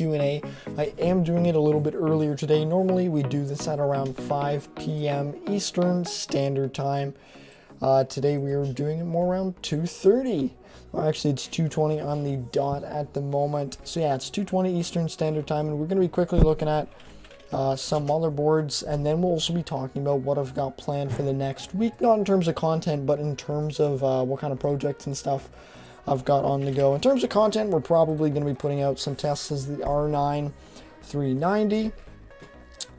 Q&A. I am doing it a little bit earlier today. Normally we do this at around 5 p.m. Eastern Standard Time. Today we are doing it more around 2:30. Well, actually, it's 2:20 on the dot at the moment. So yeah, it's 2:20 Eastern Standard Time, and we're going to be quickly looking at some motherboards, and then we'll also be talking about what I've got planned for the next week, not in terms of content, but in terms of what kind of projects and stuff I've got on the go. In terms of content, we're probably going to be putting out some tests as the R9 390,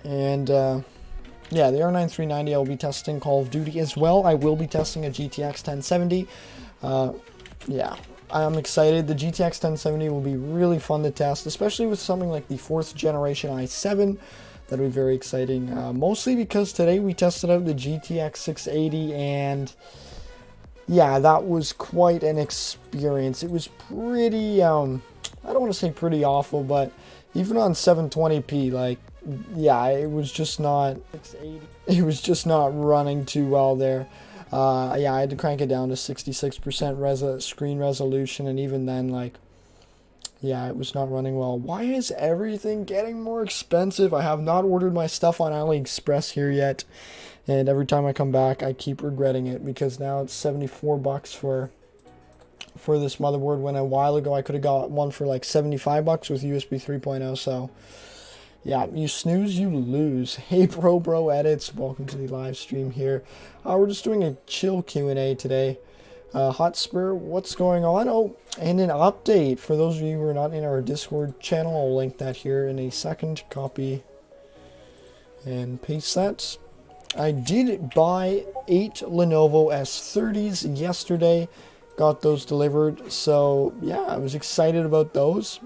and yeah, the R9 390, I'll be testing Call of Duty as well. I will be testing a GTX 1070. Yeah, I'm excited. The GTX 1070 will be really fun to test, especially with something like the 4th generation i7. That'll be very exciting, mostly because today we tested out the GTX 680, and yeah, that was quite an experience. It was pretty, I don't want to say pretty awful, but even on 720p, like, yeah, it was just not running too well there. Yeah, I had to crank it down to 66% screen resolution, and even then, like, yeah, it was not running well. Why is everything getting more expensive? I have not ordered my stuff on AliExpress here yet, and every time I come back, I keep regretting it, because now it's 74 bucks for this motherboard, when a while ago I could have got one for like 75 bucks with USB 3.0, so yeah, you snooze, you lose. Hey, bro edits, welcome to the live stream here. We're just doing a chill Q&A today. Hotspur, what's going on? Oh, and an update for those of you who are not in our Discord channel. I'll link that here in a second. Copy and paste that. I did buy 8 Lenovo S30s yesterday. Got those delivered, so yeah, I was excited about those.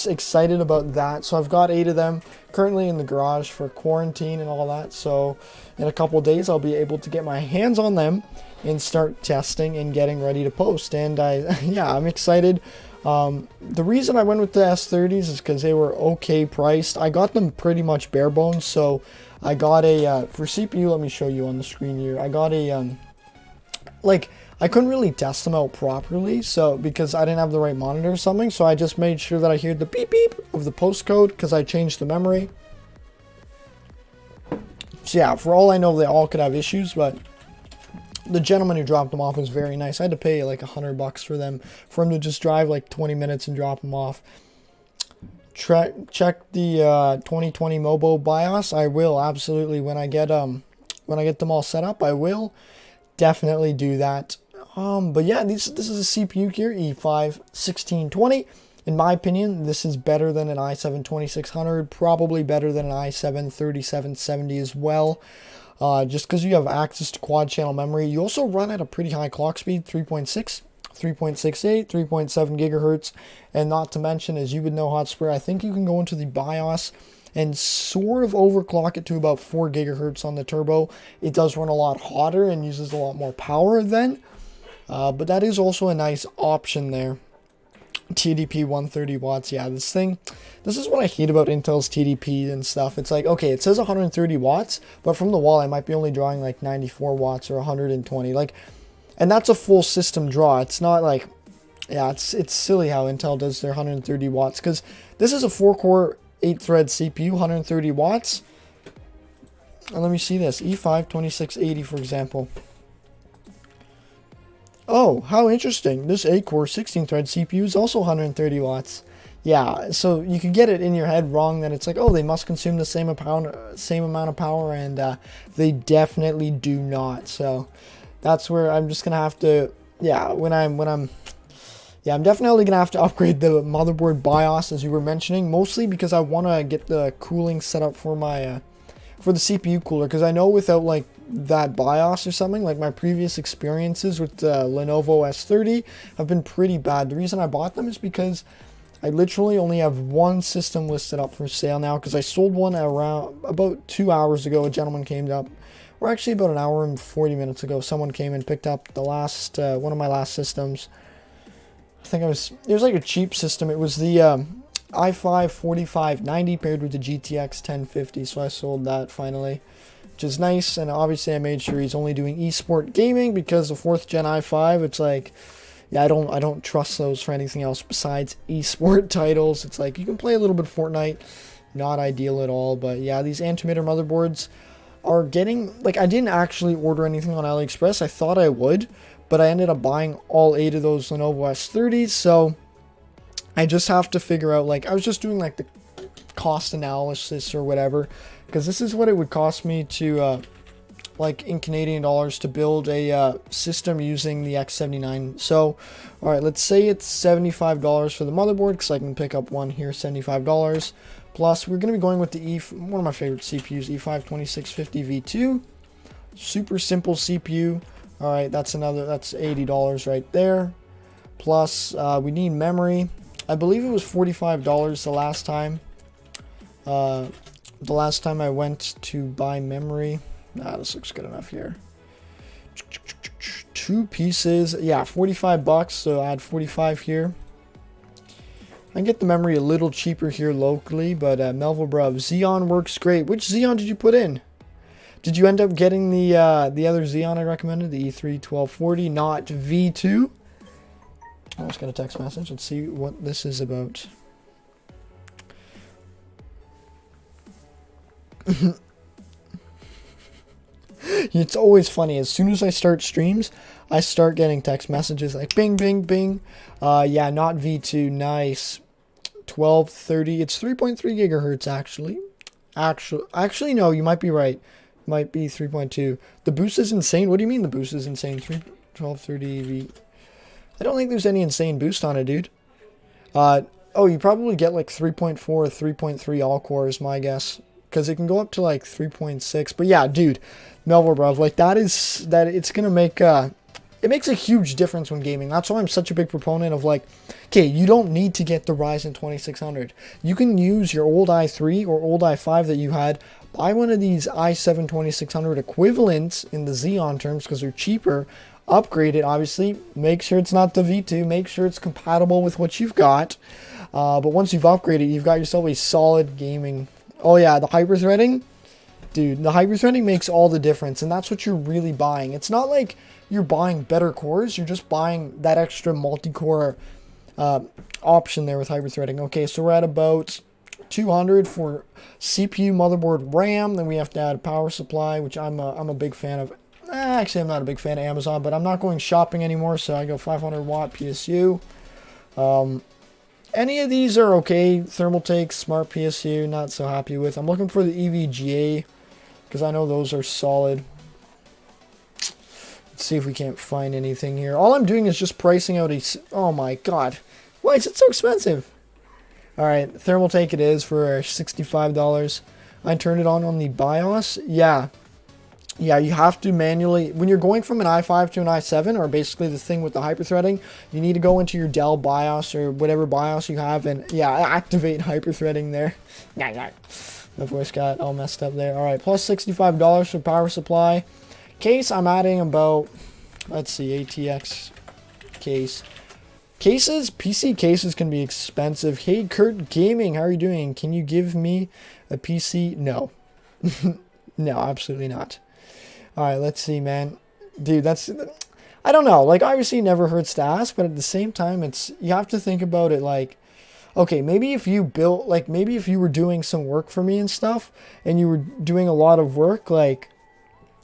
Excited about that. So I've got 8 of them currently in the garage for quarantine and all that. So in a couple days, I'll be able to get my hands on them and start testing and getting ready to post. And yeah, I'm excited. The reason I went with the S30s is because they were okay priced. I got them pretty much bare bones. So I got a for CPU. Let me show you on the screen here. I got a like, I couldn't really test them out properly, so because I didn't have the right monitor or something, so I just made sure that I heard the beep beep of the postcode, because I changed the memory. So yeah, for all I know, they all could have issues, but the gentleman who dropped them off was very nice. I had to pay like $100 for them, for him to just drive like 20 minutes and drop them off. Check the 2020 Mobo BIOS. I will absolutely, when I get them all set up, I will definitely do that. But yeah, this is a CPU here, E5-1620. In my opinion, this is better than an i7-2600, probably better than an i7-3770 as well. Just because you have access to quad channel memory. You also run at a pretty high clock speed, 3.6, 3.68, 3.7 gigahertz. And not to mention, as you would know, Hotspur, I think you can go into the BIOS and sort of overclock it to about 4 gigahertz on the turbo. It does run a lot hotter and uses a lot more power then. But that is also a nice option there. TDP 130 watts. Yeah, this is what I hate about Intel's TDP and stuff. It's like, okay, it says 130 watts, but from the wall I might be only drawing like 94 watts or 120. Like, and that's a full system draw. It's not like, yeah, it's silly how Intel does their 130 watts, because this is a 4-core 8-thread CPU, 130 watts. And let me see this, E5-2680 for example. Oh, how interesting. This 8-core 16-thread CPU is also 130 watts. Yeah, so you can get it in your head wrong that it's like, oh, they must consume the same amount of power, and they definitely do not. So that's where I'm just gonna have to, yeah, I'm definitely gonna have to upgrade the motherboard BIOS, as you were mentioning, mostly because I want to get the cooling set up for my for the CPU cooler, because I know without like that BIOS or something, like my previous experiences with the Lenovo S30 have been pretty bad. The reason I bought them is because I literally only have one system listed up for sale now, because I sold one around about 2 hours ago. A gentleman came up, or actually about an hour and 40 minutes ago, someone came and picked up the last one of my last systems. I think it was like a cheap system. It was the i5-4590 paired with the GTX 1050, so I sold that finally, which is nice. And obviously I made sure he's only doing esport gaming, because the 4th gen i5, it's like, yeah, I don't trust those for anything else besides esport titles. It's like you can play a little bit of Fortnite, not ideal at all. But yeah, these Antimatter motherboards are getting, like, I didn't actually order anything on AliExpress. I thought I would, but I ended up buying all 8 of those Lenovo S30s. So I just have to figure out, like, I was just doing like the cost analysis or whatever, because this is what it would cost me to like in Canadian dollars to build a system using the X79. So all right, let's say it's $75 for the motherboard, because I can pick up one here, $75 plus. We're going to be going with the one of my favorite CPUs, E5 2650 V2. Super simple CPU. All right, that's $80 right there. Plus we need memory. I believe it was $45 the last time. The last time I went to buy memory. Nah, this looks good enough here. 2 pieces. Yeah, 45 bucks. So I had 45 here. I can get the memory a little cheaper here locally, but Melville Bruv, Xeon works great. Which Xeon did you put in? Did you end up getting the other Xeon I recommended, the E3 1240, not V2? I just got a text message. Let's see what this is about. It's always funny. As soon as I start streams, I start getting text messages like bing, bing, bing. Yeah, not V2. Nice. 1230. It's 3.3 gigahertz actually. Actually, no. You might be right. Might be 3.2. The boost is insane. What do you mean the boost is insane? 1230 V. I don't think there's any insane boost on it, dude. Oh, you probably get like 3.4 or 3.3 all core is my guess, because it can go up to like 3.6. But yeah, dude, Melville, bro, like it's gonna make it makes a huge difference when gaming. That's why I'm such a big proponent of, like, okay, you don't need to get the Ryzen 2600. You can use your old i3 or old i5 that you had. Buy one of these i7 2600 equivalents in the Xeon terms because they're cheaper. Upgrade it, obviously. Make sure it's not the V2. Make sure it's compatible with what you've got. But once you've upgraded, you've got yourself a solid gaming. Oh yeah, the hyper-threading. Dude, the hyper-threading makes all the difference, and that's what you're really buying. It's not like you're buying better cores. You're just buying that extra multi-core option there with hyper-threading. Okay, so we're at about 200 for CPU, motherboard, RAM. Then we have to add a power supply, which I'm a big fan of. Actually, I'm not a big fan of Amazon, but I'm not going shopping anymore, so I go 500 watt PSU. Any of these are okay. Thermaltake, Smart PSU, not so happy with. I'm looking for the EVGA, because I know those are solid. Let's see if we can't find anything here. All I'm doing is just pricing out a... Oh my god. Why is it so expensive? Alright, Thermaltake it is for $65. I turned it on the BIOS. Yeah, you have to manually, when you're going from an i5 to an i7, or basically the thing with the hyperthreading, you need to go into your Dell BIOS or whatever BIOS you have and, yeah, activate hyperthreading there. My voice got all messed up there. Alright, plus $65 for power supply. Case, I'm adding about, let's see, ATX case. Cases, PC cases can be expensive. Hey, Kurt Gaming, how are you doing? Can you give me a PC? No. No, absolutely not. Alright, let's see, man. Dude, that's... I don't know. Like, obviously it never hurts to ask, but at the same time, it's... You have to think about it like... Okay, maybe if you built... Like, maybe if you were doing some work for me and stuff, and you were doing a lot of work, like...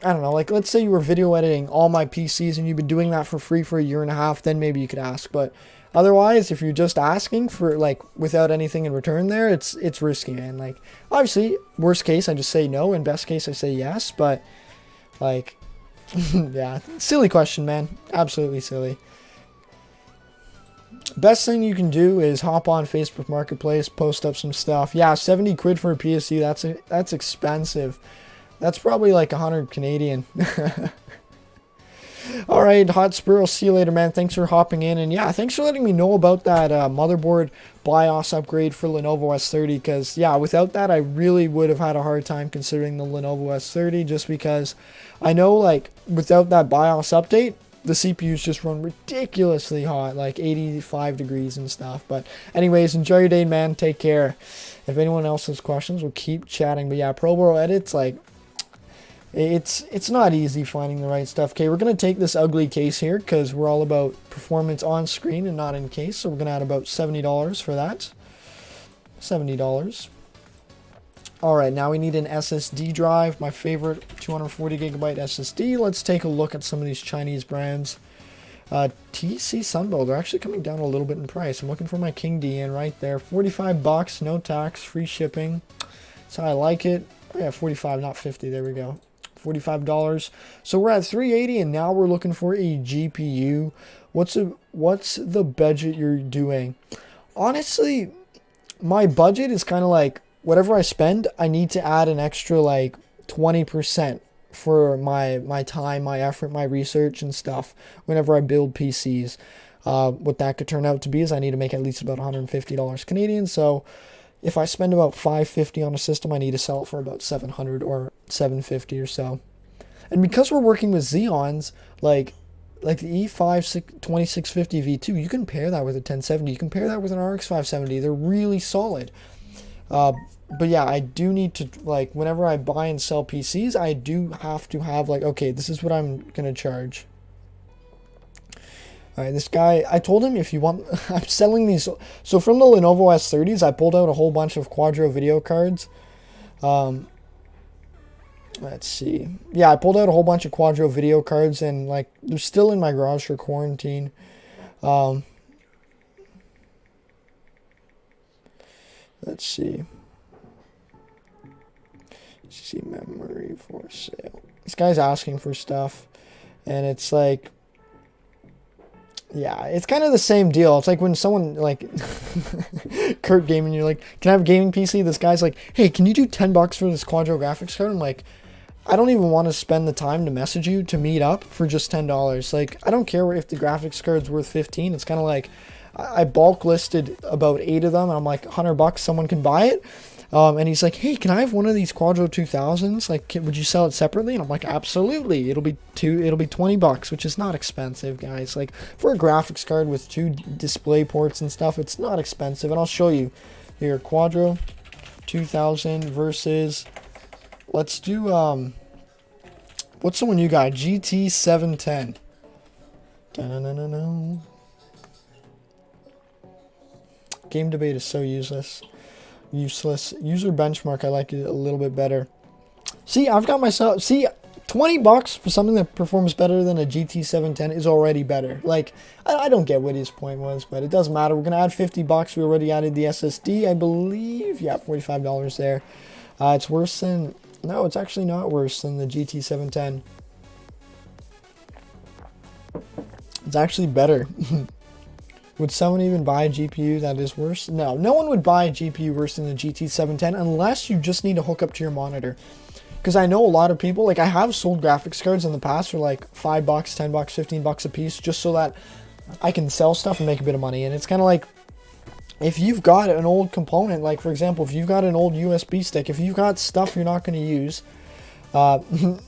I don't know, like, let's say you were video editing all my PCs, and you've been doing that for free for a year and a half, then maybe you could ask, but... Otherwise, if you're just asking for, like, without anything in return there, it's risky, man. Like, obviously, worst case, I just say no, and best case, I say yes, but... Like, yeah, silly question, man. Absolutely silly. Best thing you can do is hop on Facebook Marketplace, post up some stuff. Yeah, 70 quid for a PSU, that's expensive. That's probably like 100 Canadian. Alright, Hot Spur, I'll see you later, man. Thanks for hopping in. And yeah, thanks for letting me know about that motherboard BIOS upgrade for Lenovo S30. Because, yeah, without that, I really would have had a hard time considering the Lenovo S30. Just because I know, like, without that BIOS update, the CPUs just run ridiculously hot. Like 85 degrees and stuff. But anyways, enjoy your day, man. Take care. If anyone else has questions, we'll keep chatting. But yeah, ProBro edits, like... It's not easy finding the right stuff. Okay, we're going to take this ugly case here because we're all about performance on screen and not in case. So we're going to add about $70 for that. $70. All right, now we need an SSD drive, my favorite 240 gigabyte SSD. Let's take a look at some of these Chinese brands. TC Sunbow, they're actually coming down a little bit in price. I'm looking for my King DN right there. 45 bucks, no tax, free shipping. That's how I like it. Oh, yeah, 45, not 50. There we go. $45. So we're at 380 and now we're looking for a GPU. What's the budget you're doing? Honestly, my budget is kind of like whatever I spend, I need to add an extra like 20% for my time, my effort, my research and stuff whenever I build PCs. What that could turn out to be is I need to make at least about $150 Canadian. So if I spend about $550 on a system, I need to sell it for about $700 or $750 or so. And because we're working with Xeons, like the E5 2650 V2, you can pair that with a 1070. You can pair that with an RX 570. They're really solid. But yeah, I do need to, like, whenever I buy and sell PCs, I do have to have, like, okay, this is what I'm going to charge. All right, this guy, I told him if you want, I'm selling these. So from the Lenovo S30s, I pulled out a whole bunch of Quadro video cards. Let's see. Yeah, I pulled out a whole bunch of Quadro video cards, and, like, they're still in my garage for quarantine. Let's see. See memory for sale. This guy's asking for stuff, and it's like, yeah, it's kind of the same deal. It's like when someone like Kurt Gaming, you're like, can I have a gaming PC? This guy's like, hey, can you do $10 for this Quadro graphics card? I'm like, I don't even want to spend the time to message you to meet up for just $10. Like, I don't care if the graphics card's worth $15. It's kind of like I bulk listed about 8 of them, and I'm like, $100, someone can buy it. And he's like, hey, can I have one of these Quadro 2000s? Like, would you sell it separately? And I'm like, absolutely. It'll be $20, which is not expensive, guys. Like, for a graphics card with 2 display ports and stuff, it's not expensive. And I'll show you here, Quadro 2000 versus, let's do, what's the one you got? GT 710. Da-na-na-na-na. Game debate is so useless. User benchmark, I like it a little bit better. See, I've got myself, see, $20 for something that performs better than a GT 710 is already better. Like, I don't get what his point was, but it doesn't matter. We're going to add $50. We already added the SSD, I believe. Yeah, $45 there. It's worse than, no, it's actually not worse than the GT 710. It's actually better. Would someone even buy a GPU that is worse? No, no one would buy a GPU worse than the GT 710 unless you just need to hook up to your monitor. Because I know a lot of people, like I have sold graphics cards in the past for like $5, $10, $15 a piece just so that I can sell stuff and make a bit of money. And it's kind of like, if you've got an old component, like for example, if you've got an old USB stick, if you've got stuff you're not going to use,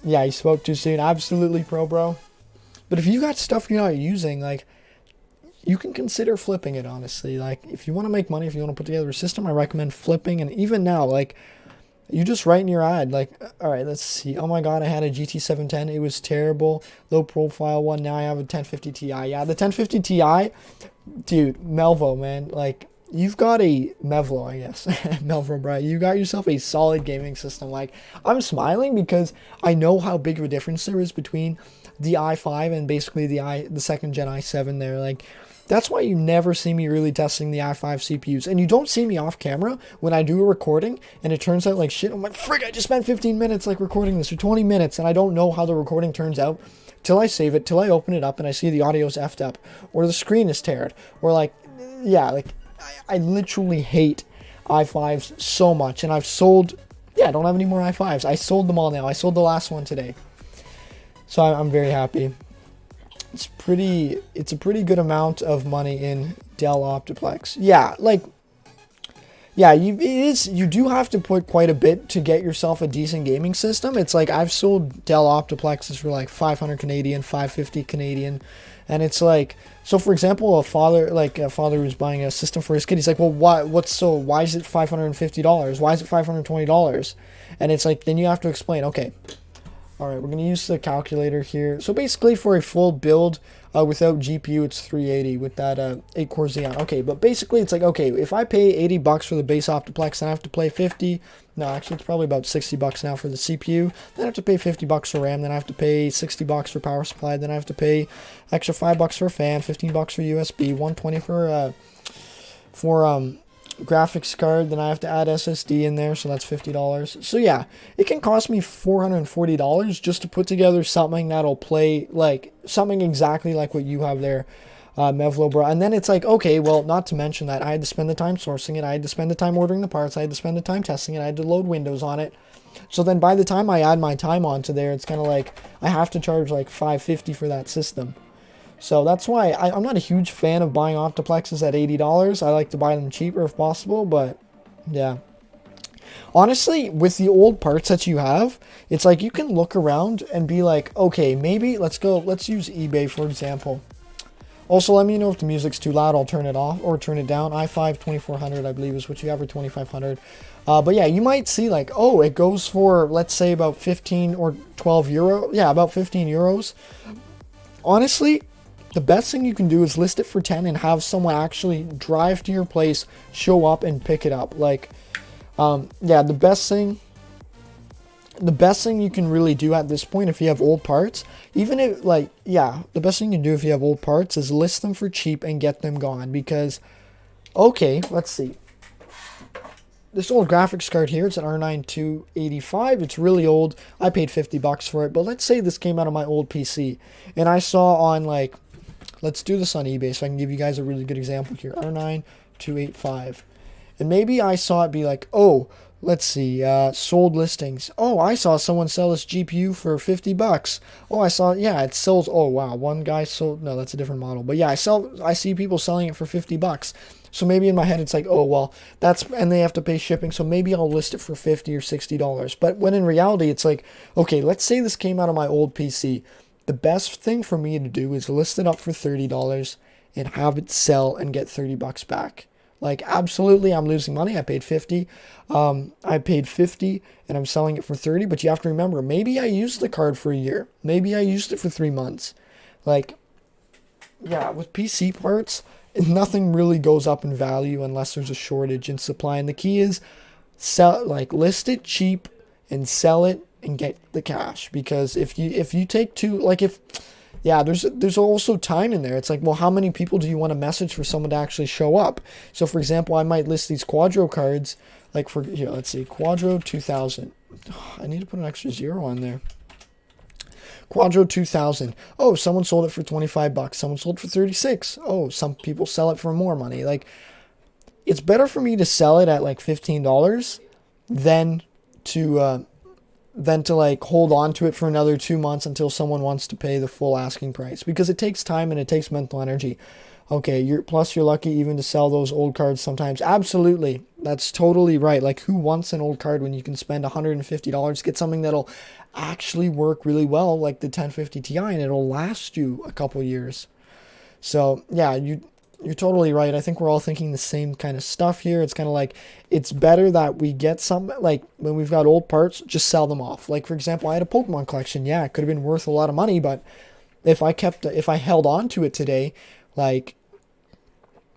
yeah, you spoke too soon. Absolutely pro, bro. But if you got stuff you're not using, like, you can consider flipping it, honestly. Like, if you want to make money, if you want to put together a system, I recommend flipping. And even now, like, you just write in your ad, like, all right, let's see. Oh my God, I had a GT 710. It was terrible. Low profile one. Now I have a 1050 Ti. Yeah, the 1050 Ti, dude, Melvo, man. Like, you've got a Mevlo, I guess. Melvo, bro. You got yourself a solid gaming system. Like, I'm smiling because I know how big of a difference there is between the i5 and basically the second gen i7 there. Like, that's why you never see me really testing the i5 CPUs. And you don't see me off camera when I do a recording and it turns out like shit. I'm like, frig, I just spent 15 minutes like recording this, or 20 minutes, and I don't know how the recording turns out till I save it, till I open it up and I see the audio's effed up, or the screen is teared, or like, yeah, like I literally hate i5s so much. And I've sold, yeah, I don't have any more i5s. I sold them all now. I sold the last one today. So I'm very happy. It's a pretty good amount of money in Dell Optiplex. Yeah, like, yeah, you do have to put quite a bit to get yourself a decent gaming system. It's like I've sold Dell Optiplexes for like 500 Canadian, 550 Canadian, and it's like, so for example, a father who's buying a system for his kid, he's like, well, why is it $550? Why is it $520? And it's like, then you have to explain, okay, All right, we're going to use the calculator here. So basically for a full build without GPU, it's 380 with that 8-core Xeon. Okay, but basically it's like, okay, if I pay 80 bucks for the base Optiplex, then I have to pay 50. No, actually it's probably about 60 bucks now for the CPU. Then I have to pay 50 bucks for RAM. Then I have to pay 60 bucks for power supply. Then I have to pay extra 5 bucks for a fan, 15 bucks for USB, 120 for graphics card. Then I have to add SSD in there, so that's $50. So yeah, it can cost me $440 just to put together something that'll play like something exactly like what you have there, Mevlo bro. And then it's like, okay, well, not to mention that I had to spend the time sourcing it, I had to spend the time ordering the parts, I had to spend the time testing it, I had to load Windows on it. So then by the time I add my time onto there, it's kind of like I have to charge like $550 for that system. So that's why I'm not a huge fan of buying Optiplexes at $80. I like to buy them cheaper if possible, but yeah. Honestly, with the old parts that you have, it's like you can look around and be like, okay, maybe let's use eBay for example. Also, let me know if the music's too loud. I'll turn it off or turn it down. i5 2400, I believe, is what you have, or 2500. But yeah, you might see like, oh, it goes for, let's say, about 15 or 12 euro. Yeah, about 15 euros. Honestly, the best thing you can do is list it for 10 and have someone actually drive to your place, show up, and pick it up. Like, yeah, the best thing you can really do at this point, if you have old parts, even if, like, yeah, the best thing you can do if you have old parts is list them for cheap and get them gone. Because, okay, let's see. This old graphics card here, it's an R9 285. It's really old. I paid 50 bucks for it. But let's say this came out of my old PC. And I saw on, like, let's do this on eBay so I can give you guys a really good example here. R9 285. And maybe I saw it be like, oh, let's see, sold listings. Oh, I saw someone sell this GPU for 50 bucks. Oh, I saw, yeah, it sells. Oh, wow, one guy sold. No, that's a different model. But yeah, I see people selling it for 50 bucks. So maybe in my head it's like, oh, well, and they have to pay shipping, so maybe I'll list it for $50 or $60. But when in reality it's like, okay, let's say this came out of my old PC. The best thing for me to do is list it up for $30 and have it sell and get 30 bucks back. Like, absolutely, I'm losing money. I paid 50. I paid 50 and I'm selling it for 30, but you have to remember, maybe I used the card for a year. Maybe I used it for 3 months. Like, yeah, with PC parts, nothing really goes up in value unless there's a shortage in supply. And the key is list it cheap and sell it and get the cash. Because if you take too, like, yeah, there's also time in there. It's like, well, how many people do you want to message for someone to actually show up? So for example, I might list these Quadro cards, like for, here, let's see, Quadro 2000. I need to put an extra 0 on there. Quadro 2000. Oh, someone sold it for 25 bucks. Someone sold it for 36. Oh, some people sell it for more money. Like, it's better for me to sell it at like $15 than to like hold on to it for another 2 months until someone wants to pay the full asking price, because it takes time and it takes mental energy. Okay, you're lucky even to sell those old cards sometimes. Absolutely. That's totally right. Like, who wants an old card when you can spend $150, get something that'll actually work really well, like the 1050 Ti, and it'll last you a couple years. So, yeah, you're totally right. I think we're all thinking the same kind of stuff here. It's kind of like, it's better that we get some, like, when we've got old parts, just sell them off. Like, for example, I had a Pokemon collection. Yeah, it could have been worth a lot of money, but if I held on to it today, like,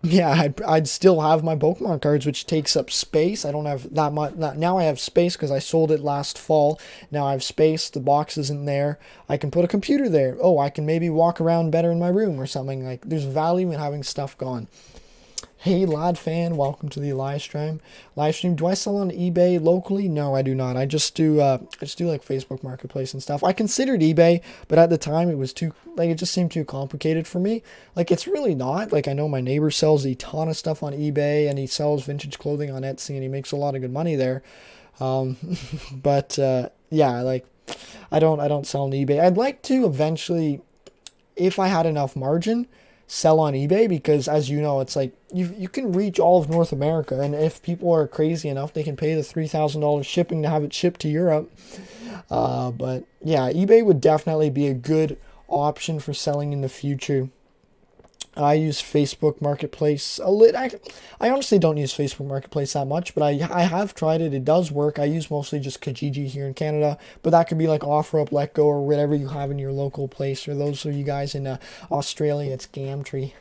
yeah, I'd still have my Pokemon cards, which takes up space. I don't have that much. Now I have space because I sold it last fall. Now I have space. The box isn't there. I can put a computer there. Oh, I can maybe walk around better in my room or something. Like, there's value in having stuff gone. Hey, lad fan, welcome to the live stream. Do I sell on eBay locally? No, I do not. I just do like Facebook Marketplace and stuff. I considered eBay, but at the time it was it just seemed too complicated for me. Like, it's really not. Like, I know my neighbor sells a ton of stuff on eBay, and he sells vintage clothing on Etsy, and he makes a lot of good money there. But yeah, like, I don't sell on eBay. I'd like to eventually, if I had enough margin, sell on eBay, because as you know, it's like you can reach all of North America, and if people are crazy enough, they can pay the $3,000 shipping to have it shipped to Europe. But yeah, eBay would definitely be a good option for selling in the future. I use Facebook Marketplace a lit. I honestly don't use Facebook Marketplace that much, but I have tried it. It does work. I use mostly just Kijiji here in Canada, but that could be like OfferUp, Letgo, or whatever you have in your local place. Or those of you guys in Australia, it's Gumtree.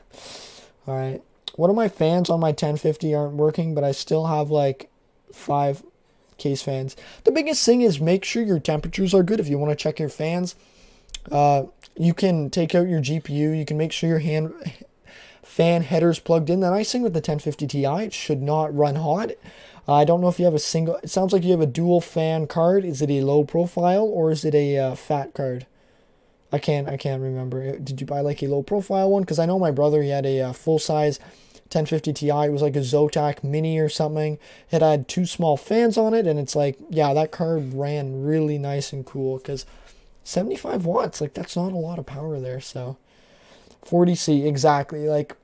All right. One of my fans on my 1050 aren't working, but I still have like 5 case fans. The biggest thing is make sure your temperatures are good. If you want to check your fans, you can take out your GPU. You can make sure your fan header's plugged in. The nice thing with the 1050 Ti, it should not run hot. I don't know if you have a single. It sounds like you have a dual fan card. Is it a low profile or is it a fat card? I can't remember. Did you buy like a low profile one? Because I know my brother, he had a full size 1050 Ti. It was like a Zotac Mini or something. It had 2 small fans on it, and it's like, yeah, that card ran really nice and cool because 75 watts, like that's not a lot of power there. So 40C, exactly. Like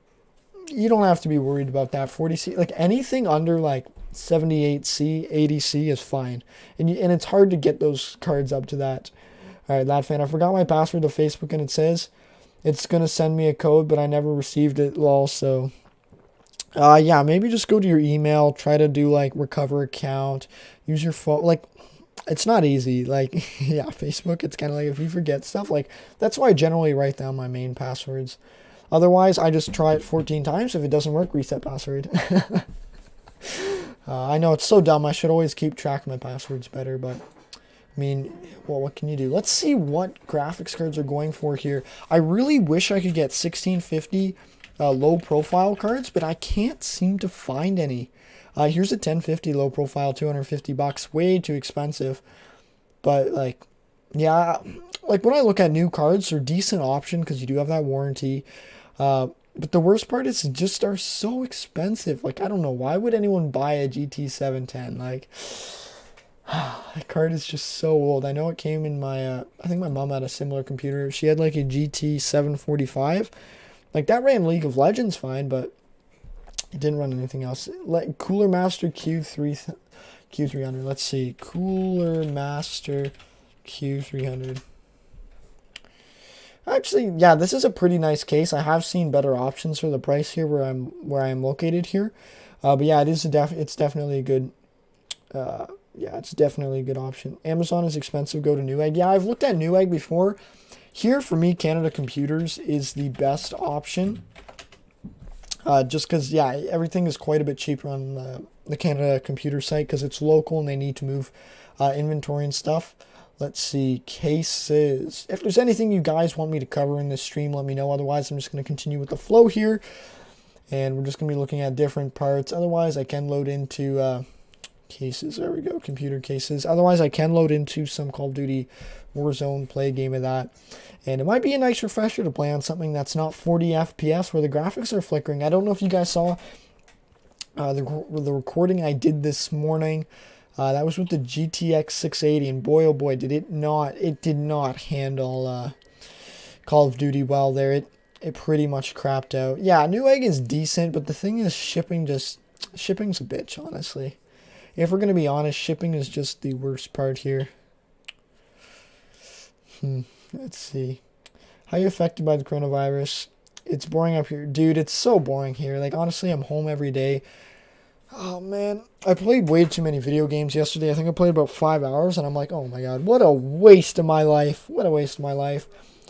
you don't have to be worried about that. 40C, like anything under like 78C, 80C is fine. And it's hard to get those cards up to that. All right, that fan. I forgot my password to Facebook, and it says it's going to send me a code, but I never received it, lol. So yeah, maybe just go to your email, try to do like recover account, use your phone. Like, it's not easy. Like, yeah, Facebook, it's kind of like if you forget stuff, like that's why I generally write down my main passwords. Otherwise, I just try it 14 times. If it doesn't work, reset password. I know it's so dumb. I should always keep track of my passwords better, but I mean, well, what can you do? Let's see what graphics cards are going for here. I really wish I could get 1650 low profile cards, but I can't seem to find any. Here's a 1050 low profile, $250, way too expensive. But like, yeah, like when I look at new cards, they're a decent option because you do have that warranty. But the worst part is just are so expensive. Like, I don't know, why would anyone buy a GT 710? Like, that card is just so old. I know it came in my, I think my mom had a similar computer. She had like a GT 745. Like, that ran League of Legends fine, but it didn't run anything else. Like, Cooler Master Q300. Let's see. Cooler Master Q300. Actually, yeah, this is a pretty nice case. I have seen better options for the price here where I'm located here. But yeah, it's definitely a good yeah, it's definitely a good option. Amazon is expensive, go to Newegg. Yeah, I've looked at Newegg before. Here for me, Canada Computers is the best option. Just because, yeah, everything is quite a bit cheaper on the Canada Computer site because it's local and they need to move inventory and stuff. Let's see, cases. If there's anything you guys want me to cover in this stream, let me know. Otherwise, I'm just going to continue with the flow here. And we're just going to be looking at different parts. Otherwise, I can load into cases. There we go, computer cases. Otherwise, I can load into some Call of Duty Warzone, play a game of that. And it might be a nice refresher to play on something that's not 40 FPS where the graphics are flickering. I don't know if you guys saw the recording I did this morning. That was with the GTX 680, and boy, oh boy, did it not handle Call of Duty well there. It pretty much crapped out. Yeah, Newegg is decent, but the thing is shipping's a bitch, honestly. If we're going to be honest, shipping is just the worst part here. Let's see. How are you affected by the coronavirus? It's boring up here. Dude, it's so boring here. Like, honestly, I'm home every day. Oh, man. I played way too many video games yesterday. I think I played about 5 hours, and I'm like, oh, my God. What a waste of my life. What a waste of my life.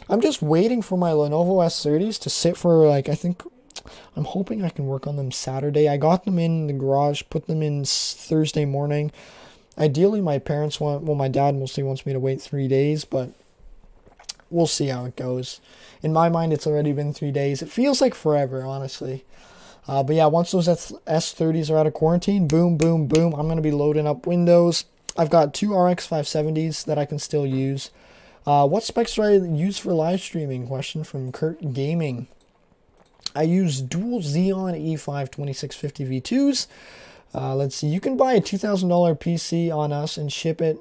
I'm just waiting for my Lenovo S30s to sit for, like, I'm hoping I can work on them Saturday. I got them in the garage, put them in Thursday morning. Ideally, my dad mostly wants me to wait 3 days, but we'll see how it goes. In my mind, it's already been 3 days. It feels like forever, honestly. But yeah, once those S30s are out of quarantine, boom, boom, boom, I'm going to be loading up Windows. I've got 2 RX 570s that I can still use. What specs do I use for live streaming? Question from Kurt Gaming. I use dual Xeon E5 2650 V2s. Let's see. You can buy a $2,000 PC on us and ship it.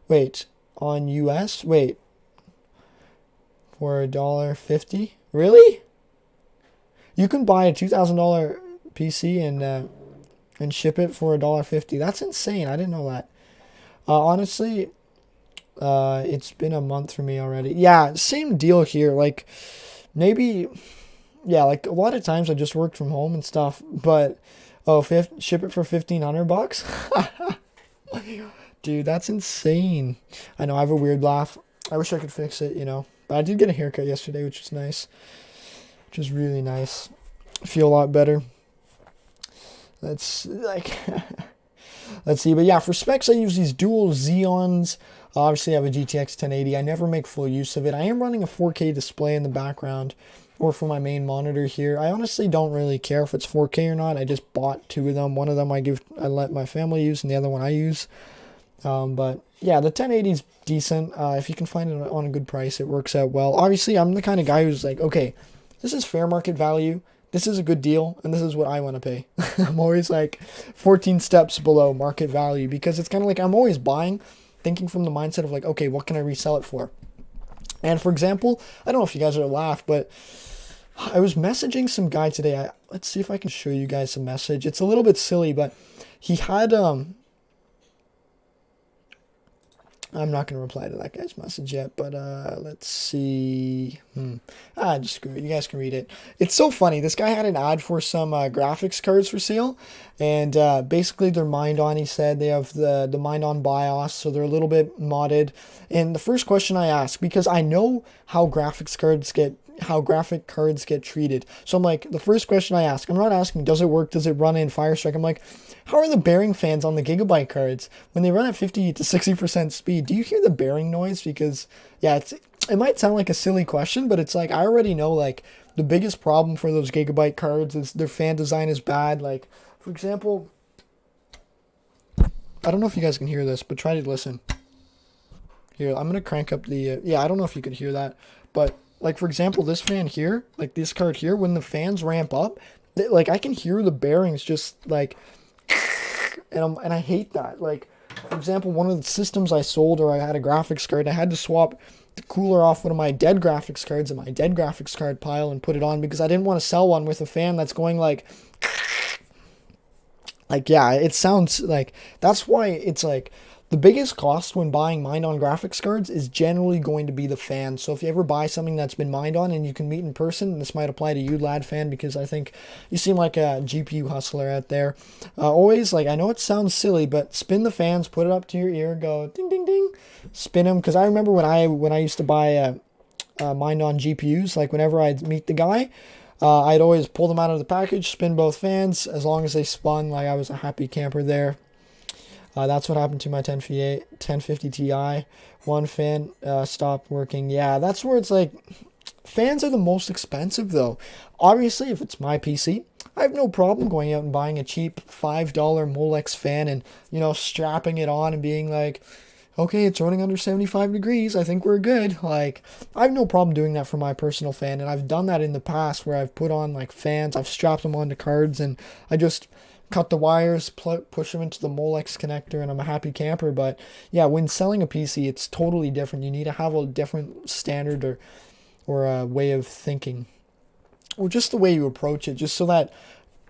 Wait, on US? Wait. For $1.50? Really? You can buy a $2,000 PC and ship it for $1.50. That's insane. I didn't know that. Honestly, it's been a month for me already. Yeah, same deal here. Like, maybe yeah, like a lot of times I just worked from home and stuff, but ship it for $1,500. Dude, that's insane. I know I have a weird laugh. I wish I could fix it, you know. But I did get a haircut yesterday, which was nice. Which was really nice. I feel a lot better. That's like let's see. But yeah, for specs I use these dual Xeons. Obviously I have a GTX 1080. I never make full use of it. I am running a 4K display in the background or for my main monitor here. I honestly don't really care if it's 4K or not. I just bought two of them. One of them I let my family use and the other one I use. But yeah, the 1080 is decent. If you can find it on a good price, it works out well. Obviously, I'm the kind of guy who's like, okay, this is fair market value. This is a good deal, and this is what I want to pay. I'm always like 14 steps below market value because it's kind of like I'm always buying, thinking from the mindset of like, okay, what can I resell it for? And for example, I don't know if you guys are laugh, but I was messaging some guy today. Let's see if I can show you guys a message. It's a little bit silly, but he had I'm not going to reply to that guy's message yet, but let's see. Just screw it. You guys can read it. It's so funny. This guy had an ad for some graphics cards for sale, and basically they're mined on. He said they have the mined on BIOS, so they're a little bit modded. And the first question I ask, because I know how graphic cards get treated. So I'm like, the first question I ask, I'm not asking, does it work? Does it run in Firestrike? I'm like, how are the bearing fans on the Gigabyte cards when they run at 50 to 60% speed? Do you hear the bearing noise? Because yeah, it might sound like a silly question, but it's like, I already know like the biggest problem for those Gigabyte cards is their fan design is bad. Like for example, I don't know if you guys can hear this, but try to listen. Here, I'm going to crank up the, yeah, I don't know if you could hear that, but like, for example, this fan here, like this card here, when the fans ramp up, like I can hear the bearings just like, and I hate that. Like, for example, one of the systems I sold, or I had a graphics card, I had to swap the cooler off one of my dead graphics cards in my dead graphics card pile and put it on because I didn't want to sell one with a fan that's going like, yeah, it sounds like, that's why it's like, the biggest cost when buying mined on graphics cards is generally going to be the fan. So if you ever buy something that's been mined on and you can meet in person, and this might apply to you, lad fan, because I think you seem like a GPU hustler out there. Always, like, I know it sounds silly, but spin the fans, put it up to your ear, go ding, ding, ding, spin them. Because I remember when I used to buy mined on GPUs, like whenever I'd meet the guy, I'd always pull them out of the package, spin both fans. As long as they spun, like I was a happy camper there. That's what happened to my 1050 Ti. One fan stopped working. Yeah, that's where it's like, fans are the most expensive though. Obviously, if it's my PC, I have no problem going out and buying a cheap $5 Molex fan and, you know, strapping it on and being like, okay, it's running under 75 degrees. I think we're good. Like, I have no problem doing that for my personal fan. And I've done that in the past where I've put on like fans, I've strapped them onto cards, and I just cut the wires, push them into the Molex connector, and I'm a happy camper. But yeah, when selling a PC, it's totally different. You need to have a different standard or a way of thinking, or just the way you approach it, just so that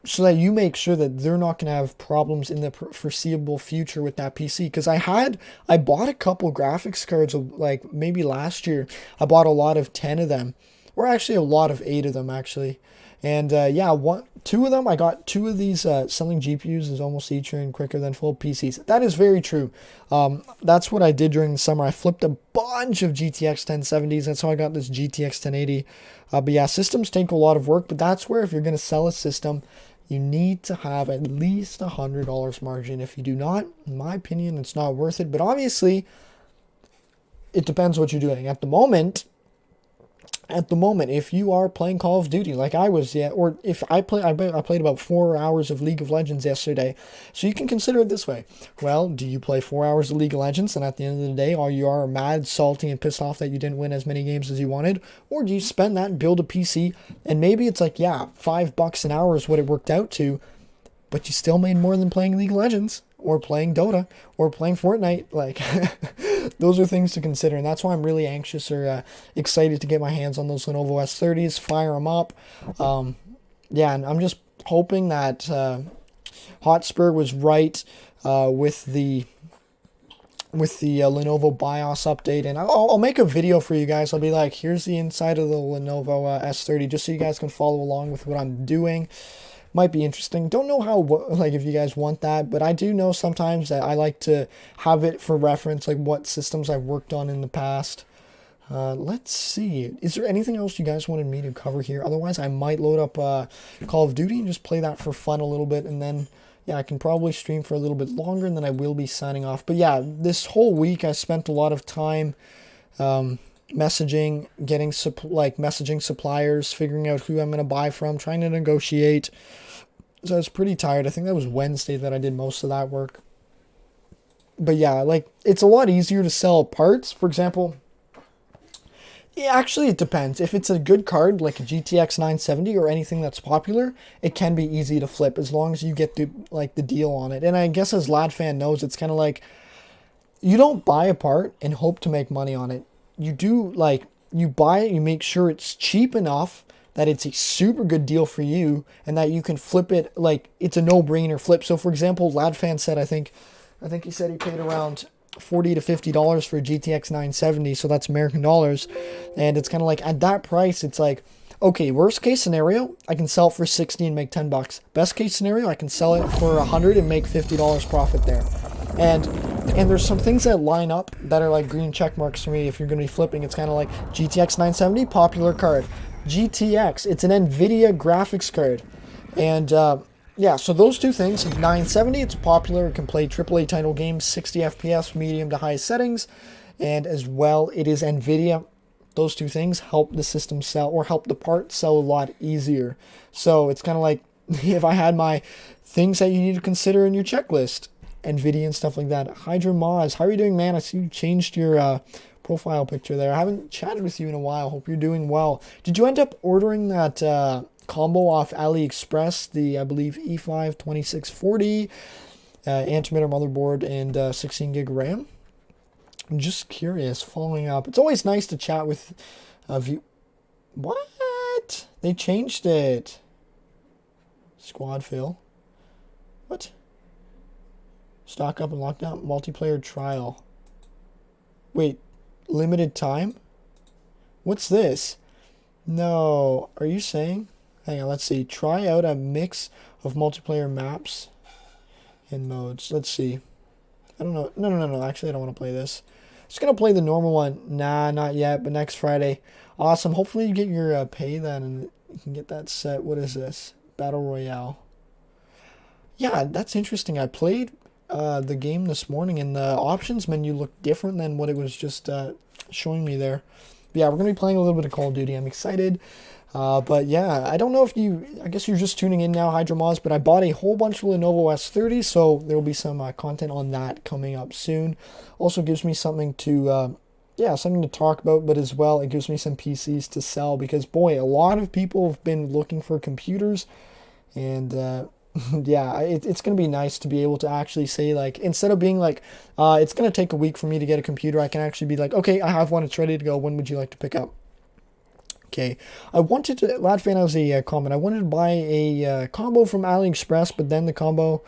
you make sure that they're not going to have problems in the foreseeable future with that PC. Because I bought a couple graphics cards, like maybe last year. I bought a lot of 10 of them, or actually a lot of 8 of them actually. And yeah, two of them, I got 2 of these. Selling GPUs is almost easier and quicker than full PCs. That is very true. That's what I did during the summer. I flipped a bunch of GTX 1070s. That's how I got this GTX 1080. But yeah, systems take a lot of work. But that's where, if you're going to sell a system, you need to have at least $100 margin. If you do not, in my opinion, it's not worth it. But obviously, it depends what you're doing. At the moment, if you are playing Call of Duty like I was, yeah, or if I played about 4 hours of League of Legends yesterday. So you can consider it this way. Well, do you play 4 hours of League of Legends, and at the end of the day, you are mad, salty, and pissed off that you didn't win as many games as you wanted? Or do you spend that and build a PC, and maybe it's like, yeah, $5 an hour is what it worked out to, but you still made more than playing League of Legends, or playing Dota, or playing Fortnite. Like, those are things to consider, and that's why I'm really anxious or excited to get my hands on those Lenovo S30s, fire them up. Yeah, and I'm just hoping that Hotspur was right with the with the Lenovo BIOS update, and I'll make a video for you guys. I'll be like, here's the inside of the Lenovo S30, just so you guys can follow along with what I'm doing. Might be interesting. Don't know how, like, if you guys want that, but I do know sometimes that I like to have it for reference, like what systems I've worked on in the past. Let's see. Is there anything else you guys wanted me to cover here? Otherwise, I might load up Call of Duty and just play that for fun a little bit, and then yeah, I can probably stream for a little bit longer, and then I will be signing off. But yeah, this whole week I spent a lot of time messaging, messaging suppliers, figuring out who I'm going to buy from, trying to negotiate. So I was pretty tired. I think that was Wednesday that I did most of that work. But yeah, like, it's a lot easier to sell parts. For example, yeah, actually, it depends. If it's a good card, like a GTX 970 or anything that's popular, it can be easy to flip as long as you get the deal on it. And I guess as LadFan knows, it's kind of like, you don't buy a part and hope to make money on it. You do, like, you buy it, you make sure it's cheap enough that it's a super good deal for you and that you can flip it, like, it's a no-brainer flip. So, for example, LadFan said, I think he said he paid around $40 to $50 for a GTX 970, so that's American dollars, and it's kind of like, at that price, it's like, okay, worst case scenario, I can sell it for 60 and make $10. Best case scenario, I can sell it for 100 and make $50 profit there. And there's some things that line up that are like green check marks for me if you're going to be flipping. It's kind of like GTX 970, popular card. GTX, it's an NVIDIA graphics card. And yeah, so those two things, 970, it's popular, it can play AAA title games, 60 FPS, medium to high settings, and as well, it is NVIDIA. Those two things help the system sell, or help the part sell a lot easier. So it's kind of like, if I had my things that you need to consider in your checklist, NVIDIA and stuff like that. Hydra Moz, how are you doing, man? I see you changed your profile picture there. I haven't chatted with you in a while. Hope you're doing well. Did you end up ordering that combo off AliExpress, the, I believe, E5 2640 antimatter motherboard and 16 gig RAM? I'm just curious, following up. It's always nice to chat with view. What? They changed it. Squad fill. What? Stock up and lock down multiplayer trial. Wait, limited time? What's this? No, are you saying? Hang on, let's see. Try out a mix of multiplayer maps and modes. Let's see. I don't know. No. Actually, I don't want to play this. Just going to play the normal one. Nah, not yet, but next Friday. Awesome. Hopefully you get your pay then and you can get that set. What is this? Battle Royale. Yeah, that's interesting. I played the game this morning and the options menu looked different than what it was just showing me there. But yeah, we're going to be playing a little bit of Call of Duty. I'm excited. But yeah, I don't know if I guess you're just tuning in now, Hydra Moz, but I bought a whole bunch of Lenovo S30, so there will be some content on that coming up soon. Also gives me something to, something to talk about, but as well, it gives me some PCs to sell because, boy, a lot of people have been looking for computers, and yeah, it's going to be nice to be able to actually say, like, instead of being like, it's going to take a week for me to get a computer, I can actually be like, okay, I have one, it's ready to go, when would you like to pick up? Okay, I wanted to, LadFan has a comment, I wanted to buy a combo from AliExpress, but then the combo,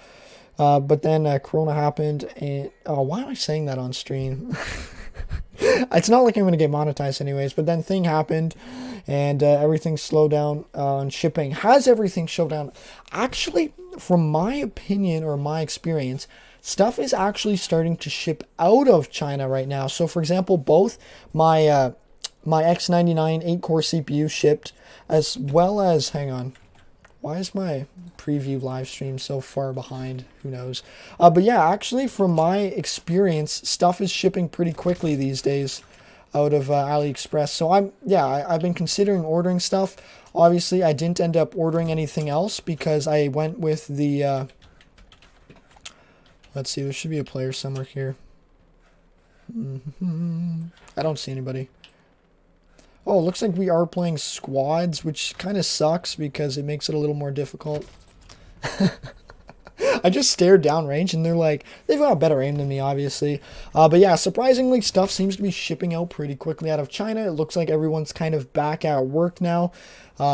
Corona happened, and, why am I saying that on stream? It's not like I'm going to get monetized anyways, but then thing happened, and everything slowed down on shipping. Has everything slowed down? Actually, from my opinion or my experience, stuff is actually starting to ship out of China right now. So, for example, both my X99 8-core CPU shipped, as well as, hang on, why is my preview live stream so far behind? Who knows? But yeah, actually, from my experience, stuff is shipping pretty quickly these days out of AliExpress. So I've been considering ordering stuff. Obviously, I didn't end up ordering anything else because I went with the, let's see, there should be a player somewhere here. I don't see anybody. Oh, it looks like we are playing squads, which kind of sucks because it makes it a little more difficult. I just stared downrange and they're like, they've got better aim than me, obviously. But yeah, surprisingly, stuff seems to be shipping out pretty quickly out of China. It looks like everyone's kind of back at work now.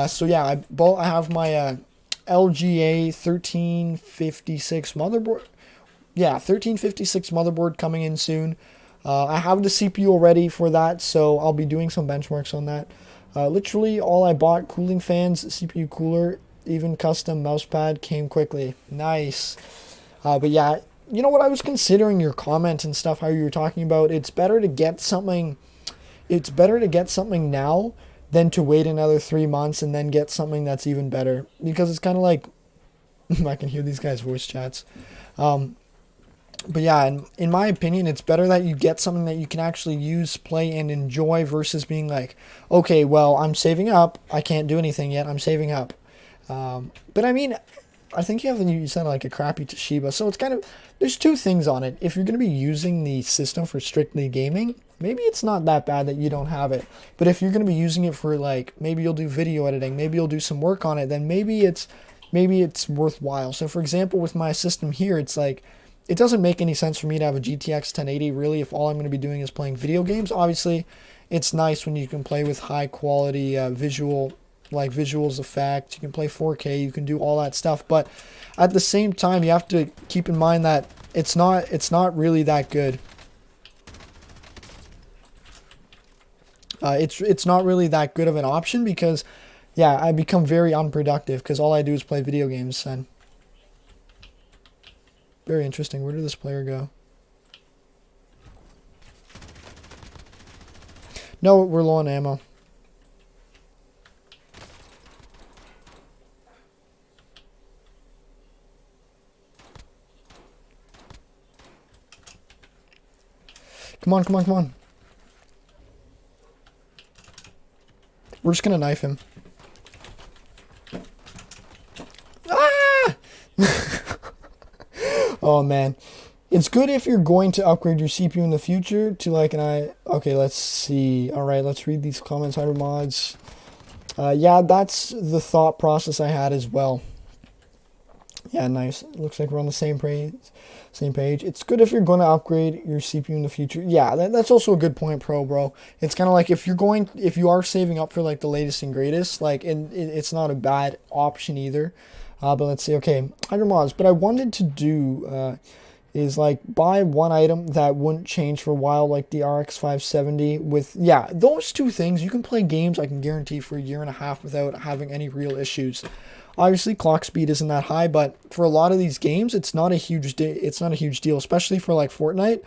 So yeah, I have my LGA 1356 motherboard. yeah, 1356 motherboard coming in soon. I have the CPU already for that, so I'll be doing some benchmarks on that. Literally all I bought, cooling fans, CPU cooler, even custom mousepad came quickly. Nice. But yeah, you know what, I was considering your comment and stuff, how you were talking about it's better to get something now than to wait another 3 months and then get something that's even better. Because it's kind of like, I can hear these guys' voice chats. But yeah, in my opinion, it's better that you get something that you can actually use, play, and enjoy versus being like, okay, well, I'm saving up. I can't do anything yet. I'm saving up. But I mean, I think you said like a crappy Toshiba. So it's kind of, there's two things on it. If you're going to be using the system for strictly gaming, maybe it's not that bad that you don't have it. But if you're going to be using it for like, maybe you'll do video editing, maybe you'll do some work on it, then maybe it's worthwhile. So for example, with my system here, it's like, it doesn't make any sense for me to have a GTX 1080 really if all I'm going to be doing is playing video games. Obviously, it's nice when you can play with high quality visuals effect. You can play 4K, you can do all that stuff. But at the same time, you have to keep in mind that it's not really that good. It's not really that good of an option because, yeah, I become very unproductive because all I do is play video games. And very interesting. Where did this player go? No, we're low on ammo. Come on, come on, come on. We're just gonna knife him. Ah! Oh man. It's good if you're going to upgrade your CPU in the future to like okay, let's see. Alright, let's read these comments. Hyper mods. Yeah, that's the thought process I had as well. Yeah, nice. It looks like we're on the same page. It's good if you're going to upgrade your CPU in the future. Yeah, that's also a good point, bro. It's kind of like if you are saving up for like the latest and greatest, like, and it's not a bad option either. But let's see. Okay, Hyper mods. But I wanted to do is like buy one item that wouldn't change for a while, like the RX 570 with, yeah, those two things. You can play games, I can guarantee, for a year and a half without having any real issues. Obviously, clock speed isn't that high, but for a lot of these games, it's not a huge deal, especially for like Fortnite.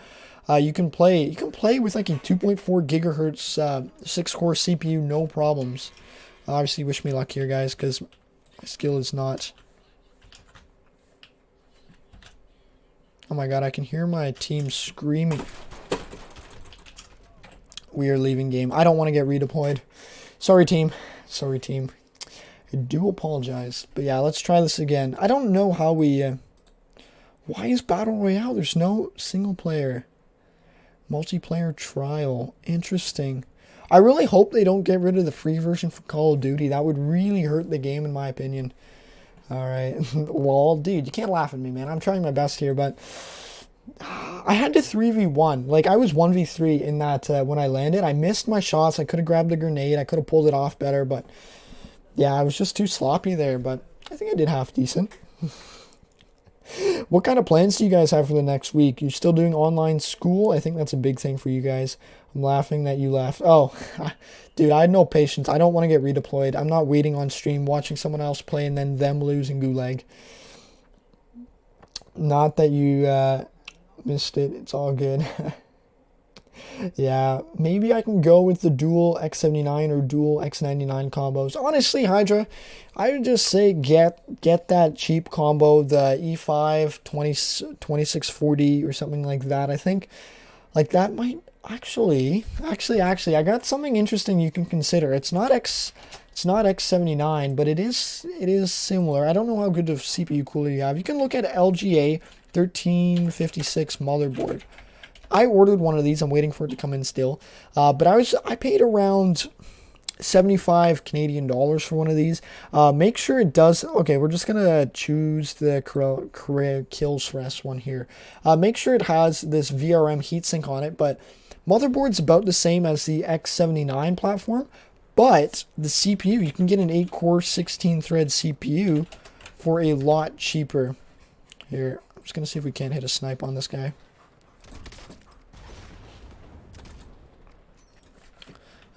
You can play with like a 2.4 gigahertz 6-core CPU, no problems. Obviously, wish me luck here, guys, because my skill is not. Oh my god, I can hear my team screaming. We are leaving game. I don't want to get redeployed. Sorry, team. I do apologize. But yeah, let's try this again. I don't know how we... why is Battle Royale? There's no single player. Multiplayer trial. Interesting. I really hope they don't get rid of the free version for Call of Duty. That would really hurt the game, in my opinion. Alright. Well, dude, you can't laugh at me, man. I'm trying my best here, but... I had to 3v1. Like, I was 1v3 in that when I landed. I missed my shots. I could have grabbed the grenade. I could have pulled it off better, but... yeah, I was just too sloppy there, but I think I did half decent. What kind of plans do you guys have for the next week? You still doing online school? I think that's a big thing for you guys. I'm laughing that you laughed. Oh, dude, I had no patience. I don't want to get redeployed. I'm not waiting on stream, watching someone else play, and then them lose in Gulag. Not that you missed it. It's all good. Yeah, maybe I can go with the dual X79 or dual X99 combos. Honestly, Hydra, I would just say get that cheap combo, the E5 2640 or something like that. I think like that might actually, I got something interesting you can consider. It's not X79, but it is similar. I don't know how good of CPU cooler you have. You can look at LGA 1356 motherboard. I ordered one of these. I'm waiting for it to come in still. But I paid around 75 Canadian dollars for one of these. Make sure it does. Okay, we're just gonna choose the Killsrest one here. Make sure it has this VRM heatsink on it. But motherboard's about the same as the X79 platform. But the CPU, you can get an 8-core 16-thread CPU for a lot cheaper. Here, I'm just going to see if we can't hit a snipe on this guy.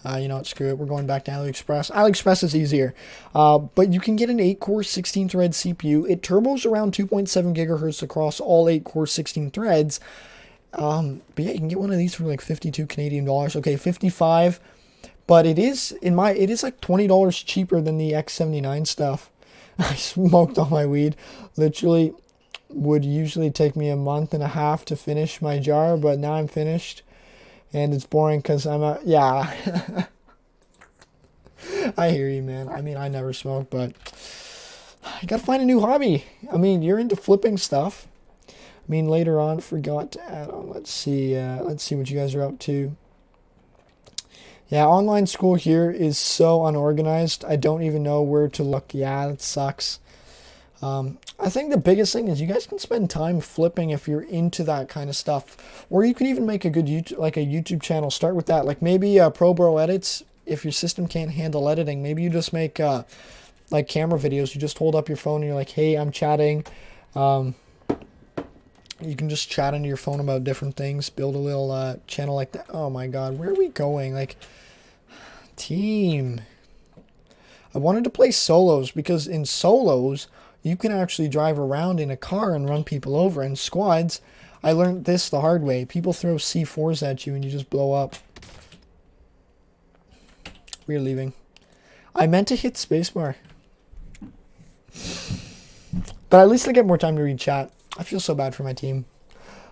You know what, screw it. We're going back to AliExpress. AliExpress is easier. But you can get an 8-core, 16-thread CPU. It turbos around 2.7 gigahertz across all 8-core, 16 threads. But yeah, you can get one of these for like 52 Canadian dollars. Okay, 55. But it is like $20 cheaper than the X79 stuff. I smoked all my weed. Literally would usually take me a month and a half to finish my jar, but now I'm finished. And it's boring because yeah. I hear you, man. I mean, I never smoke, but you gotta find a new hobby. I mean, you're into flipping stuff. I mean, later on, forgot to add on. Let's see what you guys are up to. Yeah, online school here is so unorganized. I don't even know where to look. Yeah, that sucks. I think the biggest thing is you guys can spend time flipping if you're into that kind of stuff. Or you could even make a good YouTube channel. Start with that. Like maybe Pro Bro Edits. If your system can't handle editing, maybe you just make like camera videos. You just hold up your phone and you're like, hey, I'm chatting. You can just chat into your phone about different things. Build a little channel like that. Oh my god, where are we going? Like, team. I wanted to play solos because in solos, you can actually drive around in a car and run people over. In squads, I learned this the hard way. People throw C4s at you and you just blow up. We're leaving. I meant to hit spacebar. But at least I get more time to read chat. I feel so bad for my team.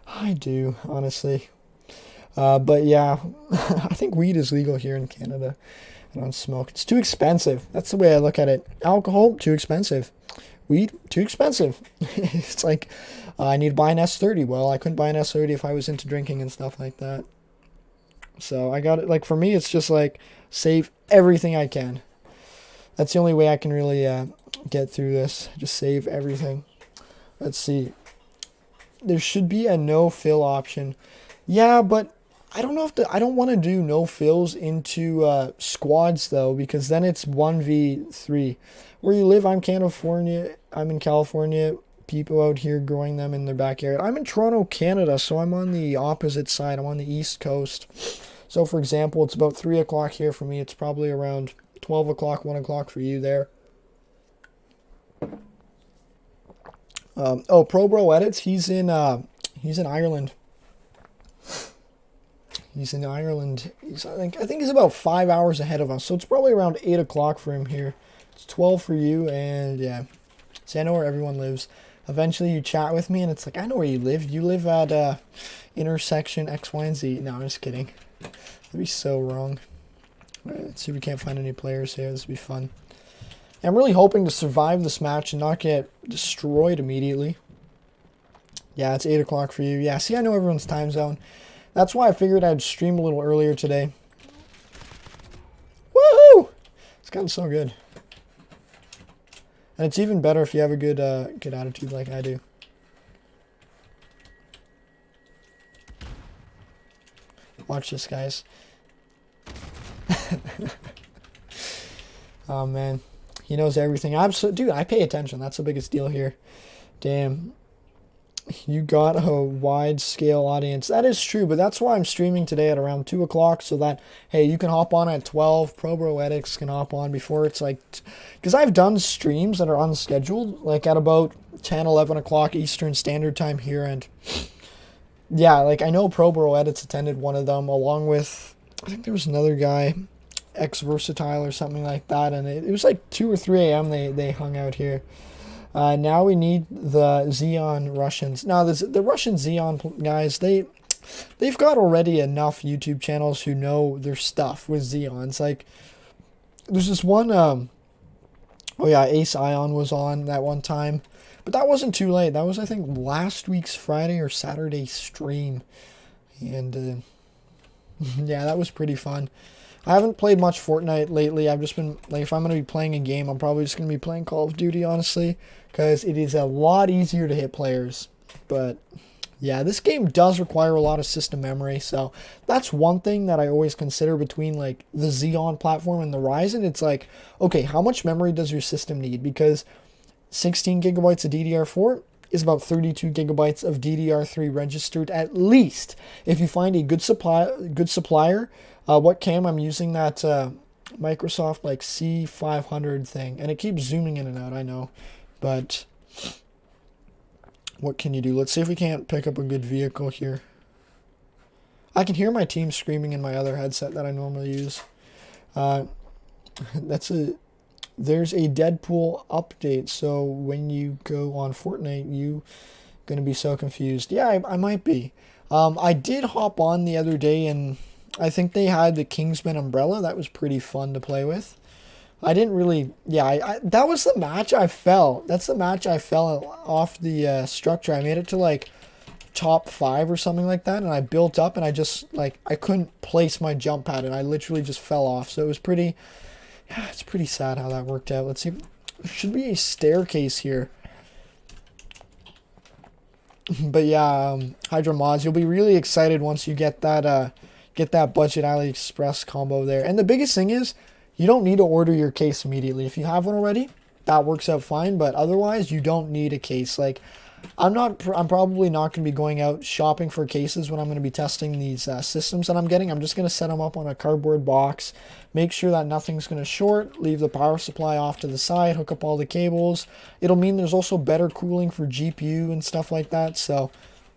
I do, honestly. But yeah, I think weed is legal here in Canada. I don't smoke. It's too expensive. That's the way I look at it. Alcohol, too expensive. Weed, too expensive. It's like, I need to buy an S30. Well, I couldn't buy an S30 if I was into drinking and stuff like that. So I got it. Like, for me, it's just like, save everything I can. That's the only way I can really get through this. Just save everything. Let's see. There should be a no fill option. Yeah, but I don't know if I don't want to do no fills into squads though, because then it's 1v3. Where you live, I'm California. I'm in California. People out here growing them in their backyard. I'm in Toronto, Canada, so I'm on the opposite side. I'm on the East Coast. So for example, it's about 3 o'clock here for me. It's probably around 12 o'clock, 1 o'clock for you there. Pro Bro Edits, he's in Ireland. He's in Ireland. I think he's about 5 hours ahead of us. So it's probably around 8 o'clock for him here. It's 12 for you, and yeah. See, I know where everyone lives. Eventually you chat with me, and it's like, I know where you live. You live at intersection X, Y, and Z. No, I'm just kidding. That'd be so wrong. All right, let's see if we can't find any players here. This would be fun. I'm really hoping to survive this match and not get destroyed immediately. Yeah, it's 8 o'clock for you. Yeah, see, I know everyone's time zone. That's why I figured I'd stream a little earlier today. Woohoo! It's gotten so good. And it's even better if you have a good attitude like I do. Watch this, guys. Oh, man. He knows everything. Dude, I pay attention. That's the biggest deal here. Damn. You got a wide scale audience. That is true, but that's why I'm streaming today at around 2 o'clock so that, hey, you can hop on at 12. Pro Bro Edits can hop on before it's like... Because I've done streams that are unscheduled, like at about 10, 11 o'clock Eastern Standard Time here, and... Yeah, like I know Pro Bro Edits attended one of them along with... I think there was another guy... X Versatile or something like that, and it was like 2 or 3 a.m. they hung out here. Now we need the Xeon Russians. Now the Russian Xeon guys, they've got already enough YouTube channels who know their stuff with Xeons. Like there's this one oh yeah, Ace Ion was on that one time, but that wasn't too late. That was, I think, last week's Friday or Saturday stream, and yeah, that was pretty fun. I haven't played much Fortnite lately. I've just been, like, if I'm going to be playing a game, I'm probably just going to be playing Call of Duty, honestly, because it is a lot easier to hit players. But, yeah, this game does require a lot of system memory, so that's one thing that I always consider between, like, the Xeon platform and the Ryzen. It's like, okay, how much memory does your system need? Because 16 gigabytes of DDR4, is about 32 gigabytes of DDR3 registered at least. If you find a good supplier, what cam I'm using, that Microsoft like C500 thing, and it keeps zooming in and out, I know, but what can you do? Let's see if we can't pick up a good vehicle here. I can hear my team screaming in my other headset that I normally use. There's a Deadpool update, so when you go on Fortnite, you gonna be so confused. Yeah, I might be. I did hop on the other day, and I think they had the Kingsman umbrella. That was pretty fun to play with. I didn't really, yeah, that was the match I fell. That's the match I fell off the structure. I made it to like top 5 or something like that, and I built up, and I just, like, I couldn't place my jump pad, and I literally just fell off. So it was pretty, yeah, it's pretty sad how that worked out. Let's see, there should be a staircase here. But yeah, Hydra Mods, you'll be really excited once you get that budget AliExpress combo there. And the biggest thing is, you don't need to order your case immediately. If you have one already, that works out fine, but otherwise you don't need a case. Like, I'm probably not going to be going out shopping for cases when I'm going to be testing these systems that I'm getting. I'm just going to set them up on a cardboard box, make sure that nothing's going to short, leave the power supply off to the side, hook up all the cables. It'll mean there's also better cooling for GPU and stuff like that. So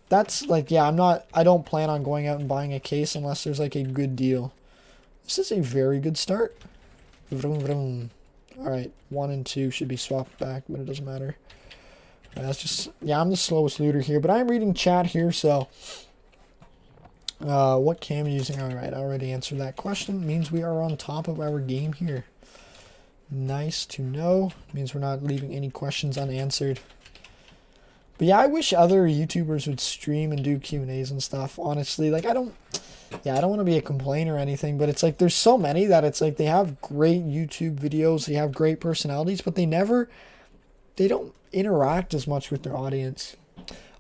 that's like, yeah, I don't plan on going out and buying a case unless there's like a good deal. This is a very good start. Vroom, vroom. All right, 1 and 2 should be swapped back, but it doesn't matter. That's just, yeah, I'm the slowest looter here, but I'm reading chat here, so what cam are you using? All right, I already answered that question. Means we are on top of our game here. Nice to know. Means we're not leaving any questions unanswered. But yeah, I wish other YouTubers would stream and do Q&As and stuff. Honestly, like, I don't want to be a complainer or anything, but it's like there's so many that it's like they have great YouTube videos, they have great personalities, but they don't interact as much with their audience.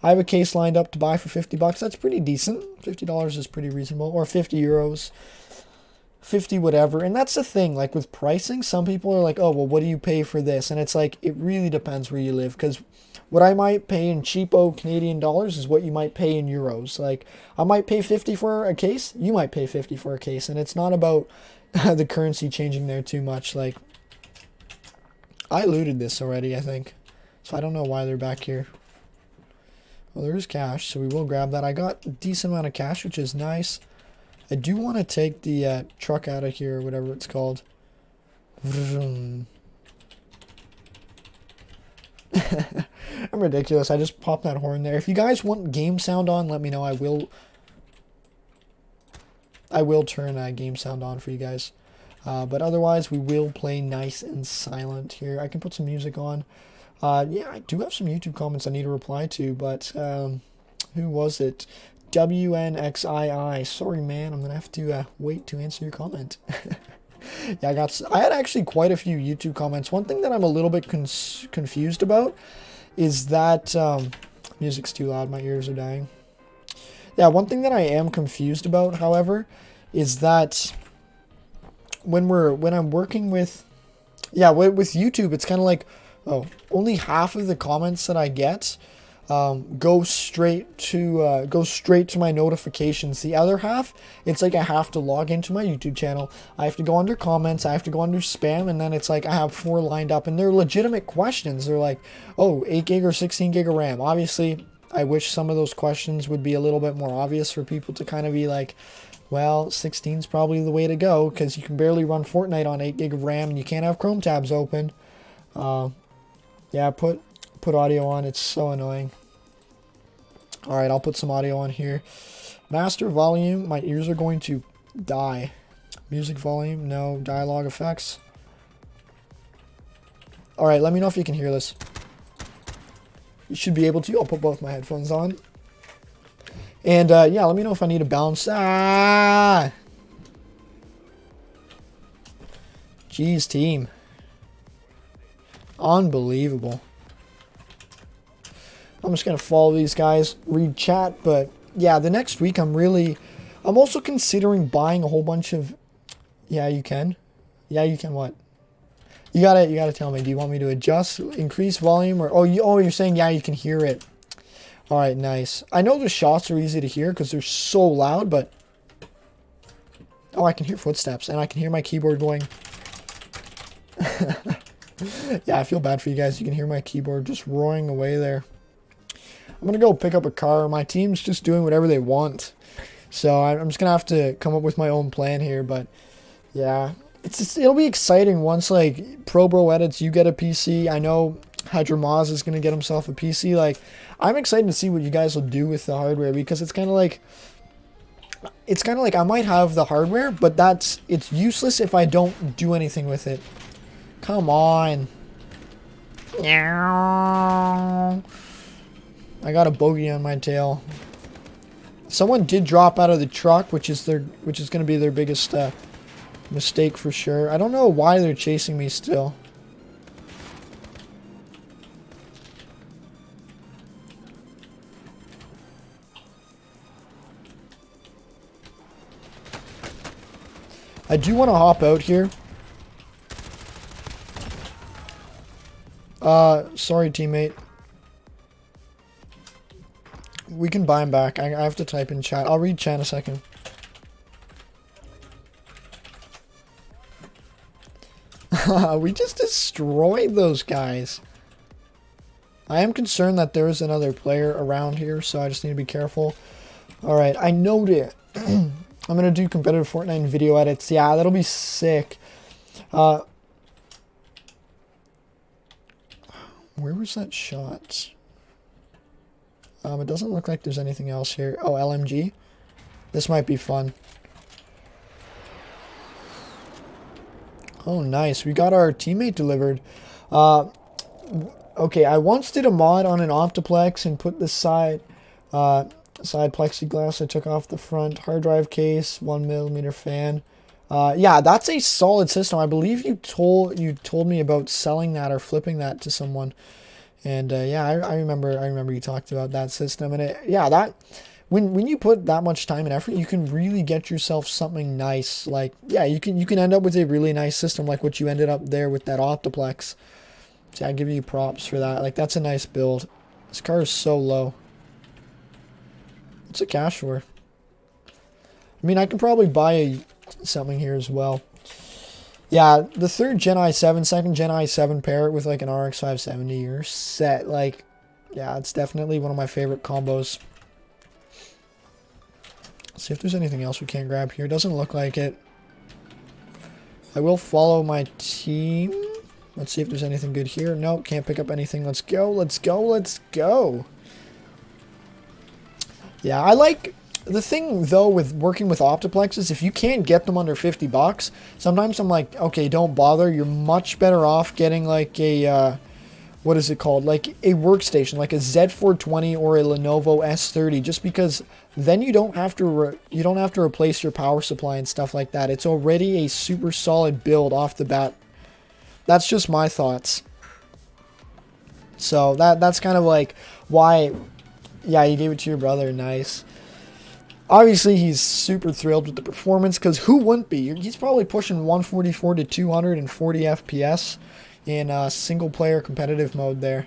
I have a case lined up to buy for $50. That's pretty decent. $50 is pretty reasonable, or 50 euros, 50 whatever. And that's the thing, like with pricing, some people are like, oh, well, what do you pay for this? And it's like, it really depends where you live, because what I might pay in cheapo Canadian dollars is what you might pay in euros. Like, I might pay 50 for a case, you might pay 50 for a case, and it's not about the currency changing there too much. Like, I looted this already, I think, so I don't know why they're back here. Well, there is cash, so we will grab that. I got a decent amount of cash, which is nice. I do want to take the truck out of here, or whatever it's called. I'm ridiculous. I just popped that horn there. If you guys want game sound on, let me know. I will turn game sound on for you guys. But otherwise, we will play nice and silent here. I can put some music on. Yeah, I do have some YouTube comments I need to reply to, but who was it? WNXII. Sorry, man. I'm going to have to wait to answer your comment. Yeah, I had actually quite a few YouTube comments. One thing that I'm a little bit confused about is that music's too loud. My ears are dying. Yeah, one thing that I am confused about, however, is that when I'm working with, with YouTube, it's kind of like, oh, only half of the comments that I get go straight to my notifications. The other half, it's like I have to log into my YouTube channel. I have to go under comments. I have to go under spam, and then it's like I have 4 lined up, and they're legitimate questions. They're like, oh, 8 gig or 16 gig of RAM. Obviously, I wish some of those questions would be a little bit more obvious for people to kind of be like, well, 16 is probably the way to go, because you can barely run Fortnite on 8 gig of RAM, and you can't have Chrome tabs open. Yeah, put audio on. It's so annoying. All right, I'll put some audio on here. Master volume. My ears are going to die. Music volume. No. Dialogue effects. All right, let me know if you can hear this. You should be able to. I'll put both my headphones on. And yeah, let me know if I need to bounce. Jeez, team. Unbelievable. I'm just going to follow these guys, read chat, but yeah, the next week I'm also considering buying a whole bunch of, yeah, you can what? You gotta tell me. Do you want me to adjust, increase volume, or you're saying yeah, you can hear it. All right, nice. I know the shots are easy to hear because they're so loud, but oh, I can hear footsteps and I can hear my keyboard going. Yeah, I feel bad for you guys. You can hear my keyboard just roaring away there. I'm gonna go pick up a car. My team's just doing whatever they want, so I'm just gonna have to come up with my own plan here. But yeah, it'll be exciting once like Pro Bro Edits, you get a PC. I know Hydramaz is gonna get himself a PC. Like, I'm excited to see what you guys will do with the hardware, because it's kind of like I might have the hardware, but it's useless if I don't do anything with it. Come on. I got a bogey on my tail. Someone did drop out of the truck, which is going to be their biggest mistake for sure. I don't know why they're chasing me still. I do want to hop out here. Sorry, teammate. We can buy him back. I have to type in chat. I'll read chat in a second. We just destroyed those guys. I am concerned that there is another player around here, so I just need to be careful. Alright, I know it. I'm going to do competitive Fortnite video edits. Yeah, that'll be sick. Where was that shot? It doesn't look like there's anything else here. Oh, LMG. This might be fun. Oh, nice. We got our teammate delivered. Okay, I once did a mod on an Optiplex and put the side plexiglass. I took off the front hard drive case, 1mm fan. Yeah, that's a solid system. I believe you told me about selling that or flipping that to someone. And yeah, I remember you talked about that system, and when you put that much time and effort, you can really get yourself something nice. Like, yeah, you can end up with a really nice system like what you ended up there with that Optiplex. So I give you props for that. Like, that's a nice build. This car is so low. What's it cash for? I mean, I can probably buy something here as well. Yeah, the third Gen i7, second Gen i7 pair it with like an RX 570, you're set. Like, yeah, it's definitely one of my favorite combos. Let's see if there's anything else we can't grab here. Doesn't look like it. I will follow my team. Let's see if there's anything good here. Nope, can't pick up anything. Let's go, let's go, let's go. Yeah, I like... The thing, though, with working with Optiplexes, if you can't get them under 50 bucks, sometimes I'm like, okay, don't bother. You're much better off getting, like, a, what is it called? Like, a workstation, like a Z420 or a Lenovo S30, just because then you don't have to replace your power supply and stuff like that. It's already a super solid build off the bat. That's just my thoughts. So, that's kind of, like, why... Yeah, you gave it to your brother. Nice. Obviously, he's super thrilled with the performance, because who wouldn't be? He's probably pushing 144 to 240 FPS in single-player competitive mode there.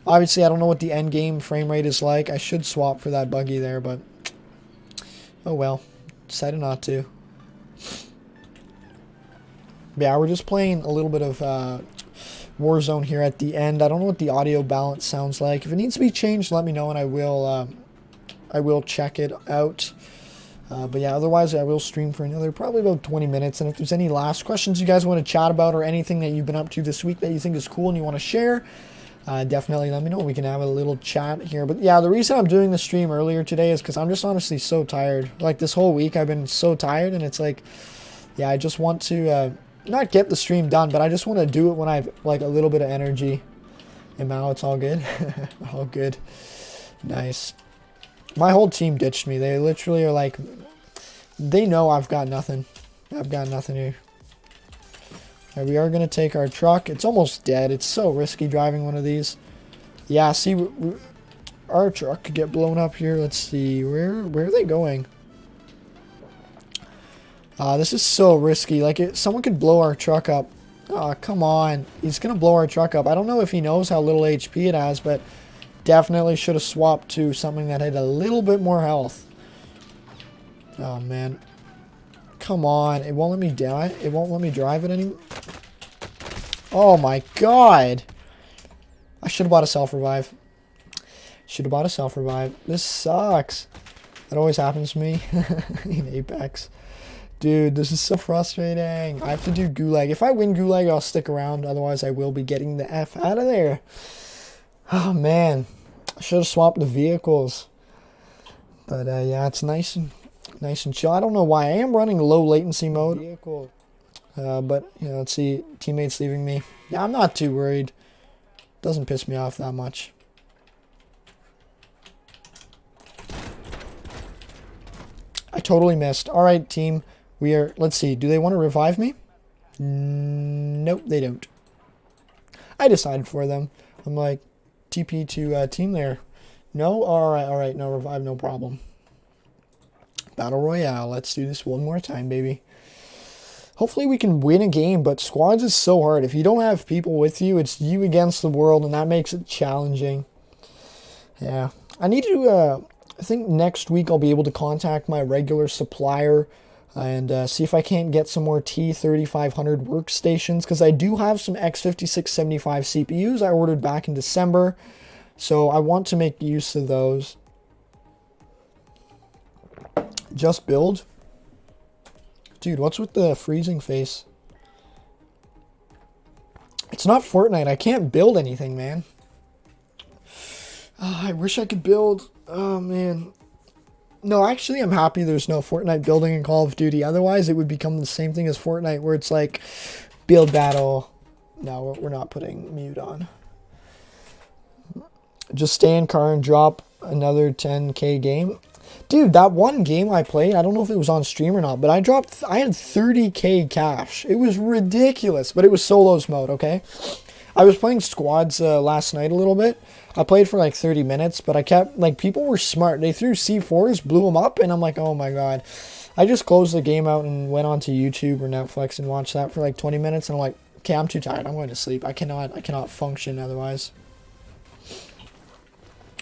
Obviously, I don't know what the end-game frame rate is like. I should swap for that buggy there, but... Oh well. Decided not to. Yeah, we're just playing a little bit of Warzone here at the end. I don't know what the audio balance sounds like. If it needs to be changed, let me know, and I will check it out. But yeah, otherwise I will stream for another probably about 20 minutes. And if there's any last questions you guys want to chat about, or anything that you've been up to this week that you think is cool and you want to share, definitely let me know. We can have a little chat here. But yeah, the reason I'm doing the stream earlier today is because I'm just honestly so tired. Like, this whole week I've been so tired, and it's like, yeah, I just want to not get the stream done, but I just want to do it when I have like a little bit of energy. And now it's all good. All good. Nice. My whole team ditched me. They literally are like, they know I've got nothing. I've got nothing here. Right, we are going to take our truck. It's almost dead. It's so risky driving one of these. Yeah, see, our truck could get blown up here. Let's see. Where are they going? This is so risky. Like, someone could blow our truck up Oh, come on. He's going to blow our truck up. I don't know if he knows how little HP it has, but definitely should have swapped to something that had a little bit more health. Oh, man. Come on. It won't let me die. It won't let me drive it anymore. Oh, my God. I should have bought a self-revive. Should have bought a self-revive. This sucks. That always happens to me in Apex. Dude, this is so frustrating. I have to do Gulag. If I win Gulag, I'll stick around. Otherwise, I will be getting the F out of there. Oh, man. I should have swapped the vehicles. But, yeah, it's nice and chill. I don't know why. I am running low latency mode. But, you know, let's see. Teammates leaving me. Yeah, I'm not too worried. Doesn't piss me off that much. I totally missed. All right, team. We are, let's see. Do they want to revive me? Nope, they don't. I decided for them. I'm like, TP to team there. No? All right. No, revive, no problem. Battle Royale. Let's do this one more time, baby. Hopefully we can win a game, but squads is so hard. If you don't have people with you, it's you against the world, and that makes it challenging. Yeah. I need to, I think next week I'll be able to contact my regular supplier and see if I can't get some more T3500 workstations, because I do have some X5675 CPUs I ordered back in December, so I want to make use of those. Just build? Dude, what's with the freezing face? It's not Fortnite. I can't build anything, man. Oh, I wish I could build. Oh, man. No, actually, I'm happy there's no Fortnite building in Call of Duty. Otherwise, it would become the same thing as Fortnite, where it's like, build battle. No, we're not putting mute on. Just stay in car and drop another 10K game. Dude, that one game I played, I don't know if it was on stream or not, but I had 30K cash. It was ridiculous, but it was solos mode, okay? I was playing squads last night a little bit. I played for like 30 minutes, but I kept, like, people were smart. They threw C4s, blew them up, and I'm like, oh my God. I just closed the game out and went onto YouTube or Netflix and watched that for like 20 minutes, and I'm like, okay, I'm too tired. I'm going to sleep. I cannot function otherwise.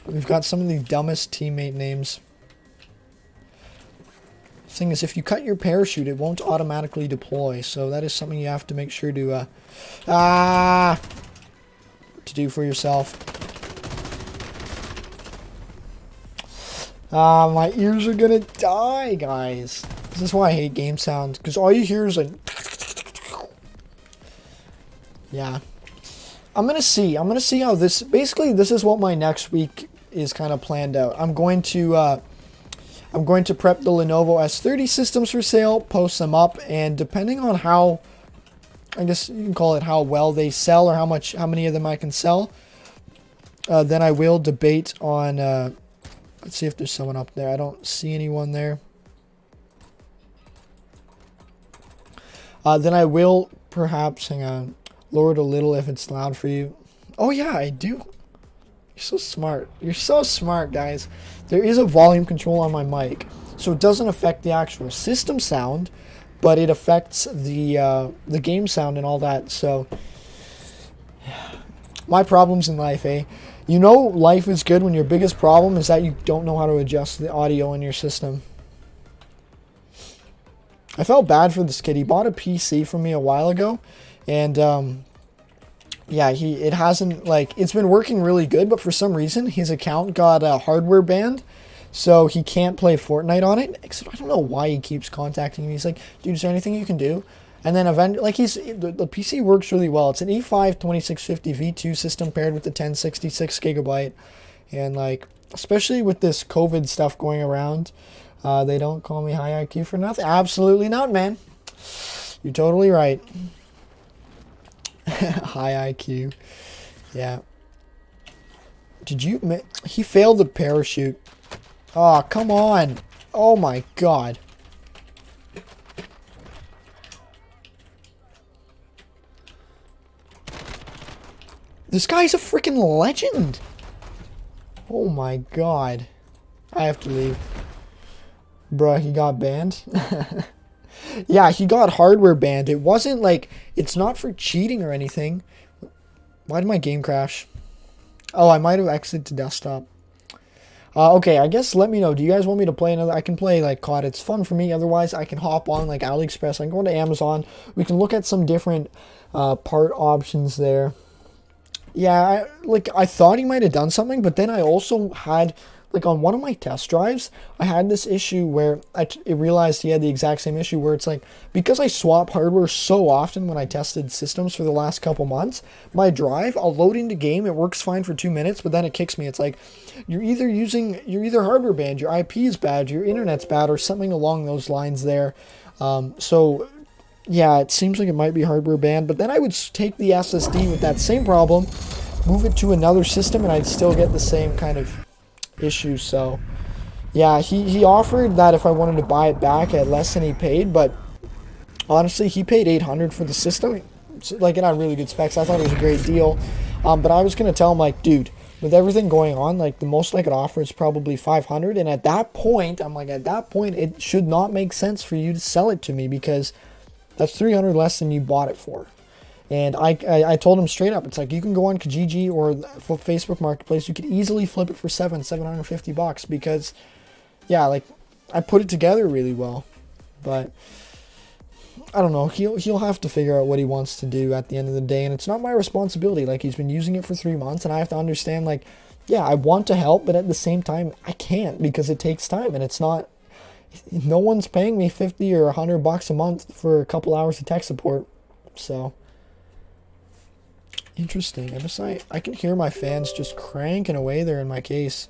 We've got some of the dumbest teammate names. Thing is, if you cut your parachute, it won't automatically deploy, so that is something you have to make sure to do for yourself. My ears are gonna die, guys. This is why I hate game sounds, because all you hear is like, yeah. I'm gonna see how this, basically this is what my next week is kind of planned out. I'm going to prep the Lenovo S30 systems for sale, post them up, and depending on how, I guess you can call it how well they sell, or how many of them I can sell, then I will debate on, let's see if there's someone up there. I don't see anyone there. Then I will perhaps, hang on, lower it a little if it's loud for you. Oh yeah, I do. You're so smart. You're so smart, guys. There is a volume control on my mic, so it doesn't affect the actual system sound, but it affects the game sound and all that. So, my problems in life, eh? You know, life is good when your biggest problem is that you don't know how to adjust the audio in your system. I felt bad for this kid. He bought a PC from me a while ago, and yeah, it hasn't, like, it's been working really good, but for some reason his account got hardware banned, so he can't play Fortnite on it. Except I don't know why he keeps contacting me. He's like, dude, is there anything you can do? And then eventually, like, the PC works really well. It's an i5 2650 V2 system paired with the 1066 gigabyte, and like, especially with this COVID stuff going around, they don't call me high IQ for nothing. Absolutely not, man. You're totally right. High IQ. Yeah. He failed the parachute. Oh, come on. Oh my God. This guy's a freaking legend. Oh my God. I have to leave. Bruh, he got banned. Yeah, he got hardware banned. It wasn't like, it's not for cheating or anything. Why did my game crash? Oh, I might have exited to desktop. Okay, I guess let me know. Do you guys want me to play another? I can play like COD. It's fun for me. Otherwise, I can hop on like AliExpress. I can go to Amazon. We can look at some different part options there. Yeah, I thought he might have done something, but then I also had like on one of my test drives, I had this issue where I realized he had the exact same issue where it's like because I swap hardware so often when I tested systems for the last couple months, my drive, I'll load into game, it works fine for 2 minutes, but then it kicks me. It's like you're either hardware banned, your IP is bad, your internet's bad, or something along those lines there. So yeah, it seems like it might be hardware banned, but then I would take the SSD with that same problem, move it to another system, and I'd still get the same kind of issue. So yeah, he offered that if I wanted to buy it back at less than he paid, but honestly, he paid 800 for the system. It's like it had really good specs. I thought it was a great deal. But I was gonna tell him like, dude, with everything going on, like the most I could offer is probably 500. And at that point, I'm like, at that point, it should not make sense for you to sell it to me because that's 300 less than you bought it for. And I told him straight up, it's like you can go on Kijiji or Facebook Marketplace, you could easily flip it for $750 because, yeah, like I put it together really well. But I don't know, he'll have to figure out what he wants to do at the end of the day, and it's not my responsibility. Like he's been using it for 3 months, and I have to understand like, yeah, I want to help, but at the same time I can't because it takes time, and it's not. No one's paying me 50 or $100 a month for a couple hours of tech support, so. Interesting. I can hear my fans just cranking away there in my case.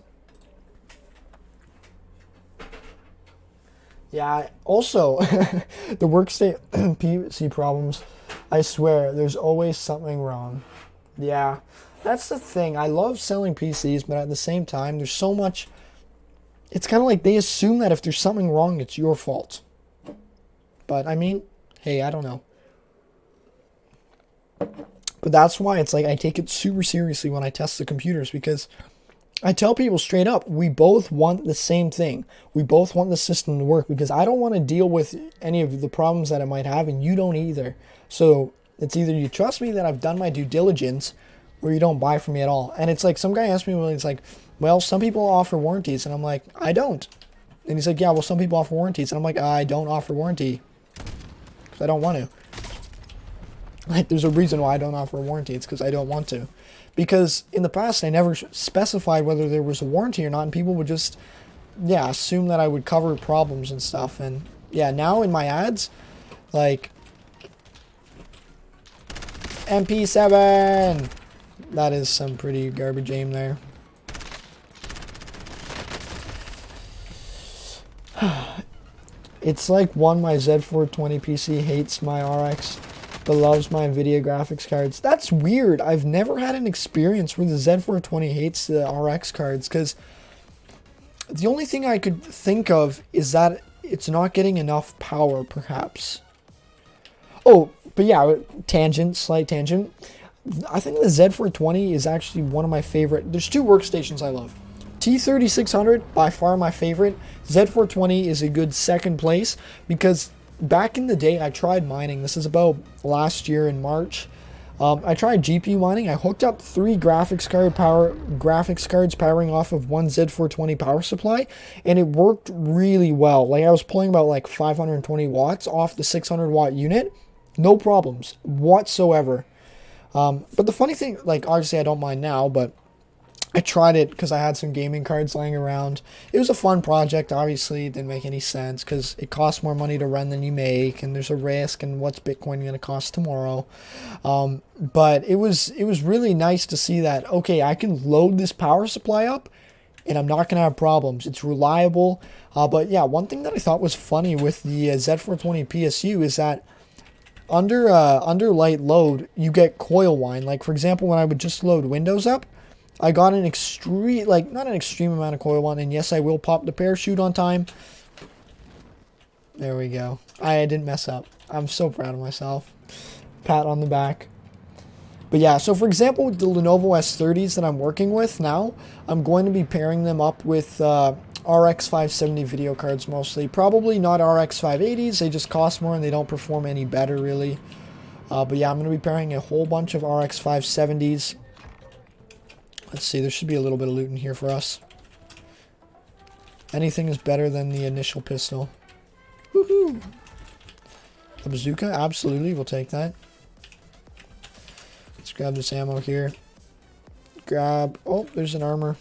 Yeah, also, the workstation PC problems, I swear, there's always something wrong. Yeah, that's the thing. I love selling PCs, but at the same time, there's so much. It's kind of like they assume that if there's something wrong, it's your fault. But, I mean, hey, I don't know. But that's why it's like I take it super seriously when I test the computers because I tell people straight up, we both want the same thing. We both want the system to work because I don't want to deal with any of the problems that it might have and you don't either. So it's either you trust me that I've done my due diligence or you don't buy from me at all. And it's like some guy asked me, well, it's like, well, some people offer warranties. And I'm like, I don't. And he's like, yeah, well, some people offer warranties. And I'm like, I don't offer warranty because I don't want to. Like, there's a reason why I don't offer a warranty. It's because I don't want to. Because in the past, I never specified whether there was a warranty or not, and people would just, yeah, assume that I would cover problems and stuff. And, yeah, now in my ads, like, MP7! That is some pretty garbage aim there. It's like my Z420 PC hates my RX. But loves my NVIDIA graphics cards. That's weird. I've never had an experience where the Z420 hates the RX cards because the only thing I could think of is that it's not getting enough power, perhaps. Oh, but yeah, slight tangent. I think the Z420 is actually one of my favorite. There's two workstations I love. T3600, by far my favorite. Z420 is a good second place because back in the day, I tried mining. This is about last year in March. I tried GPU mining. I hooked up 3 graphics cards powering off of one Z420 power supply, and it worked really well. Like I was pulling about like 520 watts off the 600 watt unit, no problems whatsoever. But the funny thing, like obviously I don't mind now, but I tried it because I had some gaming cards laying around. It was a fun project. Obviously, it didn't make any sense because it costs more money to run than you make, and there's a risk, and what's Bitcoin going to cost tomorrow? But it was really nice to see that, okay, I can load this power supply up, and I'm not going to have problems. It's reliable. But yeah, one thing that I thought was funny with the Z420 PSU is that under light load, you get coil whine. Like, for example, when I would just load Windows up, I got an extreme, like, not an extreme amount of coil whine, and yes, I will pop the parachute on time. There we go. I didn't mess up. I'm so proud of myself. Pat on the back. But yeah, so for example, with the Lenovo S30s that I'm working with now, I'm going to be pairing them up with RX 570 video cards mostly. Probably not RX 580s. They just cost more and they don't perform any better really. But yeah, I'm going to be pairing a whole bunch of RX 570s. Let's see, there should be a little bit of loot in here for us. Anything is better than the initial pistol. Woohoo! A bazooka? Absolutely, we'll take that. Let's grab this ammo here. Grab... Oh, there's an armor.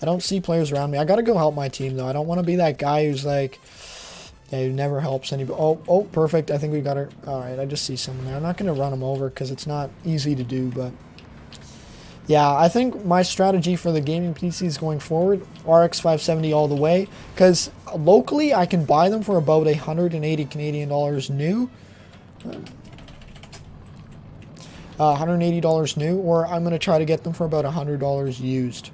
I don't see players around me. I gotta go help my team, though. I don't want to be that guy who's like... Yeah, who never helps anybody. Oh, perfect. I think we got her. Alright, I just see someone there. I'm not going to run them over because it's not easy to do, but... Yeah, I think my strategy for the gaming PCs going forward, RX 570 all the way, because locally I can buy them for about 180 Canadian dollars new. $180 new, or I'm going to try to get them for about $100 used.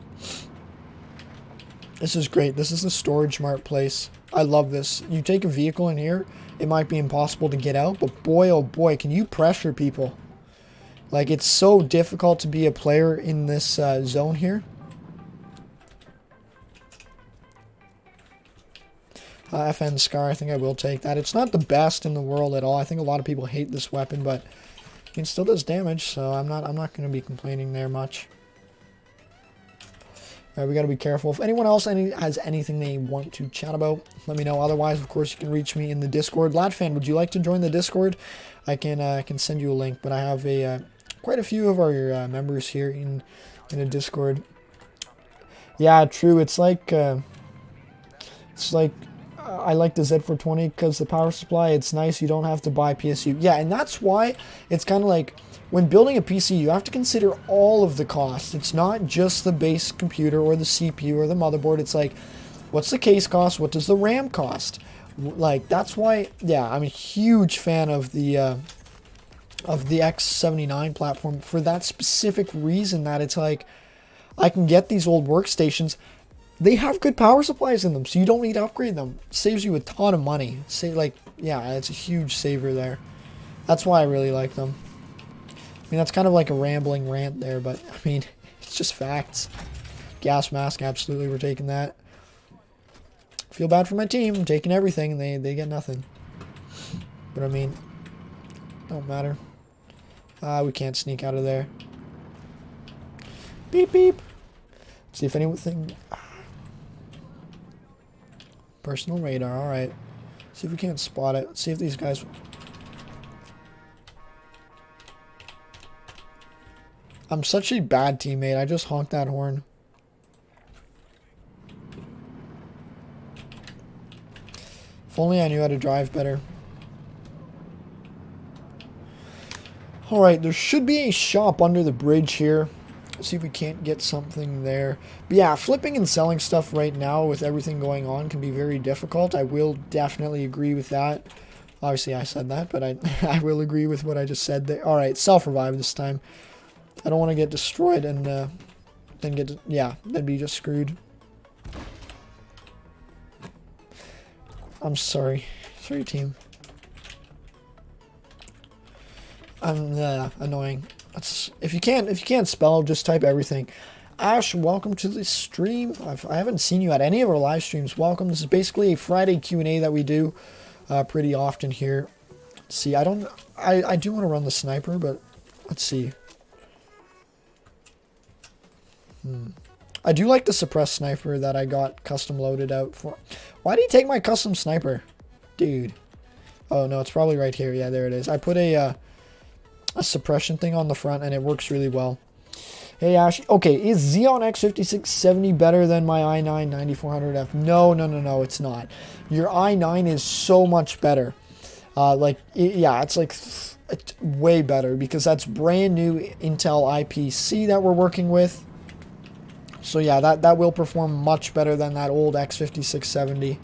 This is great. This is the Storage Mart place. I love this. You take a vehicle in here, it might be impossible to get out, but boy, oh boy, can you pressure people. Like, it's so difficult to be a player in this zone here. FN Scar, I think I will take that. It's not the best in the world at all. I think a lot of people hate this weapon, but it still does damage, so I'm not going to be complaining there much. We got to be careful. If anyone else has anything they want to chat about, let me know. Otherwise, of course, you can reach me in the Discord. Ladfan, would you like to join the Discord? I can send you a link, but I have quite a few of our members here in a Discord. Yeah, true. It's like I like the Z420 because the power supply, it's nice. You don't have to buy PSU. Yeah, and that's why it's kind of like, when building a PC, you have to consider all of the costs. It's not just the base computer or the CPU or the motherboard. It's like, what's the case cost? What does the RAM cost? Like, that's why, yeah, I'm a huge fan of the X79 platform for that specific reason, that it's like, I can get these old workstations. They have good power supplies in them, so you don't need to upgrade them. It saves you a ton of money. Say, like, yeah, it's a huge saver there. That's why I really like them. I mean, that's kind of like a rambling rant there, but, I mean, it's just facts. Gas mask, absolutely, we're taking that. Feel bad for my team. I'm taking everything, and they get nothing. But, I mean, don't matter. We can't sneak out of there. Beep, beep. See if anything... Personal radar, alright. See if we can't spot it. See if these guys... I'm such a bad teammate. I just honked that horn. If only I knew how to drive better. Alright, there should be a shop under the bridge here. Let's see if we can't get something there. But yeah, flipping and selling stuff right now with everything going on can be very difficult. I will definitely agree with that. Obviously, I said that, but I will agree with what I just said there. Alright, self-revive this time. I don't want to get destroyed and then get... yeah, that'd be just screwed. I'm sorry. Sorry, team. I'm annoying. If you can't spell, just type everything. Ash, welcome to the stream. I haven't seen you at any of our live streams. Welcome. This is basically a Friday Q&A that we do pretty often here. Let's see, I do want to run the sniper, but let's see. I do like the suppressed sniper that I got custom loaded out for. Why do you take my custom sniper? Dude. Oh, no, it's probably right here. Yeah, there it is. I put a suppression thing on the front, and it works really well. Hey, Ash. Okay, is Xeon X5670 better than my i9 9400F? No, it's not. Your i9 is so much better. Yeah, it's like it's way better because that's brand new Intel IPC that we're working with. So yeah, that will perform much better than that old X5670.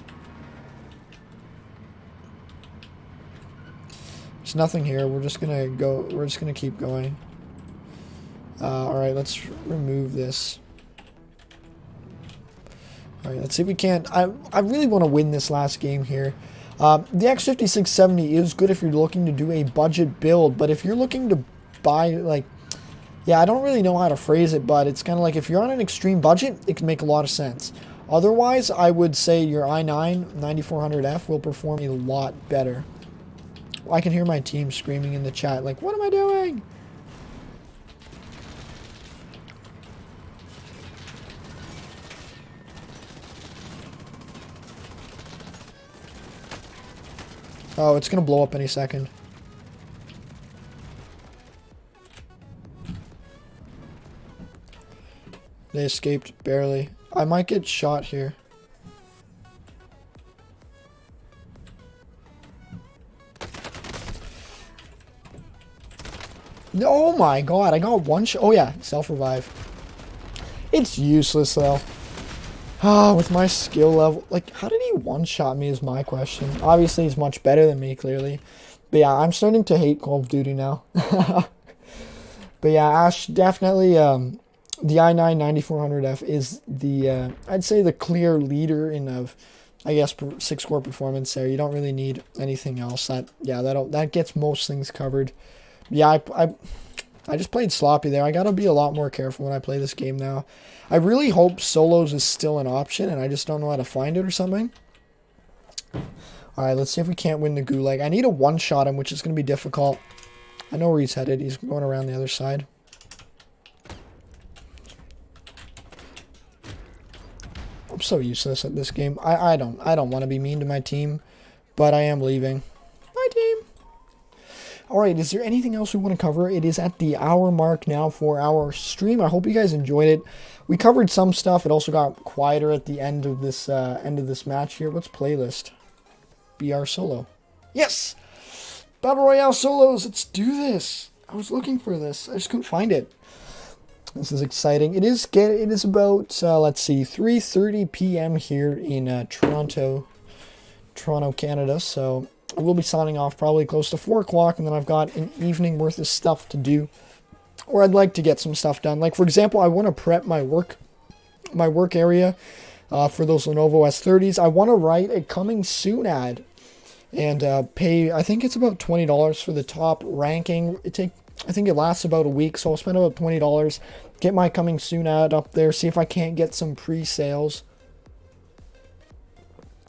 There's nothing here. We're just gonna keep going. Alright, let's remove this. Alright, let's see if we can't... I really want to win this last game here. The X5670 is good if you're looking to do a budget build, but if you're looking to buy, like... Yeah, I don't really know how to phrase it, but it's kind of like if you're on an extreme budget, it can make a lot of sense. Otherwise, I would say your i9 9400F will perform a lot better. I can hear my team screaming in the chat, like, what am I doing? Oh, it's going to blow up any second. They escaped barely. I might get shot here. Oh my god, I got one shot. Oh yeah, self-revive. It's useless though. Ah, with my skill level. Like, how did he one-shot me is my question. Obviously, he's much better than me, clearly. But yeah, I'm starting to hate Call of Duty now. But yeah, Ash, definitely, the i9 9400F is the, I'd say the clear leader in of, I guess, 6-core performance there. You don't really need anything else. That gets most things covered. Yeah, I just played sloppy there. I gotta be a lot more careful when I play this game now. I really hope solos is still an option, and I just don't know how to find it or something. Alright, let's see if we can't win the Gulag. I need to one-shot him, which is going to be difficult. I know where he's headed. He's going around the other side. I'm so useless at this game. I don't want to be mean to my team, but I am leaving. My team. Alright, is there anything else we want to cover? It is at the hour mark now for our stream. I hope you guys enjoyed it. We covered some stuff. It also got quieter at the end of this match here. What's playlist? BR solo. Yes! Battle Royale solos. Let's do this. I was looking for this. I just couldn't find it. This is exciting. It is about let's see, 3:30 p.m. here in Toronto, Canada. So I will be signing off probably close to 4 o'clock, and then I've got an evening worth of stuff to do, or I'd like to get some stuff done. Like, for example, I want to prep my work area for those Lenovo S30s. I want to write a coming soon ad and pay, I think it's about $20 for the top ranking. I think it lasts about a week, so I'll spend about $20, get my coming soon ad up there, see if I can't get some pre-sales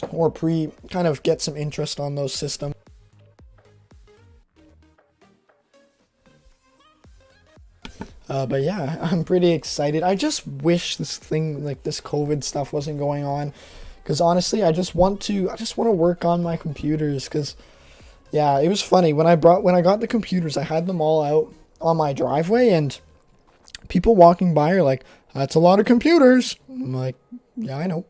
or kind of get some interest on those systems. But yeah, I'm pretty excited. I just wish this thing, like this COVID stuff, wasn't going on, because honestly, I just want to work on my computers. Because yeah, it was funny when I got the computers, I had them all out on my driveway, and people walking by are like, "That's a lot of computers." I'm like, "Yeah, I know."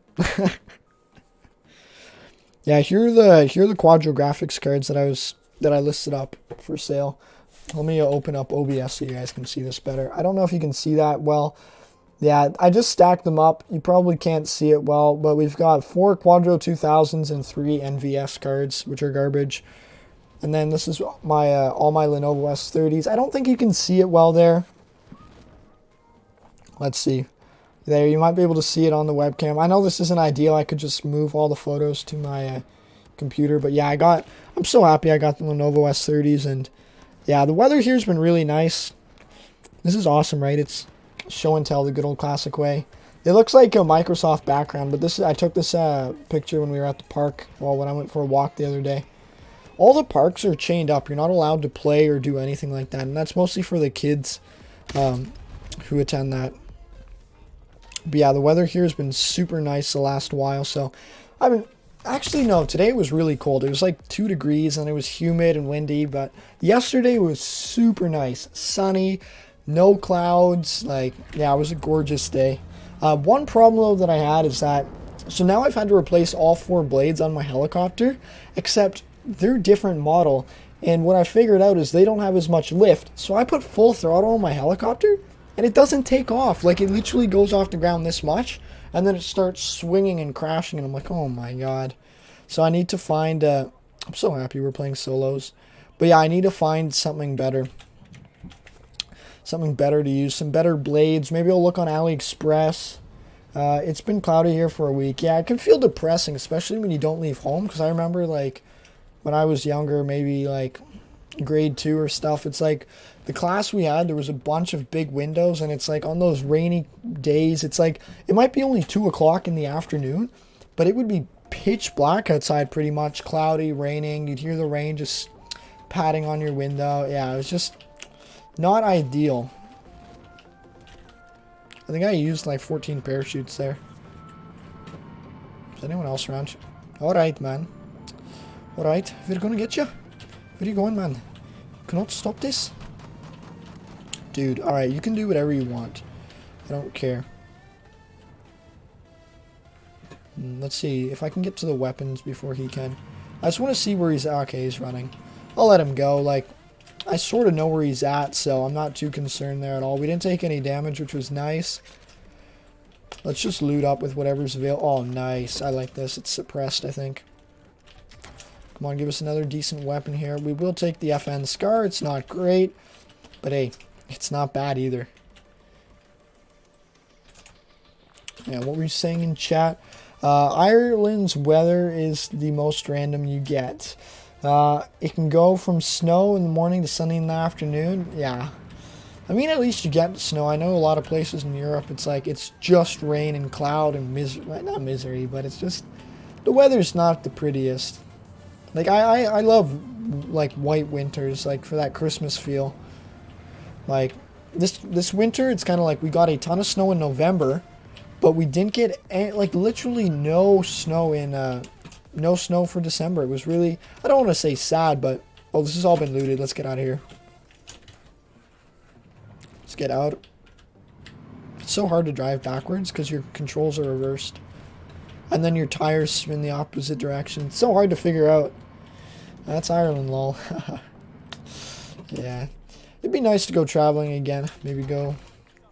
Yeah, here are the Quadro graphics cards that I listed up for sale. Let me open up OBS so you guys can see this better. I don't know if you can see that well. Yeah, I just stacked them up. You probably can't see it well, but we've got 4 Quadro 2000s and 3 NVS cards, which are garbage. And then this is my all my Lenovo S30s. I don't think you can see it well there. Let's see. There, you might be able to see it on the webcam. I know this isn't ideal. I could just move all the photos to my computer. But yeah, I'm so happy I got the Lenovo S30s. And yeah, the weather here's been really nice. This is awesome, right? It's show and tell the good old classic way. It looks like a Microsoft background, but I took this picture when we were at the park, when I went for a walk the other day. All the parks are chained up. You're not allowed to play or do anything like that. And that's mostly for the kids who attend that. But yeah, the weather here has been super nice the last while. So, actually, no, today it was really cold. It was like 2 degrees and it was humid and windy. But yesterday was super nice. Sunny, no clouds. Like, yeah, it was a gorgeous day. One problem, though, that I had is that, so now I've had to replace all 4 blades on my helicopter, except they're different model, and what I figured out is they don't have as much lift. So I put full throttle on my helicopter, and it doesn't take off. Like, it literally goes off the ground this much, and then it starts swinging and crashing, and I'm like, oh my god. So I need to find, I'm so happy we're playing solos. But yeah, I need to find something better. Something better to use, some better blades. Maybe I'll look on AliExpress. It's been cloudy here for a week. Yeah, it can feel depressing, especially when you don't leave home, because I remember, like, when I was younger, maybe like grade 2 or stuff, it's like the class we had, there was a bunch of big windows, and it's like on those rainy days, it's like it might be only 2 o'clock in the afternoon, but it would be pitch black outside, pretty much cloudy, raining. You'd hear the rain just patting on your window. Yeah, it was just not ideal. I think I used like 14 parachutes there. Is anyone else around? Alright, man. Alright, we're gonna get you. Where are you going, man? Cannot stop this. Dude, alright, you can do whatever you want. I don't care. Let's see if I can get to the weapons before he can. I just want to see where he's at. Okay, he's running. I'll let him go. Like, I sort of know where he's at, so I'm not too concerned there at all. We didn't take any damage, which was nice. Let's just loot up with whatever's available. Oh, nice. I like this. It's suppressed, I think. Come on, give us another decent weapon here. We will take the FN Scar. It's not great, but hey, it's not bad either. Yeah, what were you saying in chat? Ireland's weather is the most random you get. It can go from snow in the morning to sunny in the afternoon. Yeah. I mean, at least you get snow. I know a lot of places in Europe, it's like, it's just rain and cloud and misery. Not misery, but it's just, the weather's not the prettiest. Like, I love, like, white winters, like, for that Christmas feel. Like, this winter, it's kind of like we got a ton of snow in November, but we didn't get, like, literally no snow in, no snow for December. It was really, I don't want to say sad, but, oh, this has all been looted. Let's get out of here. Let's get out. It's so hard to drive backwards because your controls are reversed. And then your tires spin the opposite direction. It's so hard to figure out. That's Ireland, lol. Yeah. It'd be nice to go traveling again. Maybe go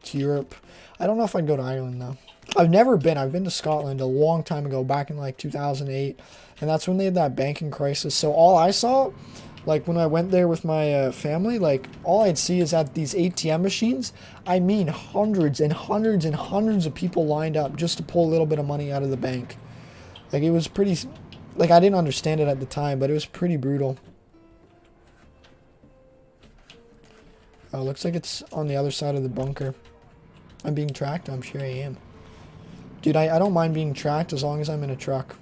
to Europe. I don't know if I'd go to Ireland, though. I've never been. I've been to Scotland a long time ago, back in like 2008. And that's when they had that banking crisis. So all I saw, like when I went there with my family, like all I'd see is at these ATM machines, I mean hundreds and hundreds and hundreds of people lined up just to pull a little bit of money out of the bank. Like it was pretty, like I didn't understand it at the time, but it was pretty brutal. Oh, looks like it's on the other side of the bunker. I'm being tracked? I'm sure I am. Dude, I don't mind being tracked as long as I'm in a truck.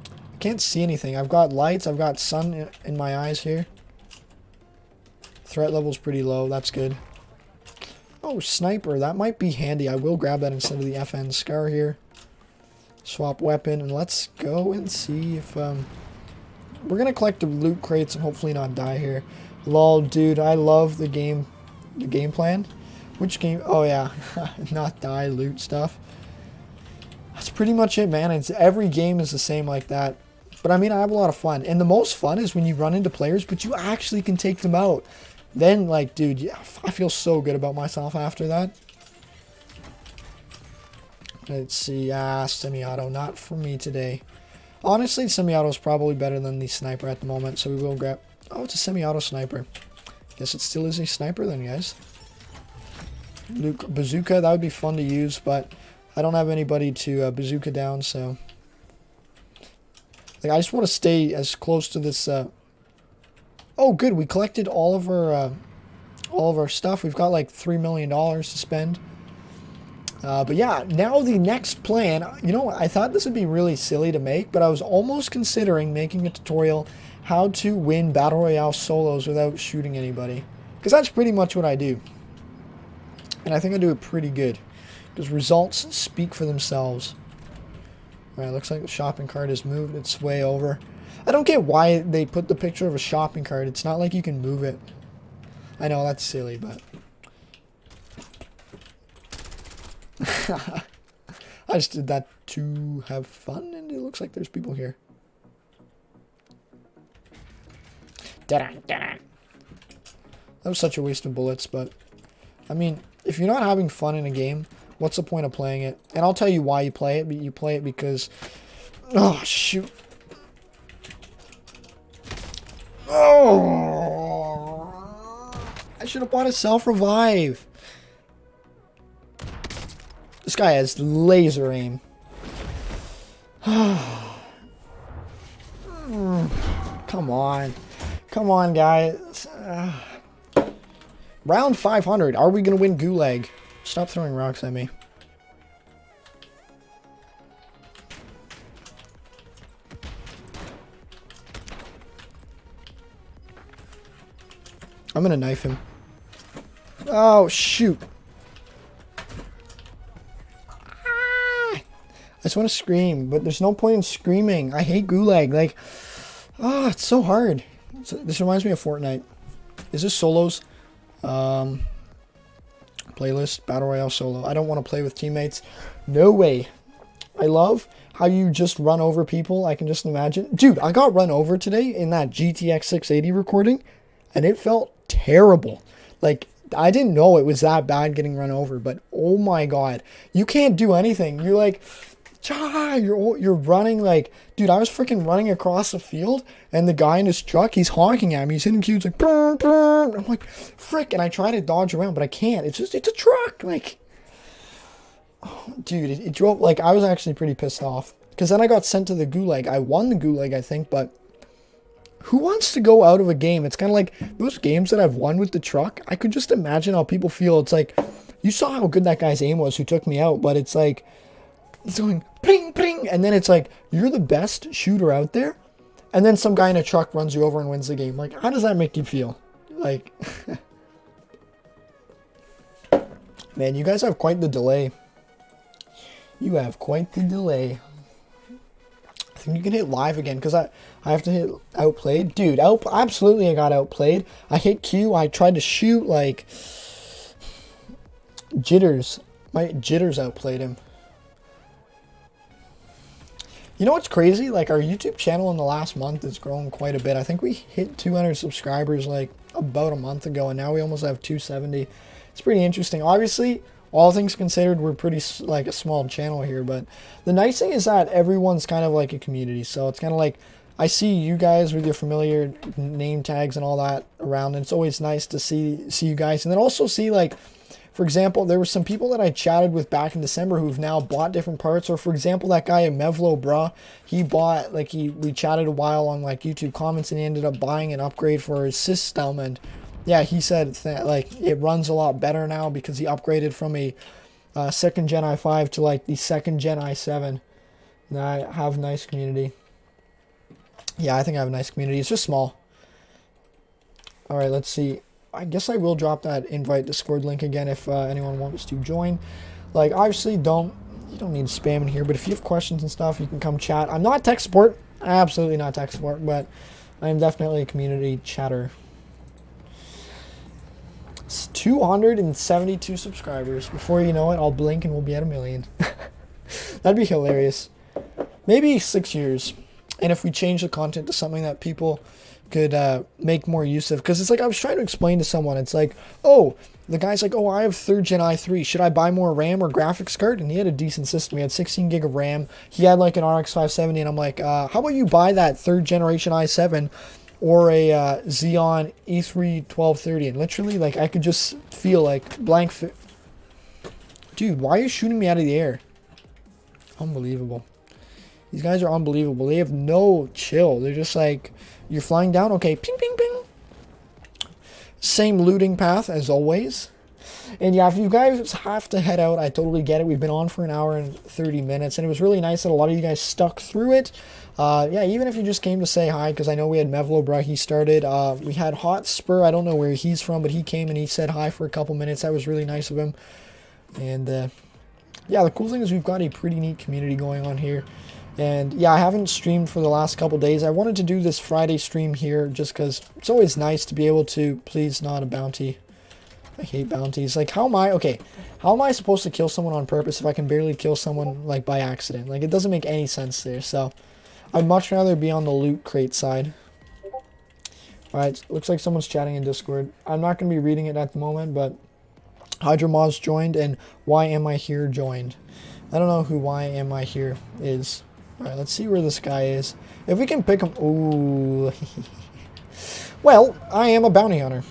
I can't see anything. I've got lights. I've got sun in my eyes here. Threat level's pretty low. That's good. Oh, sniper. That might be handy. I will grab that instead of the FN Scar here. Swap weapon. And let's go and see if... we're going to collect the loot crates and hopefully not die here. Lol, dude. I love the game plan. Which game? Oh, yeah. Not die, loot stuff. That's pretty much it, man. It's every game is the same like that. But, I mean, I have a lot of fun. And the most fun is when you run into players, but you actually can take them out. Then, like, dude, yeah, I feel so good about myself after that. Let's see. Semi-auto. Not for me today. Honestly, semi-auto is probably better than the sniper at the moment, so we will grab... Oh, it's a semi-auto sniper. Guess it still is a sniper then, guys. Luke, bazooka, that would be fun to use, but I don't have anybody to bazooka down, so... Like, I just want to stay as close to this... Oh, good, we collected all of our stuff. We've got like $3 million to spend. But yeah, now the next plan, you know, I thought this would be really silly to make, but I was almost considering making a tutorial how to win Battle Royale solos without shooting anybody. Because that's pretty much what I do. And I think I do it pretty good. Because results speak for themselves. Alright, looks like the shopping cart has moved. It's way over. I don't get why they put the picture of a shopping cart. It's not like you can move it. I know, that's silly, but... I just did that to have fun, and it looks like there's people here. That was such a waste of bullets, but... I mean, if you're not having fun in a game, what's the point of playing it? And I'll tell you why you play it. But you play it because... Oh, shoot. Oh! I should have bought a self-revive. This guy has laser aim. Come on. Come on, guys. Round 500. Are we going to win Gulag? Stop throwing rocks at me. I'm going to knife him. Oh, shoot. I just want to scream, but there's no point in screaming. I hate Gulag. Like, oh, it's so hard. This reminds me of Fortnite. Is this solos? Playlist, Battle Royale solo. I don't want to play with teammates. No way. I love how you just run over people. I can just imagine. Dude, I got run over today in that GTX 680 recording, and it felt terrible. Like, I didn't know it was that bad getting run over, but oh my god. You can't do anything. You're like, you're running like, dude, I was freaking running across the field, and the guy in his truck, he's honking at me. He's hitting cubes like, burr, burr. I'm like, frick, and I try to dodge around, but I can't. It's a truck. Like, oh, dude, it drove, like, I was actually pretty pissed off. Because then I got sent to the Gulag. I won the Gulag, I think, but who wants to go out of a game? It's kind of like those games that I've won with the truck. I could just imagine how people feel. It's like, you saw how good that guy's aim was who took me out, but it's like, he's going, ping, ping, and then it's like, you're the best shooter out there, and then some guy in a truck runs you over and wins the game. Like, how does that make you feel? Like, man, you guys have quite the delay. You have quite the delay. I think you can hit live again, because I have to hit outplayed. Dude, absolutely I got outplayed. I hit Q, I tried to shoot, like, Jitters. My Jitters outplayed him. You know what's crazy? Like, our YouTube channel in the last month has grown quite a bit. I think we hit 200 subscribers, like, about a month ago, and now we almost have 270. It's pretty interesting. Obviously, all things considered, we're pretty, like, a small channel here, but the nice thing is that everyone's kind of like a community, so it's kind of like, I see you guys with your familiar name tags and all that around, and it's always nice to see you guys, and then also see, like, for example, there were some people that I chatted with back in December who've now bought different parts. Or for example, that guy Mevlo Bruh, he bought, like, we chatted a while on, like, YouTube comments, and he ended up buying an upgrade for his system. And yeah, he said like, it runs a lot better now because he upgraded from a 2nd Gen i5 to, like, the 2nd Gen i7. And I have a nice community. Yeah, I think I have a nice community. It's just small. All right, let's see. I guess I will drop that invite Discord link again if anyone wants to join. Like, obviously, you don't need spam in here, but if you have questions and stuff, you can come chat. I'm not tech support. Absolutely not tech support, but I am definitely a community chatter. It's 272 subscribers. Before you know it, I'll blink and we'll be at 1 million. That'd be hilarious. Maybe 6 years. And if we change the content to something that people could make more use of, because it's like, I was trying to explain to someone, it's like, oh, the guy's like, oh, I have 3rd Gen i3, should I buy more RAM or graphics card? And he had a decent system. He had 16 gig of RAM, he had like an RX 570, and I'm like, how about you buy that 3rd generation i7 or a Xeon E3 1230? And literally, like, I could just feel like blank dude, why are you shooting me out of the air? Unbelievable. These guys are unbelievable. They have no chill. They're just like, you're flying down, okay, ping, ping, ping. Same looting path as always. And yeah, if you guys have to head out, I totally get it. We've been on for 1 hour and 30 minutes, and it was really nice that a lot of you guys stuck through it. Yeah, even if you just came to say hi, because I know we had Mevlo Bruh, he started. We had Hotspur, I don't know where he's from, but he came and he said hi for a couple minutes. That was really nice of him. And yeah, the cool thing is we've got a pretty neat community going on here. And yeah, I haven't streamed for the last couple days. I wanted to do this Friday stream here just because it's always nice to be able to, please not a bounty. I hate bounties. Like, how am I supposed to kill someone on purpose if I can barely kill someone, like, by accident? Like, it doesn't make any sense there. So I'd much rather be on the loot crate side. Alright, looks like someone's chatting in Discord. I'm not going to be reading it at the moment, but HydroMoz joined and Why Am I Here joined. I don't know who Why Am I Here is. Alright, let's see where this guy is. If we can pick him... Ooh. Well, I am a bounty hunter.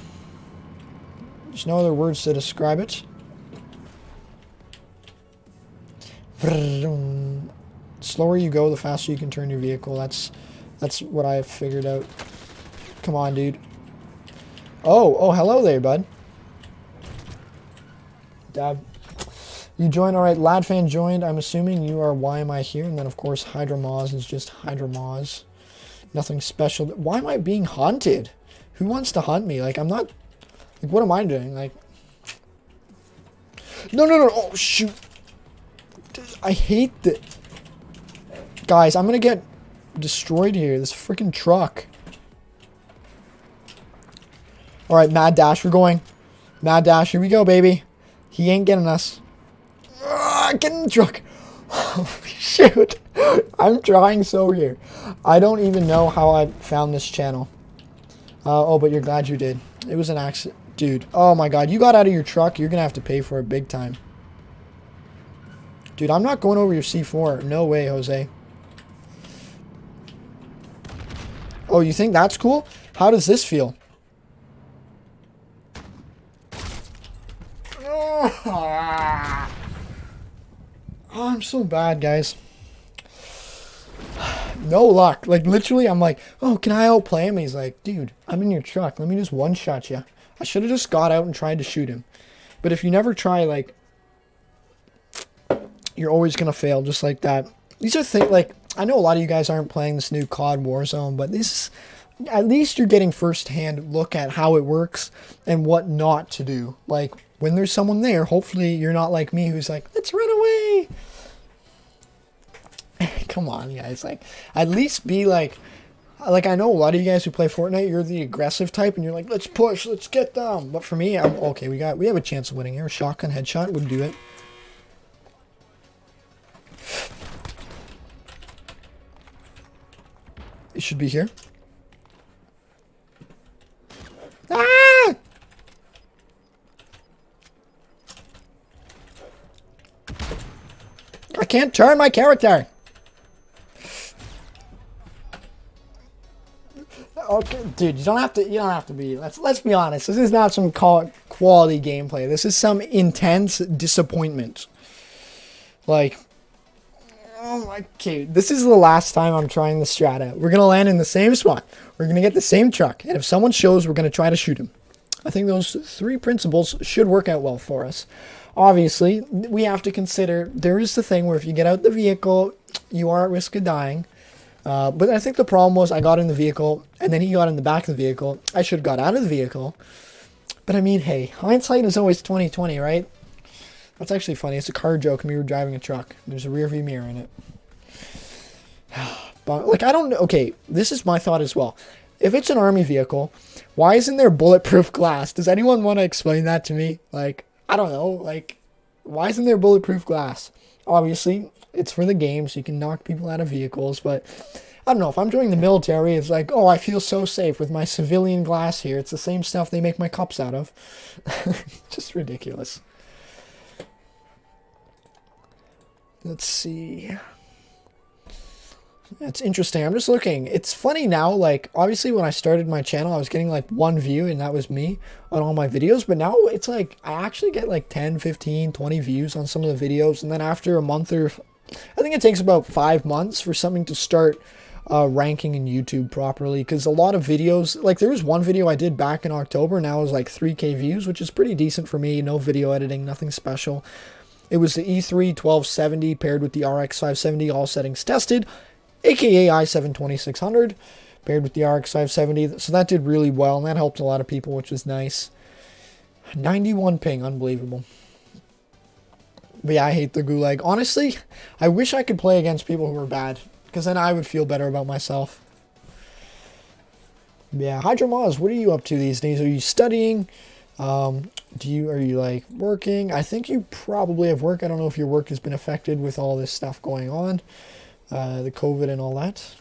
There's no other words to describe it. The slower you go, the faster you can turn your vehicle. That's what I have figured out. Come on, dude. Oh, hello there, bud. Dab. You joined, all right. Ladfan joined. I'm assuming you are Why Am I Here? And then, of course, Hydra Moz is just Hydra Moz. Nothing special. Why am I being hunted? Who wants to hunt me? Like, I'm not... Like, what am I doing? Like... No. Oh, shoot. I hate that. Guys, I'm going to get destroyed here. This freaking truck. All right, Mad Dash. We're going. Mad Dash. Here we go, baby. He ain't getting us. Get in the truck. Oh, shoot. I'm trying so here. I don't even know how I found this channel. Oh, but you're glad you did. It was an accident. Dude, oh my god. You got out of your truck. You're going to have to pay for it big time. Dude, I'm not going over your C4. No way, Jose. Oh, you think that's cool? How does this feel? Oh, I'm so bad, guys. No luck. Like, literally, I'm like, oh, can I outplay him? He's like, dude, I'm in your truck. Let me just one-shot you. I should have just got out and tried to shoot him. But if you never try, like, you're always going to fail just like that. These are things, like, I know a lot of you guys aren't playing this new COD Warzone, but this, at least you're getting first-hand look at how it works and what not to do. Like, when there's someone there, hopefully you're not like me who's like, let's run away. Come on, guys. Like, at least be like I know a lot of you guys who play Fortnite, you're the aggressive type, and you're like, let's push, let's get them. But for me, I'm okay. We have a chance of winning here. A shotgun headshot would do it. It should be here. Ah! I can't turn my character. Okay, dude, you don't have to be. Let's be honest. This is not some quality gameplay. This is some intense disappointment. Like, oh my, okay, this is the last time I'm trying this strat out. We're gonna land in the same spot. We're gonna get the same truck, and if someone shows, we're gonna try to shoot him. I think those three principles should work out well for us. Obviously, we have to consider there is the thing where if you get out the vehicle, you are at risk of dying. But I think the problem was I got in the vehicle, and then he got in the back of the vehicle. I should have got out of the vehicle. But I mean, hey, hindsight is always 20/20, right? That's actually funny. It's a car joke, and we were driving a truck. There's a rear view mirror in it. But, like, I don't know. Okay, this is my thought as well. If it's an army vehicle, why isn't there bulletproof glass? Does anyone want to explain that to me? Like, I don't know. Like, why isn't there bulletproof glass? Obviously, it's for the game, so you can knock people out of vehicles, but I don't know. If I'm joining the military, it's like, oh, I feel so safe with my civilian glass here. It's the same stuff they make my cups out of. Just ridiculous. Let's see. It's interesting. I'm just looking. It's funny now, like, obviously when I started my channel, I was getting like 1 view and that was me on all my videos. But now it's like, I actually get like 10, 15, 20 views on some of the videos. And then after a month or, I think it takes about 5 months for something to start ranking in YouTube properly. Because a lot of videos, like there was one video I did back in October. Now it was like 3K views, which is pretty decent for me. No video editing, nothing special. It was the E3 1270 paired with the RX 570, all settings tested. AKA i7 2600 paired with the RX 570. So that did really well, and that helped a lot of people, which was nice. 91 ping, unbelievable. But yeah, I hate the gulag. Honestly, I wish I could play against people who are bad, because then I would feel better about myself. Yeah, Hydra Moz, what are you up to these days? Are you studying? Are you like working? I think you probably have work. I don't know if your work has been affected with all this stuff going on. The COVID and all that.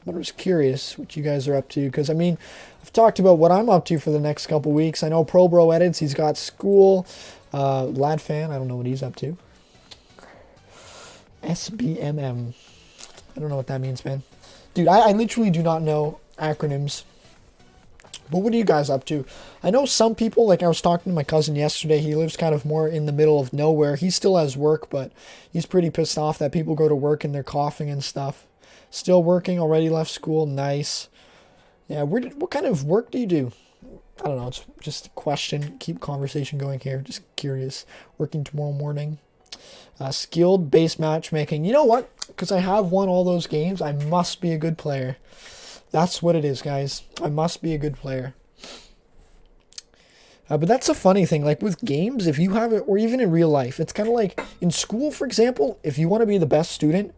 But I was curious what you guys are up to, because I mean, I've talked about what I'm up to for the next couple weeks. I know Pro Bro edits, he's got school. Lad Fan, I don't know what he's up to. SBMM. I don't know what that means, man. Dude, I literally do not know acronyms. But what are you guys up to? I know some people, like I was talking to my cousin yesterday, he lives kind of more in the middle of nowhere. He still has work, but he's pretty pissed off that people go to work and they're coughing and stuff. Still working, already left school, nice. Yeah, what kind of work do you do? I don't know. It's just a question. Keep conversation going here. Just curious. Working tomorrow morning. Skilled base matchmaking. You know what? Because I have won all those games, I must be a good player. That's what it is, guys. I must be a good player. But that's a funny thing. Like with games, if you have it, or even in real life, it's kind of like in school, for example, if you want to be the best student,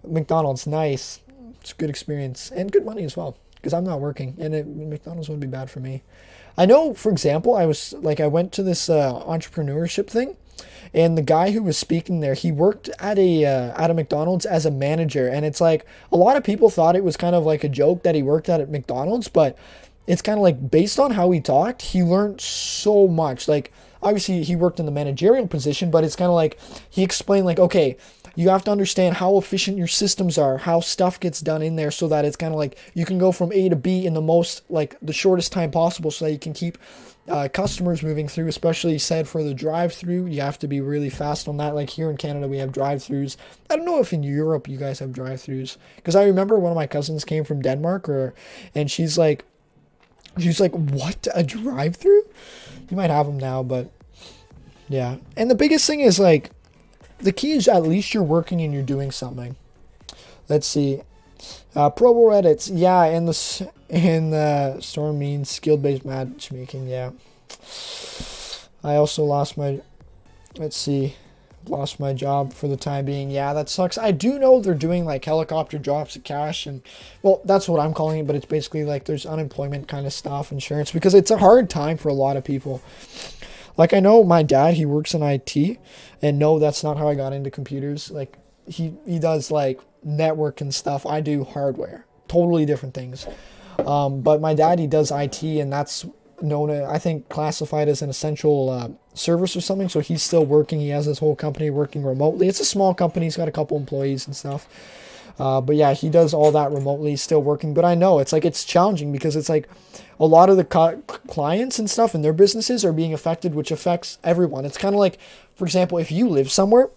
McDonald's, nice. It's a good experience and good money as well. Because I'm not working, and McDonald's would be bad for me. I know, for example, I went to this entrepreneurship thing, and the guy who was speaking there, he worked at a McDonald's as a manager, and it's like a lot of people thought it was kind of like a joke that he worked at McDonald's, but it's kind of like based on how he talked, he learned so much. Like obviously he worked in the managerial position, but it's kind of like he explained like, okay, you have to understand how efficient your systems are, how stuff gets done in there so that it's kind of like you can go from A to B in the shortest time possible so that you can keep customers moving through, especially said for the drive-through. You have to be really fast on that. Like here in Canada, we have drive-throughs. I don't know if in Europe you guys have drive-throughs, because I remember one of my cousins came from Denmark, and she's like, what, a drive-through? You might have them now, but yeah. And the biggest thing is like, the key is at least you're working and you're doing something. Let's see. Pro Bowl Reddits, yeah, and the storm means skill based matchmaking, yeah. I also lost my job for the time being. Yeah, that sucks. I do know they're doing like helicopter drops of cash, and well, that's what I'm calling it, but it's basically like there's unemployment kind of stuff, insurance, because it's a hard time for a lot of people. Like I know my dad, he works in IT, and no, that's not how I got into computers. Like he does like network and stuff. I do hardware, totally different things. But my dad, he does IT, and that's known, I think, classified as an essential service or something. So he's still working. He has his whole company working remotely. It's a small company. He's got a couple employees and stuff. But yeah, he does all that remotely, still working. But I know it's like it's challenging because it's like a lot of the clients and stuff and their businesses are being affected, which affects everyone. It's kind of like, for example, if you live somewhere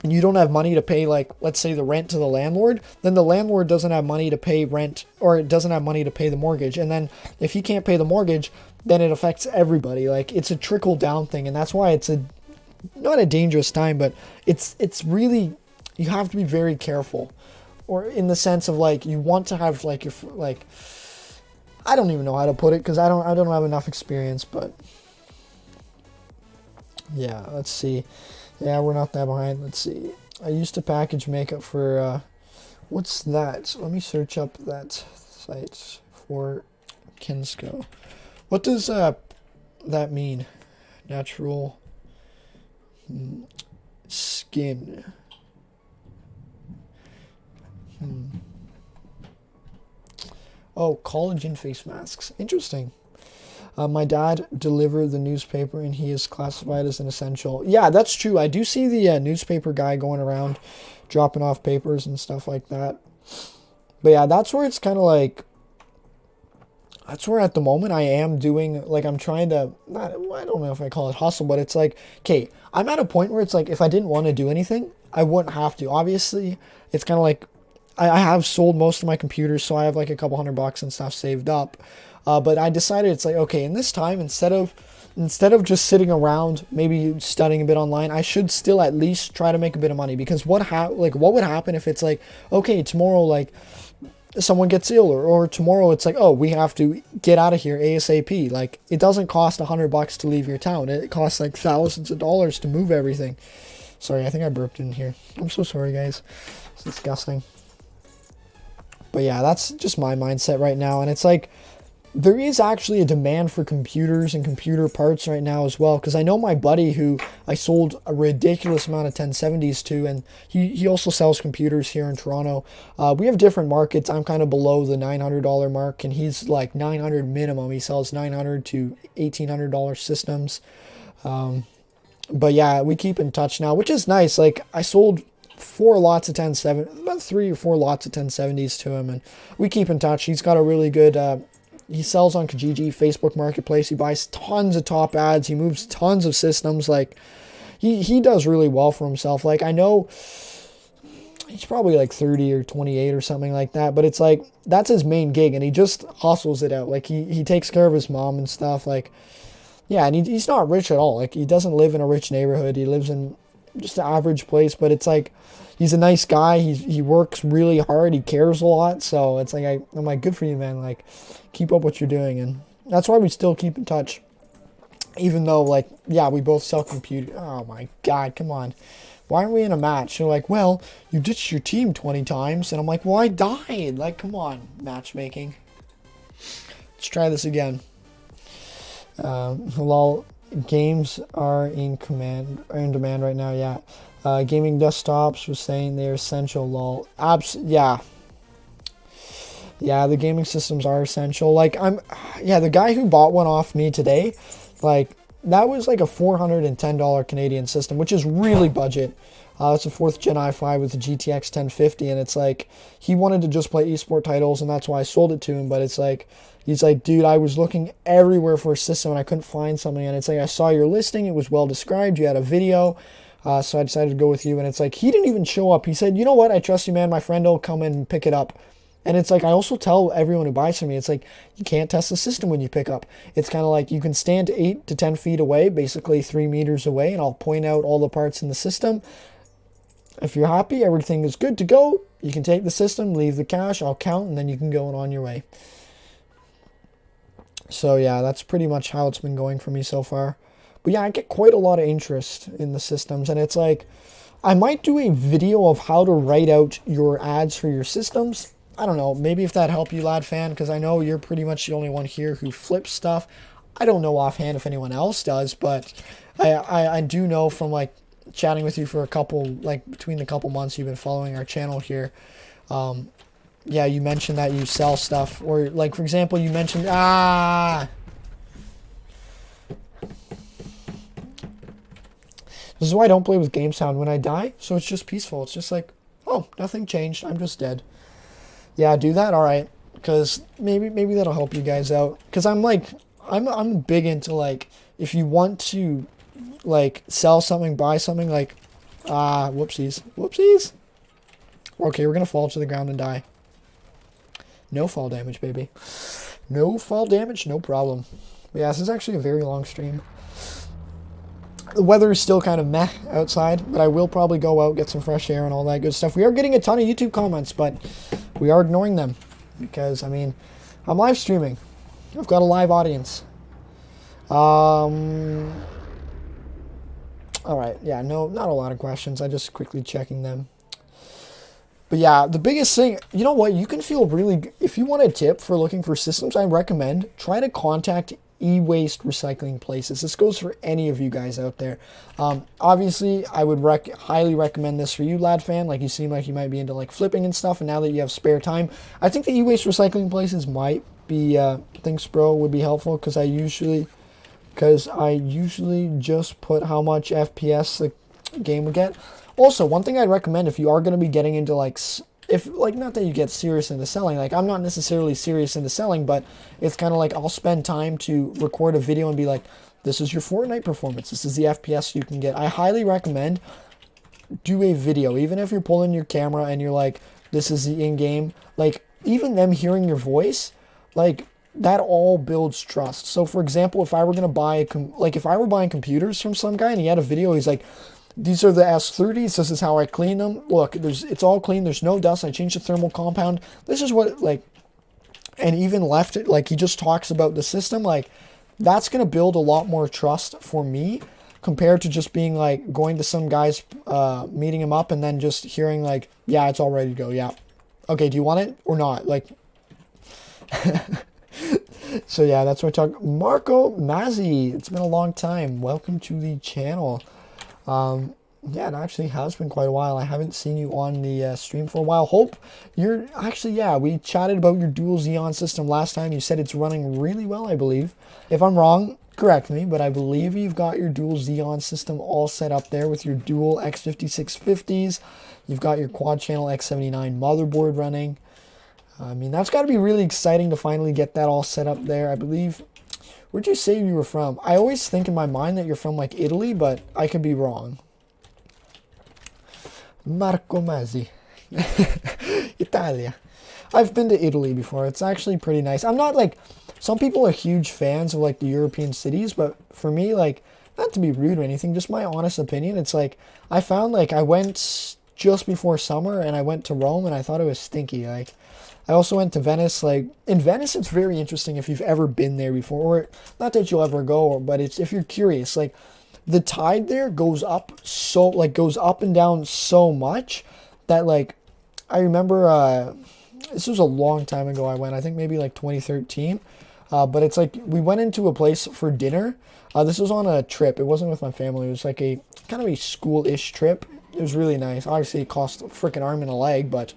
and you don't have money to pay, like, let's say the rent to the landlord, then the landlord doesn't have money to pay rent, or it doesn't have money to pay the mortgage. And then if he can't pay the mortgage, then it affects everybody. Like it's a trickle down thing. And that's why it's not a dangerous time, but it's really, you have to be very careful. Or in the sense of like, you want to have like your, like, I don't even know how to put it because I don't have enough experience, but yeah, let's see. Yeah, we're not that behind. Let's see. I used to package makeup for, what's that? Let me search up that site for Kensko. What does that mean? Natural skin. Oh, collagen face masks. Interesting. My dad delivered the newspaper, and he is classified as an essential. Yeah, that's true. I do see the newspaper guy going around dropping off papers and stuff like that. But yeah, that's where it's kind of like, that's where at the moment I am doing, like I'm trying to, I don't know if I call it hustle, but it's like, okay, I'm at a point where it's like, if I didn't want to do anything, I wouldn't have to. Obviously, it's kind of like, I have sold most of my computers, so I have like a couple $100 and stuff saved up. But I decided it's like, okay, in this time, instead of just sitting around, maybe studying a bit online, I should still at least try to make a bit of money. Because what would happen if it's like, okay, tomorrow, like, someone gets ill, or tomorrow it's like, oh, we have to get out of here ASAP. Like, it doesn't cost $100 to leave your town. It costs like thousands of dollars to move everything. Sorry, I think I burped in here. I'm so sorry, guys. It's disgusting. But yeah, that's just my mindset right now. And it's like, there is actually a demand for computers and computer parts right now as well. Because I know my buddy who I sold a ridiculous amount of 1070s to, and he also sells computers here in Toronto. We have different markets. I'm kind of below the $900 mark, and he's like $900 minimum. He sells $900 to $1,800 systems. But yeah, we keep in touch now, which is nice. Like, I sold 4 lots of 1070, about 3 or 4 lots of 1070s to him, and we keep in touch. He's got a really good, he sells on Kijiji, Facebook Marketplace. He buys tons of top ads. He moves tons of systems. Like, he does really well for himself. Like, I know he's probably like 30 or 28 or something like that. But it's like, that's his main gig, and he just hustles it out. Like, he takes care of his mom and stuff. Like, yeah, and he's not rich at all. Like, he doesn't live in a rich neighborhood. He lives in just an average place, but it's like, he's a nice guy. He works really hard. He cares a lot. So it's like, I'm like, good for you, man. Like, keep up what you're doing. And that's why we still keep in touch. Even though, like, yeah, we both sell computers. Oh, my God, come on. Why aren't we in a match? You're like, well, you ditched your team 20 times. And I'm like, well, I died. Like, come on, matchmaking. Let's try this again. Lol, games are in demand right now, yeah. Gaming desktops was saying they're essential, lol. Yeah. Yeah, the gaming systems are essential. Like, the guy who bought one off me today, like, that was like a $410 Canadian system, which is really budget. It's a 4th gen i5 with a GTX 1050, and it's like, he wanted to just play esport titles, and that's why I sold it to him. But it's like, he's like, dude, I was looking everywhere for a system, and I couldn't find something. And it's like, I saw your listing, it was well described, you had a video, so I decided to go with you. And it's like, he didn't even show up. He said, you know what, I trust you, man, my friend will come and pick it up. And it's like, I also tell everyone who buys from me, it's like, you can't test the system when you pick up. It's kind of like, you can stand 8 to 10 feet away, basically 3 meters away, and I'll point out all the parts in the system. If you're happy, everything is good to go, you can take the system, leave the cash, I'll count, and then you can go on your way. So yeah, that's pretty much how it's been going for me so far. But yeah, I get quite a lot of interest in the systems, and it's like, I might do a video of how to write out your ads for your systems. I don't know, maybe if that helped you, lad fan, because I know you're pretty much the only one here who flips stuff. I don't know offhand if anyone else does, but I do know from, like, chatting with you for a couple, like, between the couple months you've been following our channel here. Yeah, you mentioned that you sell stuff, or, like, for example, you mentioned, this is why I don't play with game sound when I die, so it's just peaceful. It's just like, oh, nothing changed, I'm just dead. Yeah, do that, all right, because maybe that'll help you guys out. Because I'm like, I'm big into, like, if you want to, like, sell something, buy something, like, whoopsies. Okay, we're gonna fall to the ground and die. No fall damage, baby. No fall damage, no problem. But yeah, this is actually a very long stream. The weather is still kind of meh outside, but I will probably go out, get some fresh air and all that good stuff. We are getting a ton of YouTube comments, but we are ignoring them because, I mean, I'm live streaming. I've got a live audience. All right, yeah, no, not a lot of questions. I just quickly checking them. But yeah, the biggest thing, you know what, you can feel really, if you want a tip for looking for systems, I recommend try to contact e-waste recycling places. This goes for any of you guys out there. Obviously, I would highly recommend this for you, lad fan. Like, you seem like you might be into, like, flipping and stuff, and now that you have spare time, I think the e-waste recycling places might be, Thinks Bro would be helpful, because I usually just put how much FPS the game would get. Also, one thing I'd recommend if you are going to be getting into, like, not that you get serious into selling, like, I'm not necessarily serious into selling, but it's kind of like, I'll spend time to record a video and be like, this is your Fortnite performance, this is the FPS you can get. I highly recommend do a video, even if you're pulling your camera and you're like, this is the in-game, like, even them hearing your voice, like, that all builds trust. So, for example, if I were going to buy, if I were buying computers from some guy and he had a video, he's like, these are the S30s, this is how I clean them. Look, it's all clean, there's no dust, I changed the thermal compound. This is what, like, and even left it, like, he just talks about the system, like, that's going to build a lot more trust for me compared to just being, like, going to some guy's, meeting him up and then just hearing, like, yeah, it's all ready to go, yeah. Okay, do you want it or not? Like, so yeah, that's what I talk. Marco Mazzi, it's been a long time. Welcome to the channel. Yeah, it actually has been quite a while. I haven't seen you on the stream for a while. Hope you're actually, yeah, we chatted about your dual Xeon system last time. You said it's running really well, I believe. If I'm wrong, correct me, but I believe you've got your dual Xeon system all set up there with your dual X5650s. You've got your quad channel X79 motherboard running. I mean, that's got to be really exciting to finally get that all set up there. I believe, where'd you say you were from? I always think in my mind that you're from, like, Italy, but I could be wrong. Marco Mazzi. Italia. I've been to Italy before. It's actually pretty nice. I'm not like, some people are huge fans of like the European cities, but for me, like, not to be rude or anything, just my honest opinion, it's like, I found like I went just before summer and I went to Rome and I thought it was stinky. Like, I also went to Venice. Like, in Venice, it's very interesting if you've ever been there before, or not that you'll ever go, but it's if you're curious. Like, the tide there goes up so, like, goes up and down so much that, like, I remember this was a long time ago I went, I think maybe like 2013. But it's like we went into a place for dinner. This was on a trip. It wasn't with my family. It was like a kind of a school-ish trip. It was really nice. Obviously, it cost a freaking arm and a leg, but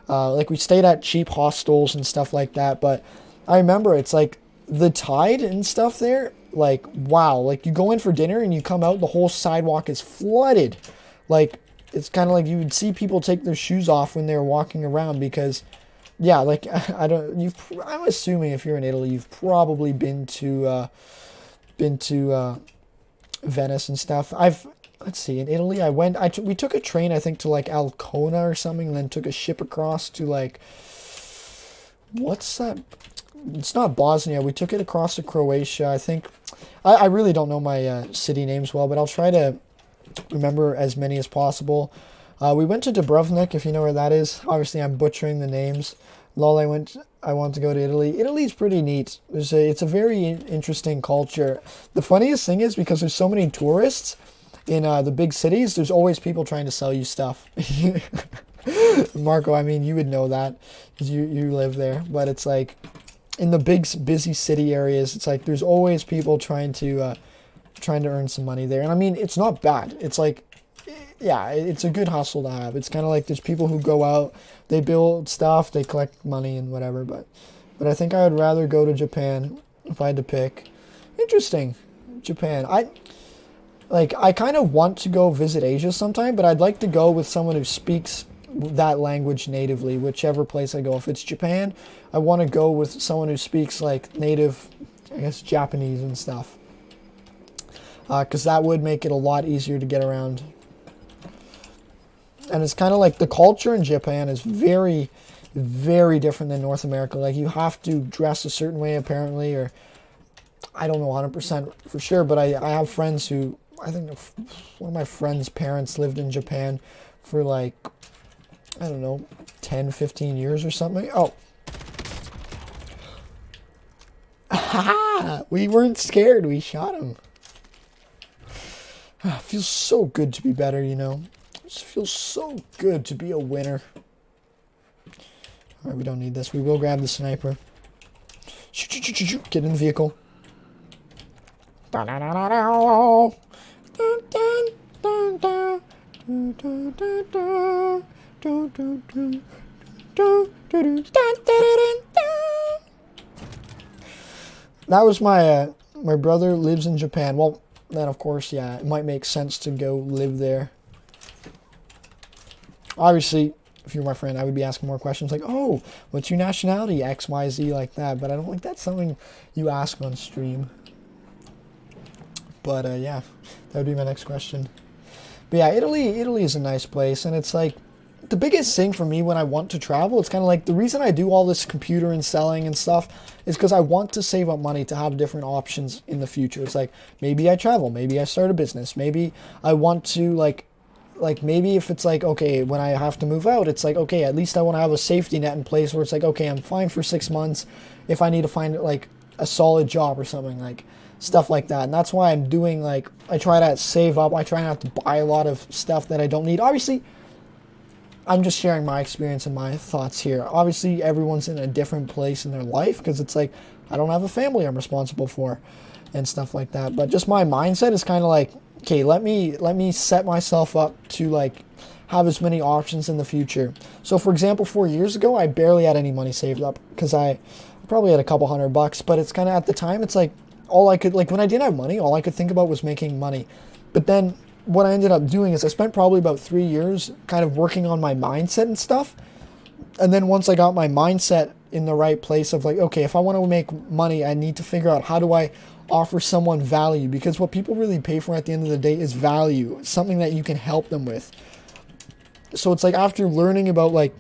like we stayed at cheap hostels and stuff like that. But I remember it's like the tide and stuff there. Like, wow. Like, you go in for dinner and you come out, the whole sidewalk is flooded. Like, it's kind of like you would see people take their shoes off when they're walking around because, yeah, like, I don't, I'm assuming if you're in Italy, you've probably been to Venice and stuff. Let's see, in Italy, we took a train, I think, to like Ancona or something, and then took a ship across to like, what's that? It's not Bosnia. We took it across to Croatia. I think, I really don't know my city names well, but I'll try to remember as many as possible. We went to Dubrovnik, if you know where that is. Obviously, I'm butchering the names. Lol, I want to go to Italy. Italy's pretty neat. It's a very interesting culture. The funniest thing is because there's so many tourists in the big cities, there's always people trying to sell you stuff. Marco, I mean, you would know that because you live there. But it's like in the big busy city areas, it's like there's always people trying to earn some money there. And I mean, it's not bad. It's like, yeah, it's a good hustle to have. It's kind of like there's people who go out, they build stuff, they collect money and whatever. But I think I would rather go to Japan if I had to pick. Interesting, Japan. I kind of want to go visit Asia sometime, but I'd like to go with someone who speaks that language natively, whichever place I go. If it's Japan, I want to go with someone who speaks like native, I guess, Japanese and stuff. Because that would make it a lot easier to get around. And it's kind of like the culture in Japan is very, very different than North America. Like, you have to dress a certain way, apparently, or I don't know 100% for sure, but I have friends who, I think one of my friend's parents lived in Japan for like, I don't know, 10, 15 years or something. Oh. We weren't scared. We shot him. Feels so good to be better, you know. It feels so good to be a winner. Alright, we don't need this. We will grab the sniper. Shoot, shoot, shoot, shoot, shoot. Get in the vehicle. That was my brother lives in Japan. Well, then of course, yeah, it might make sense to go live there. Obviously, if you're my friend, I would be asking more questions like, oh, what's your nationality? X, Y, Z, like that. But I don't think that's something you ask on stream. But yeah, that would be my next question. But yeah, Italy is a nice place, and it's like the biggest thing for me when I want to travel, it's kind of like the reason I do all this computer and selling and stuff is because I want to save up money to have different options in the future. It's like, maybe I travel, maybe I start a business, maybe I want to like maybe if it's like, okay, when I have to move out, it's like, okay, at least I want to have a safety net in place where it's like, okay, I'm fine for 6 months if I need to find like a solid job or something, like stuff like that. And that's why I'm doing, like, I try to save up. I try not to buy a lot of stuff that I don't need. Obviously, I'm just sharing my experience and my thoughts here. Obviously, everyone's in a different place in their life because it's like, I don't have a family I'm responsible for and stuff like that. But just my mindset is kind of like, okay, let me set myself up to like have as many options in the future. So for example, 4 years ago, I barely had any money saved up because I probably had a couple $100, but it's kind of at the time, it's like all I could, like when I didn't have money, all I could think about was making money. But then what I ended up doing is I spent probably about 3 years kind of working on my mindset and stuff. And then once I got my mindset in the right place of like, okay, if I want to make money, I need to figure out how do I offer someone value, because what people really pay for at the end of the day is value, something that you can help them with. So it's like after learning about like,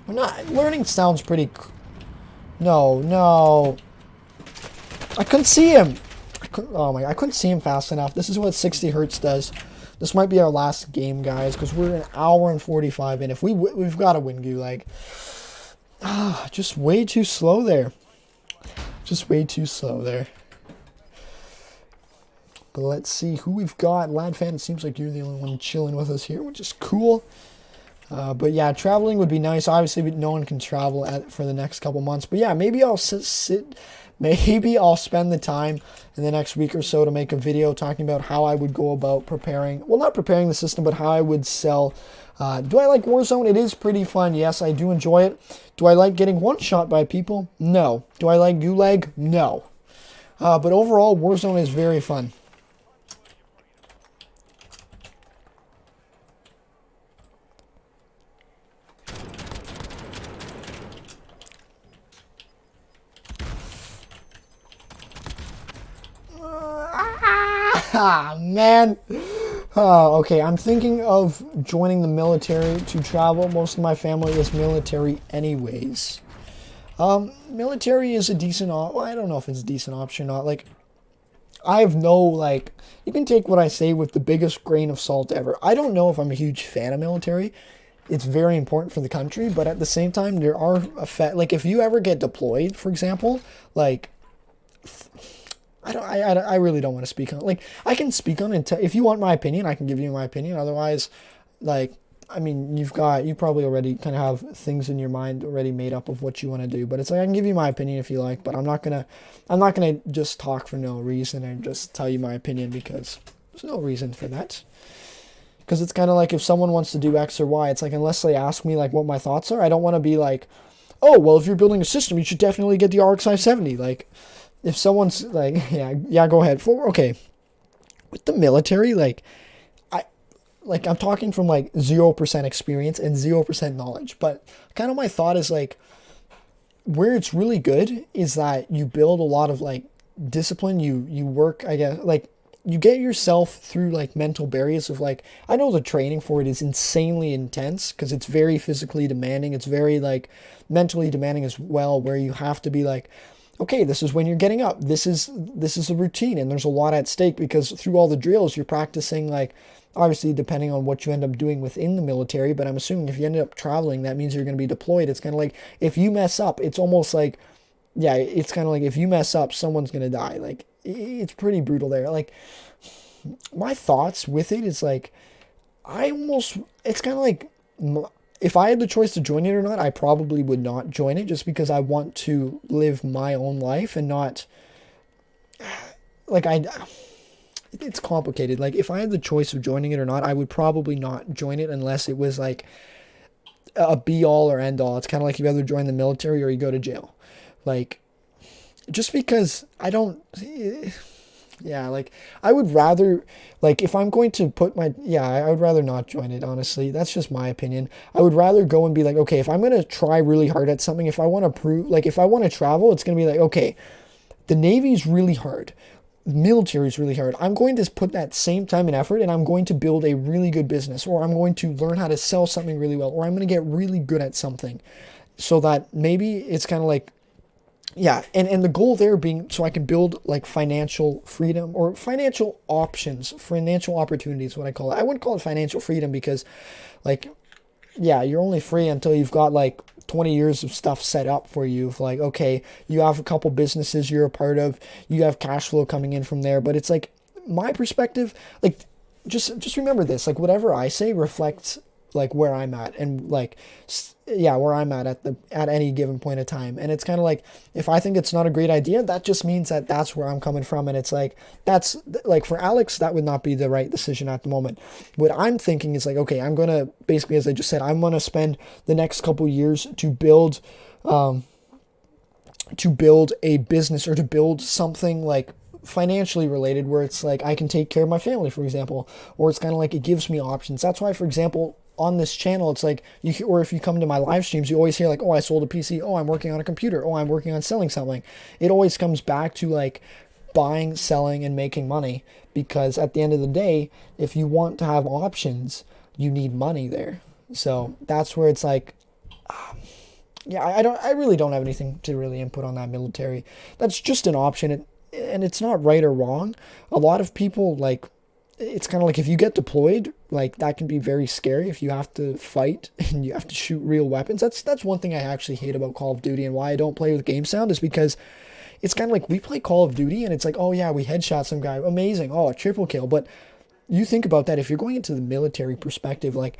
not learning sounds pretty. No, no, I couldn't see him. Oh my! I couldn't see him fast enough. This is what 60 hertz does. This might be our last game, guys, because we're an hour and 45 in. If we've got to win Gulag. Just way too slow there. Just way too slow there. But let's see who we've got. Ladfan, it seems like you're the only one chilling with us here, which is cool. But yeah, traveling would be nice. Obviously, no one can travel for the next couple months. But yeah, maybe I'll maybe I'll spend the time in the next week or so to make a video talking about how I would go about preparing, well, not preparing the system, but how I would sell. Do I like Warzone? It is pretty fun. Yes, I do enjoy it. Do I like getting one-shot by people? No. Do I like Gulag? No. But overall, Warzone is very fun. Man. Okay, I'm thinking of joining the military to travel. Most of my family is military anyways. Military is a decent well, I don't know if it's a decent option or not. Like, I have no, like, you can take what I say with the biggest grain of salt ever. I don't know if I'm a huge fan of military. It's very important for the country, but at the same time, there are like, if you ever get deployed, for example, like, I really don't want to speak on it. Like, I can speak on it. If you want my opinion, I can give you my opinion. Otherwise, like, I mean, you probably already kind of have things in your mind already made up of what you want to do. But it's like, I can give you my opinion if you like, but I'm not gonna just talk for no reason and just tell you my opinion because there's no reason for that. Because it's kind of like if someone wants to do X or Y, it's like, unless they ask me like what my thoughts are, I don't want to be like, oh, well, if you're building a system, you should definitely get the RX 570. Like, if someone's like, yeah, go ahead. Okay, with the military, like, I'm talking from like 0% experience and 0% knowledge, but kind of my thought is like, where it's really good is that you build a lot of like discipline. You work, I guess, like, you get yourself through like mental barriers of like, I know the training for it is insanely intense because it's very physically demanding. It's very like mentally demanding as well, where you have to be like, okay, this is when you're getting up. This is the routine, and there's a lot at stake because through all the drills you're practicing, like, obviously depending on what you end up doing within the military, but I'm assuming if you end up traveling, that means you're going to be deployed. It's kind of like if you mess up, it's almost like, yeah, it's kind of like if you mess up, someone's going to die. Like, it's pretty brutal there. Like, my thoughts with it is like, it's kind of like, if I had the choice to join it or not, I probably would not join it just because I want to live my own life and not, like, it's complicated. Like, if I had the choice of joining it or not, I would probably not join it unless it was like a be all or end all. It's kind of like you either join the military or you go to jail. Like, just because I don't, yeah, like, I would rather, like, if I'm going to I would rather not join it, honestly. That's just my opinion. I would rather go and be like, okay, if I'm going to try really hard at something, if I want to prove, like, if I want to travel, it's going to be like, okay, the Navy's really hard. The military's really hard. I'm going to put that same time and effort and I'm going to build a really good business, or I'm going to learn how to sell something really well, or I'm going to get really good at something so that maybe it's kind of like, yeah, and the goal there being so I can build like financial freedom or financial options, financial opportunities, what I call it. I wouldn't call it financial freedom because, like, yeah, you're only free until you've got like 20 years of stuff set up for you. Of like, okay, you have a couple businesses you're a part of, you have cash flow coming in from there. But it's like, my perspective, like, just remember this, like, whatever I say reflects like where I'm at, and like, yeah, where I'm at any given point of time. And it's kind of like, if I think it's not a great idea, that just means that that's where I'm coming from. And it's like, that's like, for Alex, that would not be the right decision at the moment. What I'm thinking is like, okay, I'm going to basically, as I just said, I'm going to spend the next couple years to build a business, or to build something like financially related where it's like I can take care of my family, for example, or it's kind of like it gives me options. That's why, for example, on this channel, it's like or if you come to my live streams, you always hear like, oh, I sold a PC, oh, I'm working on a computer, oh, I'm working on selling something. It always comes back to like buying, selling, and making money, because at the end of the day, if you want to have options, you need money there. So that's where it's like, yeah, I really don't have anything to really input on that military. That's just an option, and it's not right or wrong. A lot of people like, it's kind of like if you get deployed, like that can be very scary if you have to fight and you have to shoot real weapons. That's one thing I actually hate about Call of Duty and why I don't play with Game Sound is because it's kind of like we play Call of Duty and it's like, oh yeah, we headshot some guy, amazing, oh a triple kill. But you think about that if you're going into the military perspective, like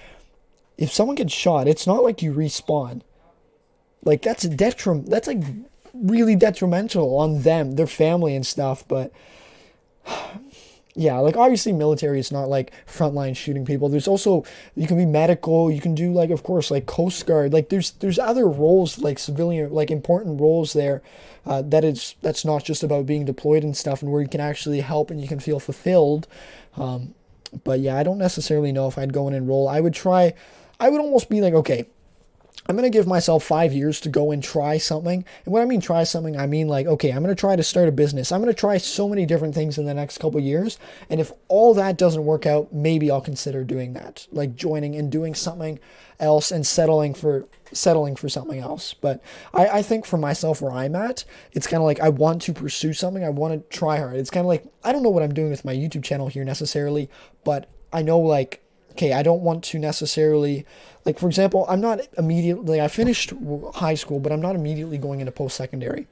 if someone gets shot, it's not like you respawn. Like that's like really detrimental on them, their family and stuff. But yeah, like obviously military is not like frontline shooting people. There's also you can be medical, you can do like of course like Coast Guard. Like there's other roles like civilian like important roles there that's not just about being deployed and stuff and where you can actually help and you can feel fulfilled. But yeah, I don't necessarily know if I'd go and enroll. I would almost be like, okay, I'm going to give myself 5 years to go and try something. And when I mean try something, I mean like, okay, I'm going to try to start a business. I'm going to try so many different things in the next couple of years. And if all that doesn't work out, maybe I'll consider doing that, like joining and doing something else and settling for something else. But I think for myself where I'm at, it's kind of like I want to pursue something. I want to try hard. It's kind of like, I don't know what I'm doing with my YouTube channel here necessarily, but I know like, okay, I don't want to necessarily, like, for example, I'm not immediately, I finished high school, but I'm not immediately going into post-secondary.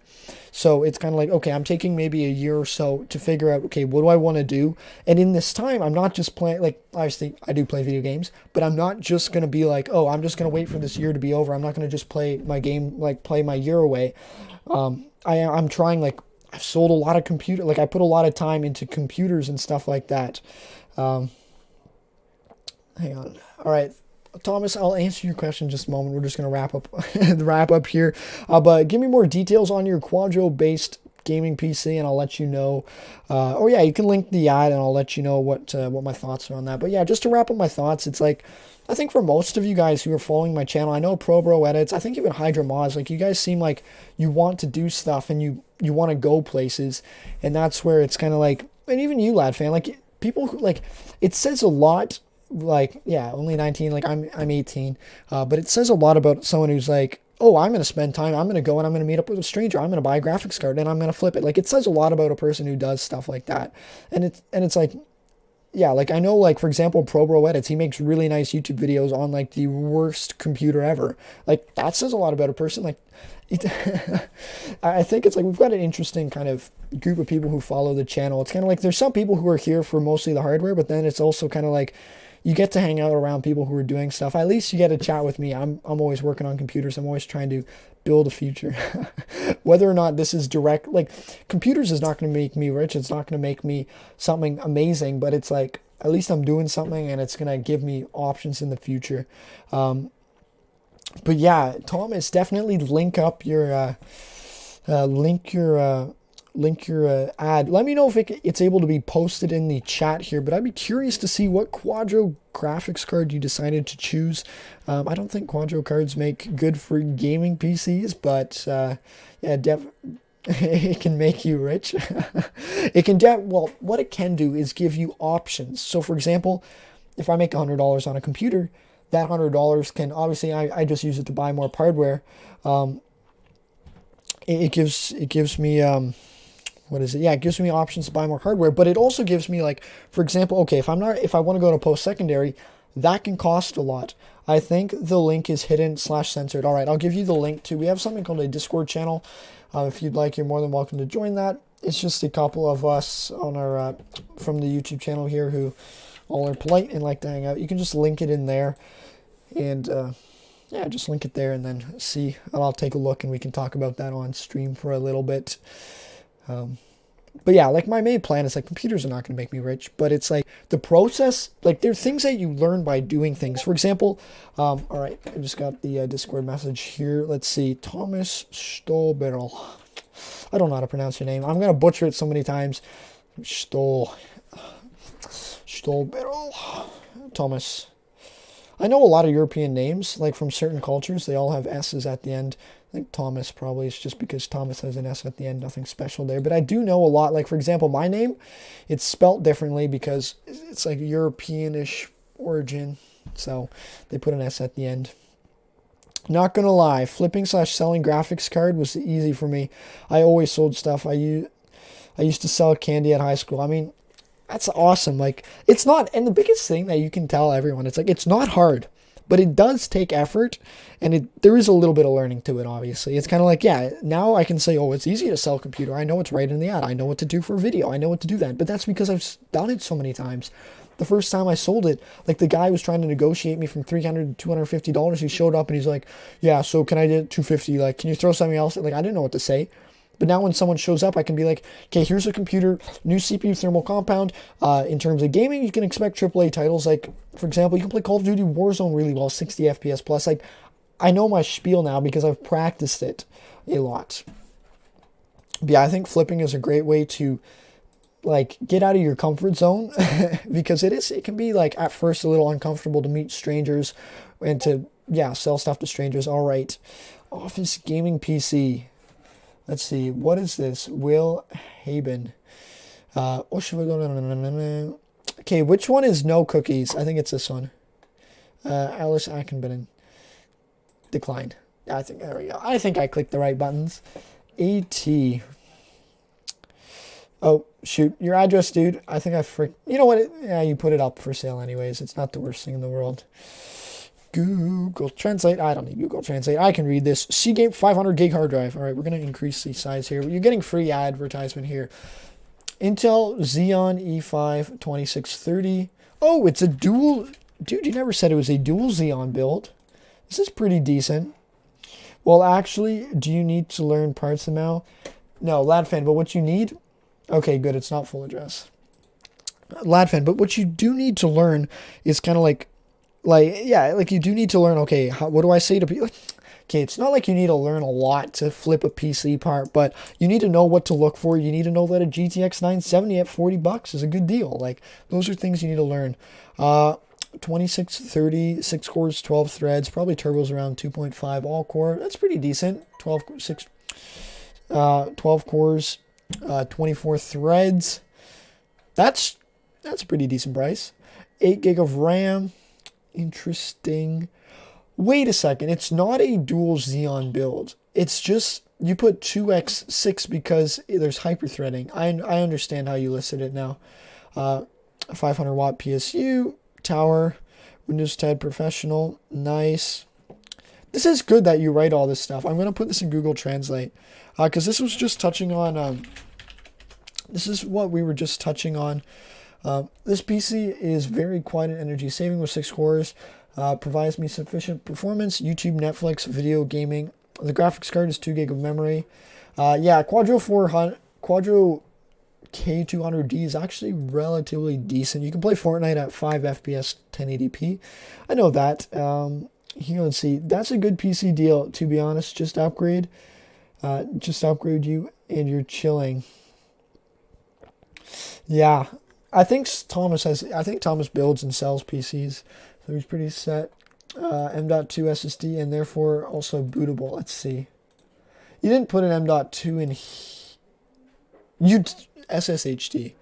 So it's kind of like, okay, I'm taking maybe a year or so to figure out, okay, what do I want to do? And in this time, I'm not just playing, like, obviously, I do play video games, but I'm not just going to be like, oh, I'm just going to wait for this year to be over. I'm not going to just play my game, like, play my year away. I'm trying, like, I've sold a lot of like, I put a lot of time into computers and stuff like that. Hang on. All right, Thomas, I'll answer your question in just a moment. We're just gonna wrap up here. But give me more details on your Quadro-based gaming PC, and I'll let you know. Oh yeah, you can link the ad, and I'll let you know what my thoughts are on that. But yeah, just to wrap up my thoughts, it's like I think for most of you guys who are following my channel, I know ProBro Edits, I think even Hydra Mods, like you guys seem like you want to do stuff and you want to go places, and that's where it's kind of like, and even you, lad fan, like people who like it says a lot. Like, yeah, only 19, like I'm 18, but it says a lot about someone who's like, oh, I'm going to spend time, I'm going to go and I'm going to meet up with a stranger, I'm going to buy a graphics card and I'm going to flip it. Like, it says a lot about a person who does stuff like that. And it's like, yeah, like I know, like for example, ProBro Edits, he makes really nice YouTube videos on like the worst computer ever. Like that says a lot about a person. Like, I think it's like we've got an interesting kind of group of people who follow the channel. It's kind of like there's some people who are here for mostly the hardware, but then it's also kind of like you get to hang out around people who are doing stuff. At least you get to chat with me. I'm always working on computers. I'm always trying to build a future. Whether or not this is direct, like computers is not going to make me rich. It's not going to make me something amazing, but it's like at least I'm doing something and it's going to give me options in the future. But yeah, Thomas, definitely link your ad. Let me know if it's able to be posted in the chat here, but I'd be curious to see what Quadro graphics card you decided to choose. I don't think Quadro cards make good for gaming PCs, but yeah, it can make you rich. Well, what it can do is give you options. So for example, if I make $100 on a computer, that $100 can obviously, I just use it to buy more hardware. It gives me what is it? Yeah, it gives me options to buy more hardware, but it also gives me, like, for example, okay, if I want to go to post-secondary, that can cost a lot. I think the link is hidden/censored. All right, I'll give you the link to, we have something called a Discord channel. If you'd like, you're more than welcome to join that. It's just a couple of us on our, from the YouTube channel here who all are polite and like to hang out. You can just link it in there and, yeah, just link it there and then see, and I'll take a look and we can talk about that on stream for a little bit. But yeah, like my main plan is like computers are not going to make me rich, but it's like the process, like there are things that you learn by doing things. For example, all right, I just got the Discord message here. Let's see, Thomas Stolberl. I don't know how to pronounce your name. I'm going to butcher it so many times. Stolberl. Thomas. I know a lot of European names, like from certain cultures, they all have S's at the end. I think Thomas probably is just because Thomas has an S at the end, nothing special there. But I do know a lot, like for example, my name, it's spelt differently because it's like Europeanish origin. So they put an S at the end. Not gonna lie, flipping/selling graphics card was easy for me. I always sold stuff. I used to sell candy at high school. I mean, that's awesome. Like, it's not, and the biggest thing that you can tell everyone, it's like, it's not hard, but it does take effort, and there is a little bit of learning to it, obviously. It's kind of like, yeah, now I can say, oh, it's easy to sell a computer. I know what's right in the ad. I know what to do for video. I know what to do that. But that's because I've done it so many times. The first time I sold it, like, the guy was trying to negotiate me from $300 to $250. He showed up and he's like, yeah, so can I get $250? Like, can you throw something else? Like, I didn't know what to say. But now when someone shows up, I can be like, okay, here's a computer, new CPU thermal compound. In terms of gaming, you can expect AAA titles. Like, for example, you can play Call of Duty Warzone really well, 60 FPS plus. Like, I know my spiel now because I've practiced it a lot. But yeah, I think flipping is a great way to, like, get out of your comfort zone because it can be, like, at first a little uncomfortable to meet strangers and to, yeah, sell stuff to strangers. All right. Office gaming PC. Let's see. What is this? Will Haben. Okay, which one is no cookies? I think it's this one. Alice Ackenbenen. Decline. I think, there we go. I think I clicked the right buttons. AT. Oh, shoot. Your address, dude. I think you know what? Yeah, you put it up for sale anyways. It's not the worst thing in the world. Google Translate. I don't need Google Translate. I can read this. Seagate 500 gig hard drive. All right, we're going to increase the size here. You're getting free advertisement here. Intel Xeon E5 2630. Oh, it's a dual. Dude, you never said it was a dual Xeon build. This is pretty decent. Well, actually, do you need to learn parts somehow? No, LadFan, but what you need... Okay, good. It's not full address. LadFan, but what you do need to learn is kind of like, yeah, like you do need to learn, okay, what do I say to people? Okay, it's not like you need to learn a lot to flip a PC part, but you need to know what to look for. You need to know that a GTX 970 at $40 is a good deal. Like, those are things you need to learn. 2630, 6 cores, 12 threads, probably turbos around 2.5 all core. That's pretty decent. 12 cores, 24 threads. That's a pretty decent price. 8 gig of RAM. Interesting. Wait a second. It's not a dual Xeon build. It's just you put 2x6 because there's hyperthreading. I understand how you listed it now. 500 watt PSU, tower, Windows 10 Professional. Nice. This is good that you write all this stuff. I'm going to put this in Google Translate because this was just touching on... this is what we were just touching on. This PC is very quiet and energy saving with 6 cores. Provides me sufficient performance. YouTube, Netflix, video gaming. The graphics card is 2 gig of memory. Yeah, Quadro K200D is actually relatively decent. You can play Fortnite at 5 FPS 1080p. I know that. Here, let's see. That's a good PC deal, to be honest. Just upgrade. Just upgrade you and you're chilling. Yeah. I think Thomas builds and sells PCs. So he's pretty set. M.2 SSD and therefore also bootable. Let's see. You didn't put an M.2 in SSHD.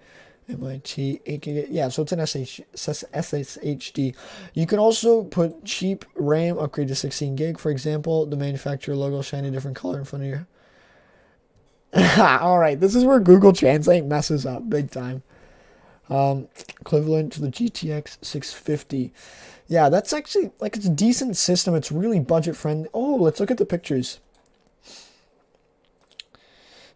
MIT 8 gig. Yeah, so it's an SSHD. You can also put cheap RAM, upgrade to 16 gig. For example, the manufacturer logo shine a different color in front of you. All right, this is where Google Translate messes up big time. Equivalent to the GTX 650. Yeah, that's actually, like, it's a decent system. It's really budget friendly. Oh, let's look at the pictures.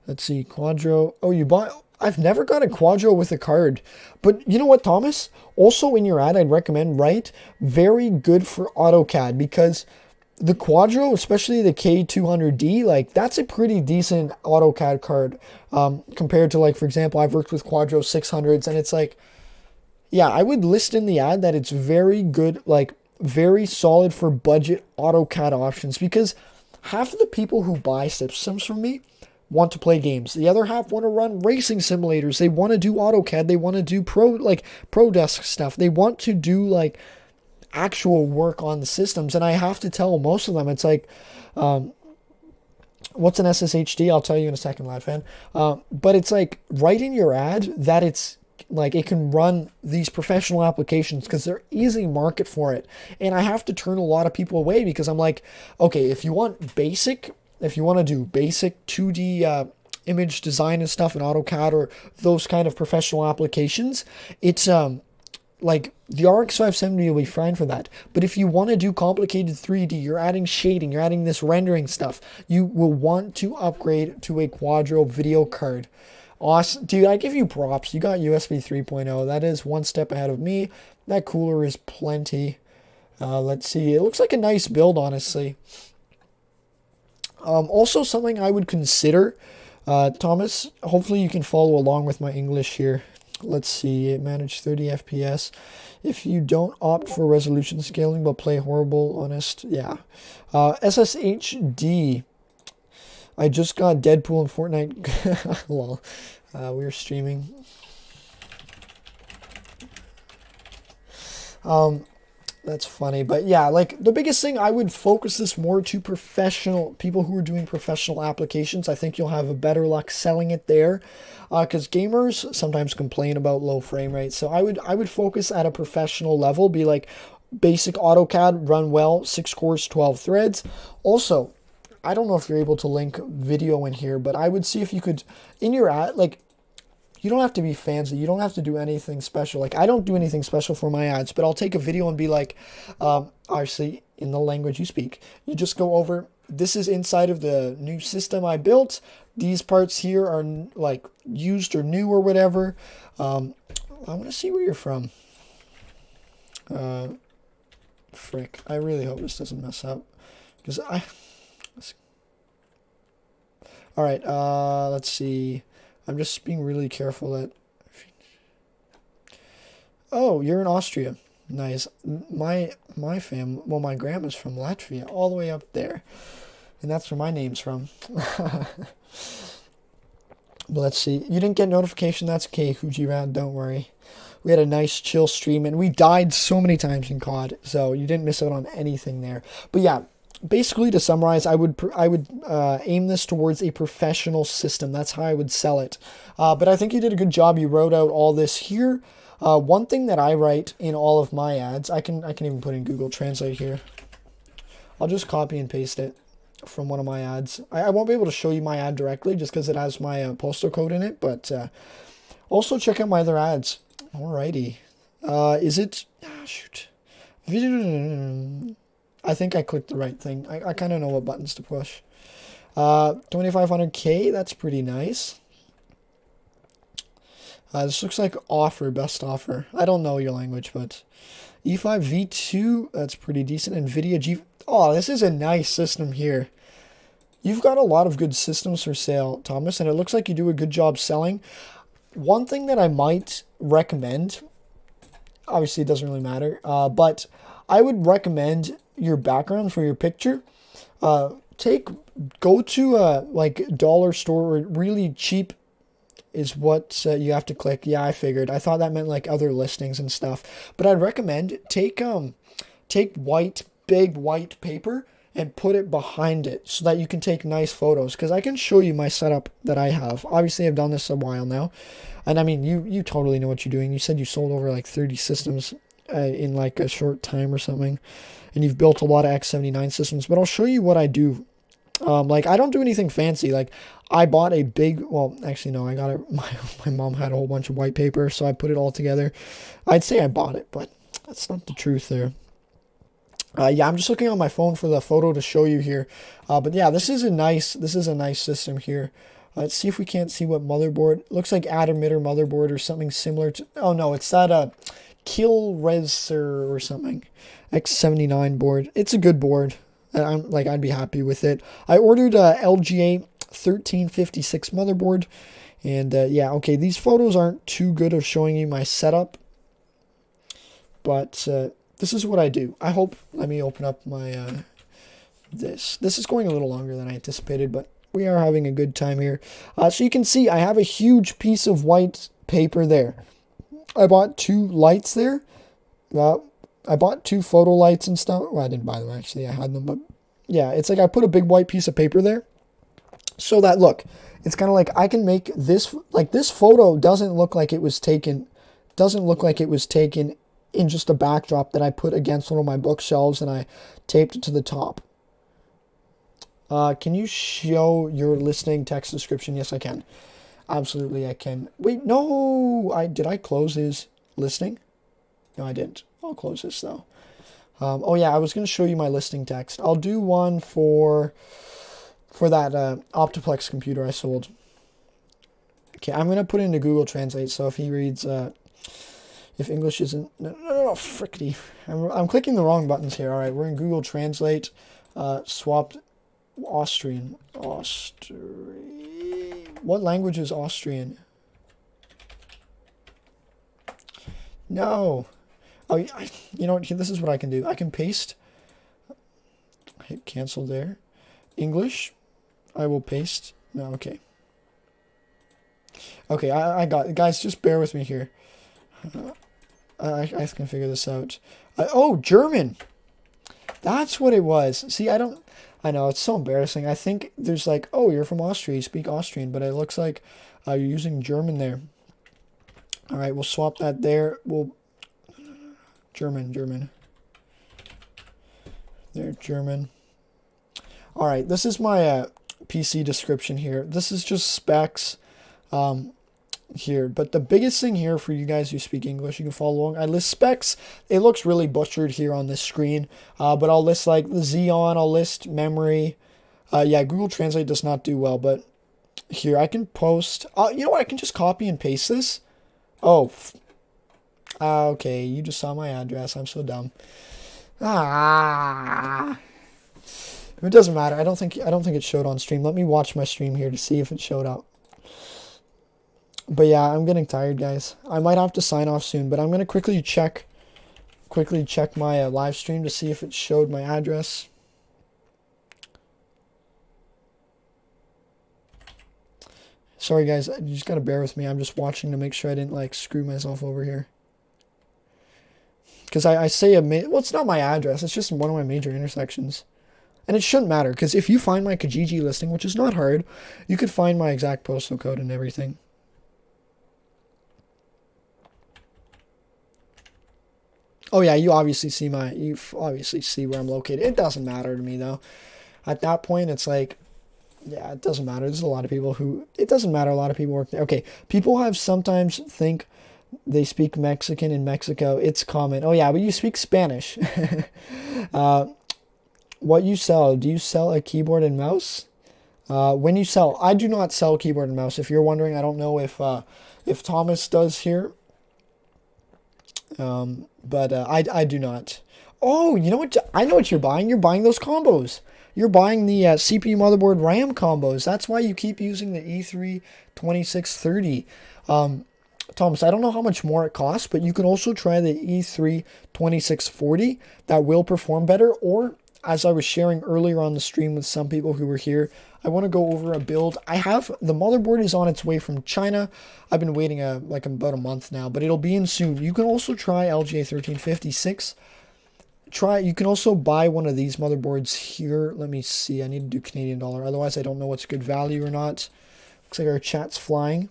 Let's see, Quadro. Oh, you bought... I've never got a Quadro with a card. But you know what, Thomas? Also in your ad, I'd recommend, right? Very good for AutoCAD because the Quadro, especially the K200D, like, that's a pretty decent AutoCAD card compared to, like, for example, I've worked with Quadro 600s and it's like, yeah, I would list in the ad that it's very good, like, very solid for budget AutoCAD options because half of the people who buy systems from me want to play games. The other half want to run racing simulators. They want to do AutoCAD. They want to do Pro Desk stuff. They want to do, like, actual work on the systems. And I have to tell most of them, it's like, what's an SSHD? I'll tell you in a second, LadFan. But it's like, write in your ad that it's like it can run these professional applications because they're easy market for it. And I have to turn a lot of people away because I'm like, okay, if you want to do basic 2D image design and stuff in AutoCAD or those kind of professional applications, it's like the RX 570 will be fine for that. But if you want to do complicated 3D, you're adding shading, you're adding this rendering stuff, you will want to upgrade to a Quadro video card. Awesome. Dude, I give you props. You got USB 3.0. That is one step ahead of me. That cooler is plenty. Let's see. It looks like a nice build, honestly. Also, something I would consider, Thomas, hopefully you can follow along with my English here. Let's see. Manage 30 FPS. If you don't opt for resolution scaling but play horrible, honest, yeah. SSHD. I just got Deadpool and Fortnite. Lol. We were streaming. That's funny. But yeah, like the biggest thing, I would focus this more to professional people who are doing professional applications. I think you'll have a better luck selling it there. Because gamers sometimes complain about low frame rates. So I would focus at a professional level. Be like basic AutoCAD, run well, 6 cores, 12 threads. Also, I don't know if you're able to link video in here, but I would see if you could, in your ad, like, you don't have to be fancy. You don't have to do anything special. Like, I don't do anything special for my ads, but I'll take a video and be like, obviously, in the language you speak. You just go over, this is inside of the new system I built. These parts here are, like, used or new or whatever. I want to see where you're from. Frick. I really hope this doesn't mess up. Because all right, let's see. I'm just being really careful that... Oh, you're in Austria. Nice. My grandma's from Latvia, all the way up there. And that's where my name's from. But let's see. You didn't get notification. That's okay, Hujirad. Don't worry. We had a nice chill stream, and we died so many times in COD, so you didn't miss out on anything there. But yeah, basically, to summarize, I would aim this towards a professional system. That's how I would sell it. But I think you did a good job. You wrote out all this here. One thing that I write in all of my ads, I can even put in Google Translate here. I'll just copy and paste it from one of my ads. I won't be able to show you my ad directly just because it has my postal code in it. But also check out my other ads. Alrighty. Is it? Shoot. I think I clicked the right thing. I kind of know what buttons to push. 2500K, that's pretty nice. This looks like offer, best offer. I don't know your language, but E5 V2, that's pretty decent. NVIDIA G... Oh, this is a nice system here. You've got a lot of good systems for sale, Thomas, and it looks like you do a good job selling. One thing that I might recommend, obviously it doesn't really matter, but I would recommend your background for your picture. Go to like dollar store or really cheap is what you have to click. Yeah, I figured. I thought that meant like other listings and stuff. But I'd recommend take big white paper and put it behind it so that you can take nice photos. Because I can show you my setup that I have. Obviously, I've done this a while now. And I mean, you totally know what you're doing. You said you sold over like 30 systems in like a short time or something. And you've built a lot of X79 systems. But I'll show you what I do. Like, I don't do anything fancy. Like, I bought a big... Well, actually, no. I got it... My mom had a whole bunch of white paper, so I put it all together. I'd say I bought it, but that's not the truth there. Yeah, I'm just looking on my phone for the photo to show you here. But yeah, this is a nice system here. Let's see if we can't see what motherboard. Looks like add emitter motherboard or something similar to... Oh, no, it's that Killracer or something. X79 board. It's a good board. I'd be happy with it. I ordered a LGA 1356 motherboard. And yeah, okay, these photos aren't too good of showing you my setup. But... this is what I do. I hope, let me open up my, this. This is going a little longer than I anticipated, but we are having a good time here. So you can see I have a huge piece of white paper there. I bought 2 lights there. I bought 2 photo lights and stuff. Well, I didn't buy them actually. I had them, but yeah, it's like I put a big white piece of paper there. So that, look, it's kind of like I can make this, like this photo doesn't look like it was taken, in just a backdrop that I put against one of my bookshelves and I taped it to the top. Can you show your listing text description? Yes, I can. Absolutely, I can. Wait, no, did I close his listing? No, I didn't. I'll close this though. Oh yeah, I was going to show you my listing text. I'll do one for that Optiplex computer I sold. Okay, I'm going to put it into Google Translate, so if he reads, if English isn't, no, frickety. I'm clicking the wrong buttons here. All right, we're in Google Translate, swapped Austrian. What language is Austrian? No. Oh, you know what? This is what I can do. I can paste. Hit cancel there. English. I will paste. No, okay. Okay, I got it. Guys, just bear with me here. I can figure this out. Oh, German. That's what it was. See, I know, it's so embarrassing. I think there's like, oh, you're from Austria, you speak Austrian, but it looks like you're using German there. All right, we'll swap that there. German. There, German. All right, this is my PC description here. This is just specs here. But the biggest thing here for you guys who speak English, you can follow along. I list specs. It looks really butchered here on this screen. But I'll list like the Xeon. I'll list memory. Yeah, Google Translate does not do well. But here, I can post. You know what? I can just copy and paste this. Oh. Okay, you just saw my address. I'm so dumb. It doesn't matter. I don't think it showed on stream. Let me watch my stream here to see if it showed up. But yeah, I'm getting tired, guys. I might have to sign off soon, but I'm gonna quickly check my live stream to see if it showed my address. Sorry, guys. You just gotta bear with me. I'm just watching to make sure I didn't like screw myself over here. Because I say well, it's not my address. It's just one of my major intersections. And it shouldn't matter, because if you find my Kijiji listing, which is not hard, you could find my exact postal code and everything. Oh yeah, you obviously see where I'm located. It doesn't matter to me though. At that point, it's like, yeah, it doesn't matter. There's a lot of people who, it doesn't matter. A lot of people work there. Okay, people have sometimes think they speak Mexican in Mexico. It's common. Oh yeah, but you speak Spanish. What you sell? Do you sell a keyboard and mouse? When you sell, I do not sell keyboard and mouse. If you're wondering, I don't know if Thomas does here. But I do not. Oh, you know what? I know what you're buying. You're buying those combos. You're buying the CPU motherboard RAM combos. That's why you keep using the E3 2630. Thomas, I don't know how much more it costs, but you can also try the E3 2640. That will perform better. Or, as I was sharing earlier on the stream with some people who were here, I want to go over a build. The motherboard is on its way from China. I've been waiting like about a month now, but it'll be in soon. You can also try LGA 1356. You can also buy one of these motherboards here. Let me see. I need to do Canadian dollar. Otherwise, I don't know what's good value or not. Looks like our chat's flying.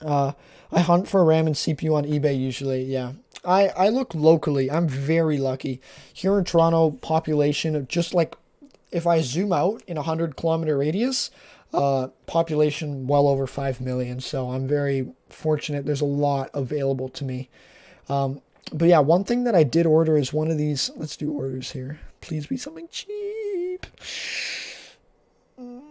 I hunt for RAM and CPU on eBay usually. Yeah. I look locally. I'm very lucky. Here in Toronto, population of just like, if I zoom out in a 100-kilometer radius, population well over 5 million. So I'm very fortunate. There's a lot available to me. But yeah, one thing that I did order is one of these. Let's do orders here. Please be something cheap. All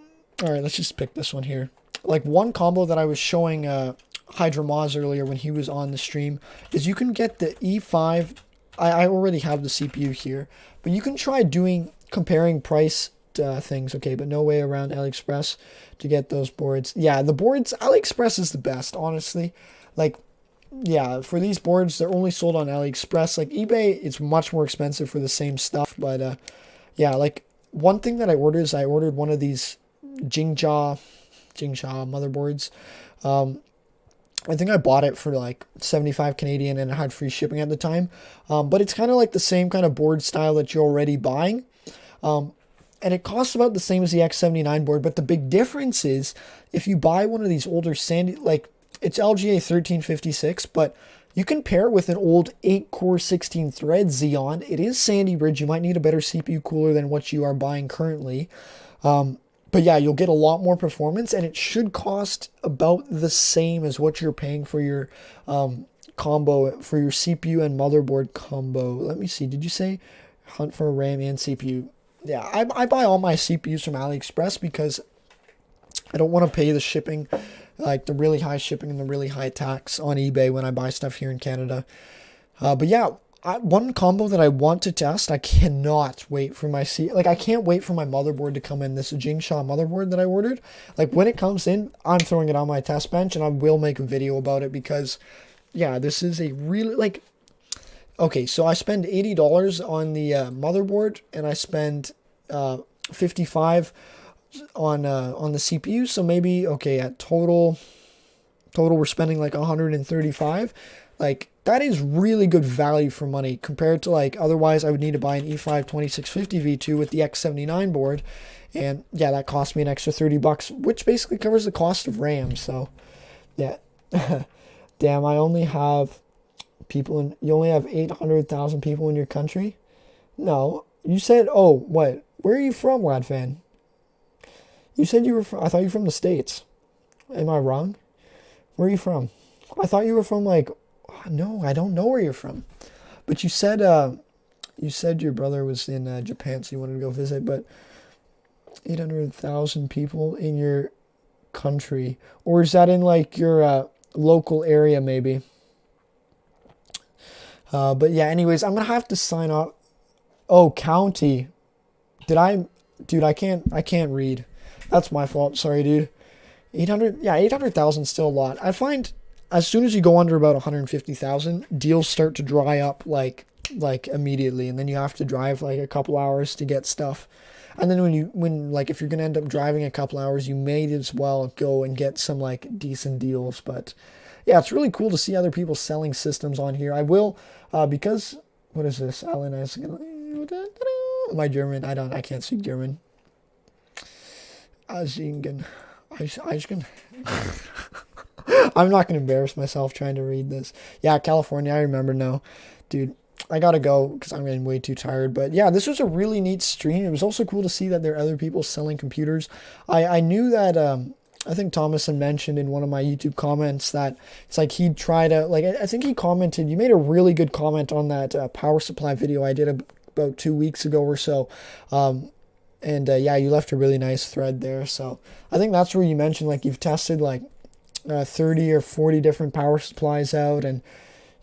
right, let's just pick this one here. Like one combo that I was showing Hydra Moz earlier when he was on the stream is you can get the E5. I already have the CPU here, but you can try comparing price things. Okay, but no way around AliExpress to get those boards. Yeah, the boards, AliExpress is the best, honestly. Like, yeah, for these boards, they're only sold on AliExpress. Like eBay, it's much more expensive for the same stuff. But yeah, like one thing that I ordered is I ordered one of these Jingxia motherboards. I think I bought it for like 75 Canadian and it had free shipping at the time. But it's kind of like the same kind of board style that you're already buying. and it costs about the same as the X79 board, but the big difference is if you buy one of these older Sandy, like it's LGA 1356, but you can pair it with an old 8-core 16-thread Xeon. It is Sandy Bridge. You might need a better CPU cooler than what you are buying currently. But yeah, you'll get a lot more performance, and it should cost about the same as what you're paying for your combo, for your CPU and motherboard combo. Let me see. Did you say hunt for a RAM and CPU? Yeah, I buy all my CPUs from AliExpress because I don't want to pay the shipping, like the really high shipping and the really high tax on eBay when I buy stuff here in Canada. But yeah, one combo that I want to test, I cannot wait for my I can't wait for my motherboard to come in. This Jingsha motherboard that I ordered. Like when it comes in, I'm throwing it on my test bench and I will make a video about it because yeah, this is a really like, okay, so I spend $80 on the motherboard and I spend $55 on the CPU. So maybe, okay, at total we're spending like $135. Like that is really good value for money compared to like otherwise I would need to buy an E5 2650 V2 with the X79 board, and yeah, that cost me an extra $30, which basically covers the cost of RAM. So yeah, damn, I only have you only have 800,000 people in your country. No, you said, oh, what? Where are you from, lad fan? You said you were from, I thought you were from the States. Am I wrong? Where are you from? I thought you were from like, no, I don't know where you're from. But you said your brother was in Japan, so you wanted to go visit, but 800,000 people in your country. Or is that in like your local area maybe? But yeah, anyways, I'm going to have to sign off. Oh, county. Dude, I can't read. That's my fault. Sorry, dude. 800,000 is still a lot. I find as soon as you go under about 150,000, deals start to dry up like immediately, and then you have to drive like a couple hours to get stuff. And then when like if you're gonna end up driving a couple hours, you may as well go and get some like decent deals. But yeah, it's really cool to see other people selling systems on here. I will because what is this? Alan, my German. I can't speak German. Azingen. I'm not going to embarrass myself trying to read this. Yeah, California, I remember now. Dude, I got to go because I'm getting way too tired. But yeah, this was a really neat stream. It was also cool to see that there are other people selling computers. I knew that, I think Thomas had mentioned in one of my YouTube comments that it's like he'd try to, like, I think he commented, you made a really good comment on that power supply video I did about 2 weeks ago or so. Yeah, you left a really nice thread there. So I think that's where you mentioned like you've tested like 30 or 40 different power supplies out, and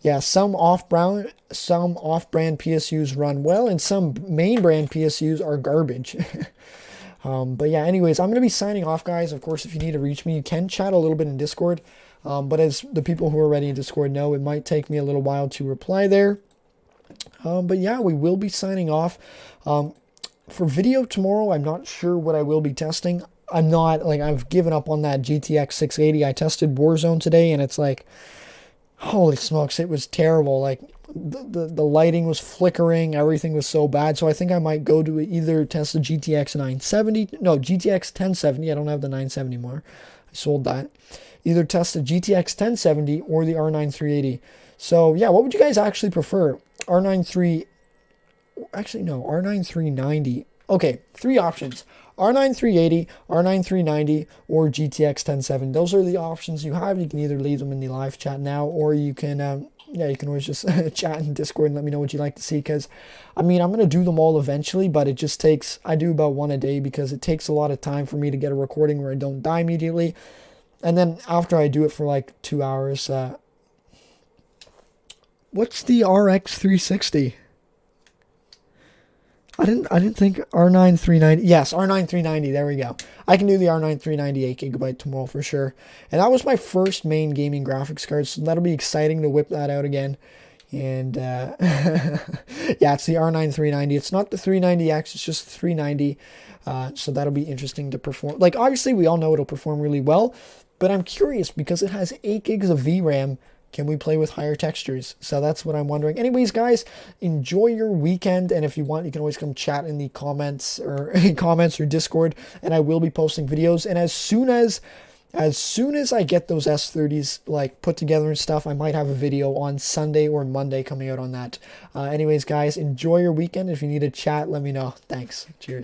yeah, some off-brand PSUs run well, and some main brand PSUs are garbage. But yeah, anyways, I'm gonna be signing off, guys. Of course, if you need to reach me, you can chat a little bit in Discord. But as the people who are already in Discord know, it might take me a little while to reply there. But yeah, we will be signing off. For video tomorrow, I'm not sure what I will be testing. I'm not, like, I've given up on that GTX 680. I tested Warzone today, and it's like, holy smokes, it was terrible. Like, the lighting was flickering. Everything was so bad. So I think I might go to either test the GTX 970. No, GTX 1070. I don't have the 970 anymore. I sold that. Either test the GTX 1070 or the R9 380. So, yeah, what would you guys actually prefer? R9 390. Okay, 3 options. R9 380, R9 390, or GTX 1070. Those are the options you have. You can either leave them in the live chat now, or you can, you can always just chat in Discord and let me know what you'd like to see. Because, I mean, I'm going to do them all eventually, but it just takes, I do about one a day because it takes a lot of time for me to get a recording where I don't die immediately. And then after I do it for like 2 hours, what's the RX 360? I didn't think R9 390. Yes, R9 390. There we go. I can do the R9 390 8GB tomorrow for sure. And that was my first main gaming graphics card, so that'll be exciting to whip that out again. And yeah, it's the R9 390. It's not the 390X. It's just the 390. So that'll be interesting to perform. Like, obviously, we all know it'll perform really well, but I'm curious because it has 8 gigs of VRAM can we play with higher textures? So that's what I'm wondering. Anyways, guys, enjoy your weekend, and if you want, you can always come chat in the comments or Discord, and I will be posting videos. And as soon as I get those S30s like put together and stuff, I might have a video on Sunday or Monday coming out on that. Anyways, guys, enjoy your weekend. If you need a chat, let me know. Thanks. Cheers.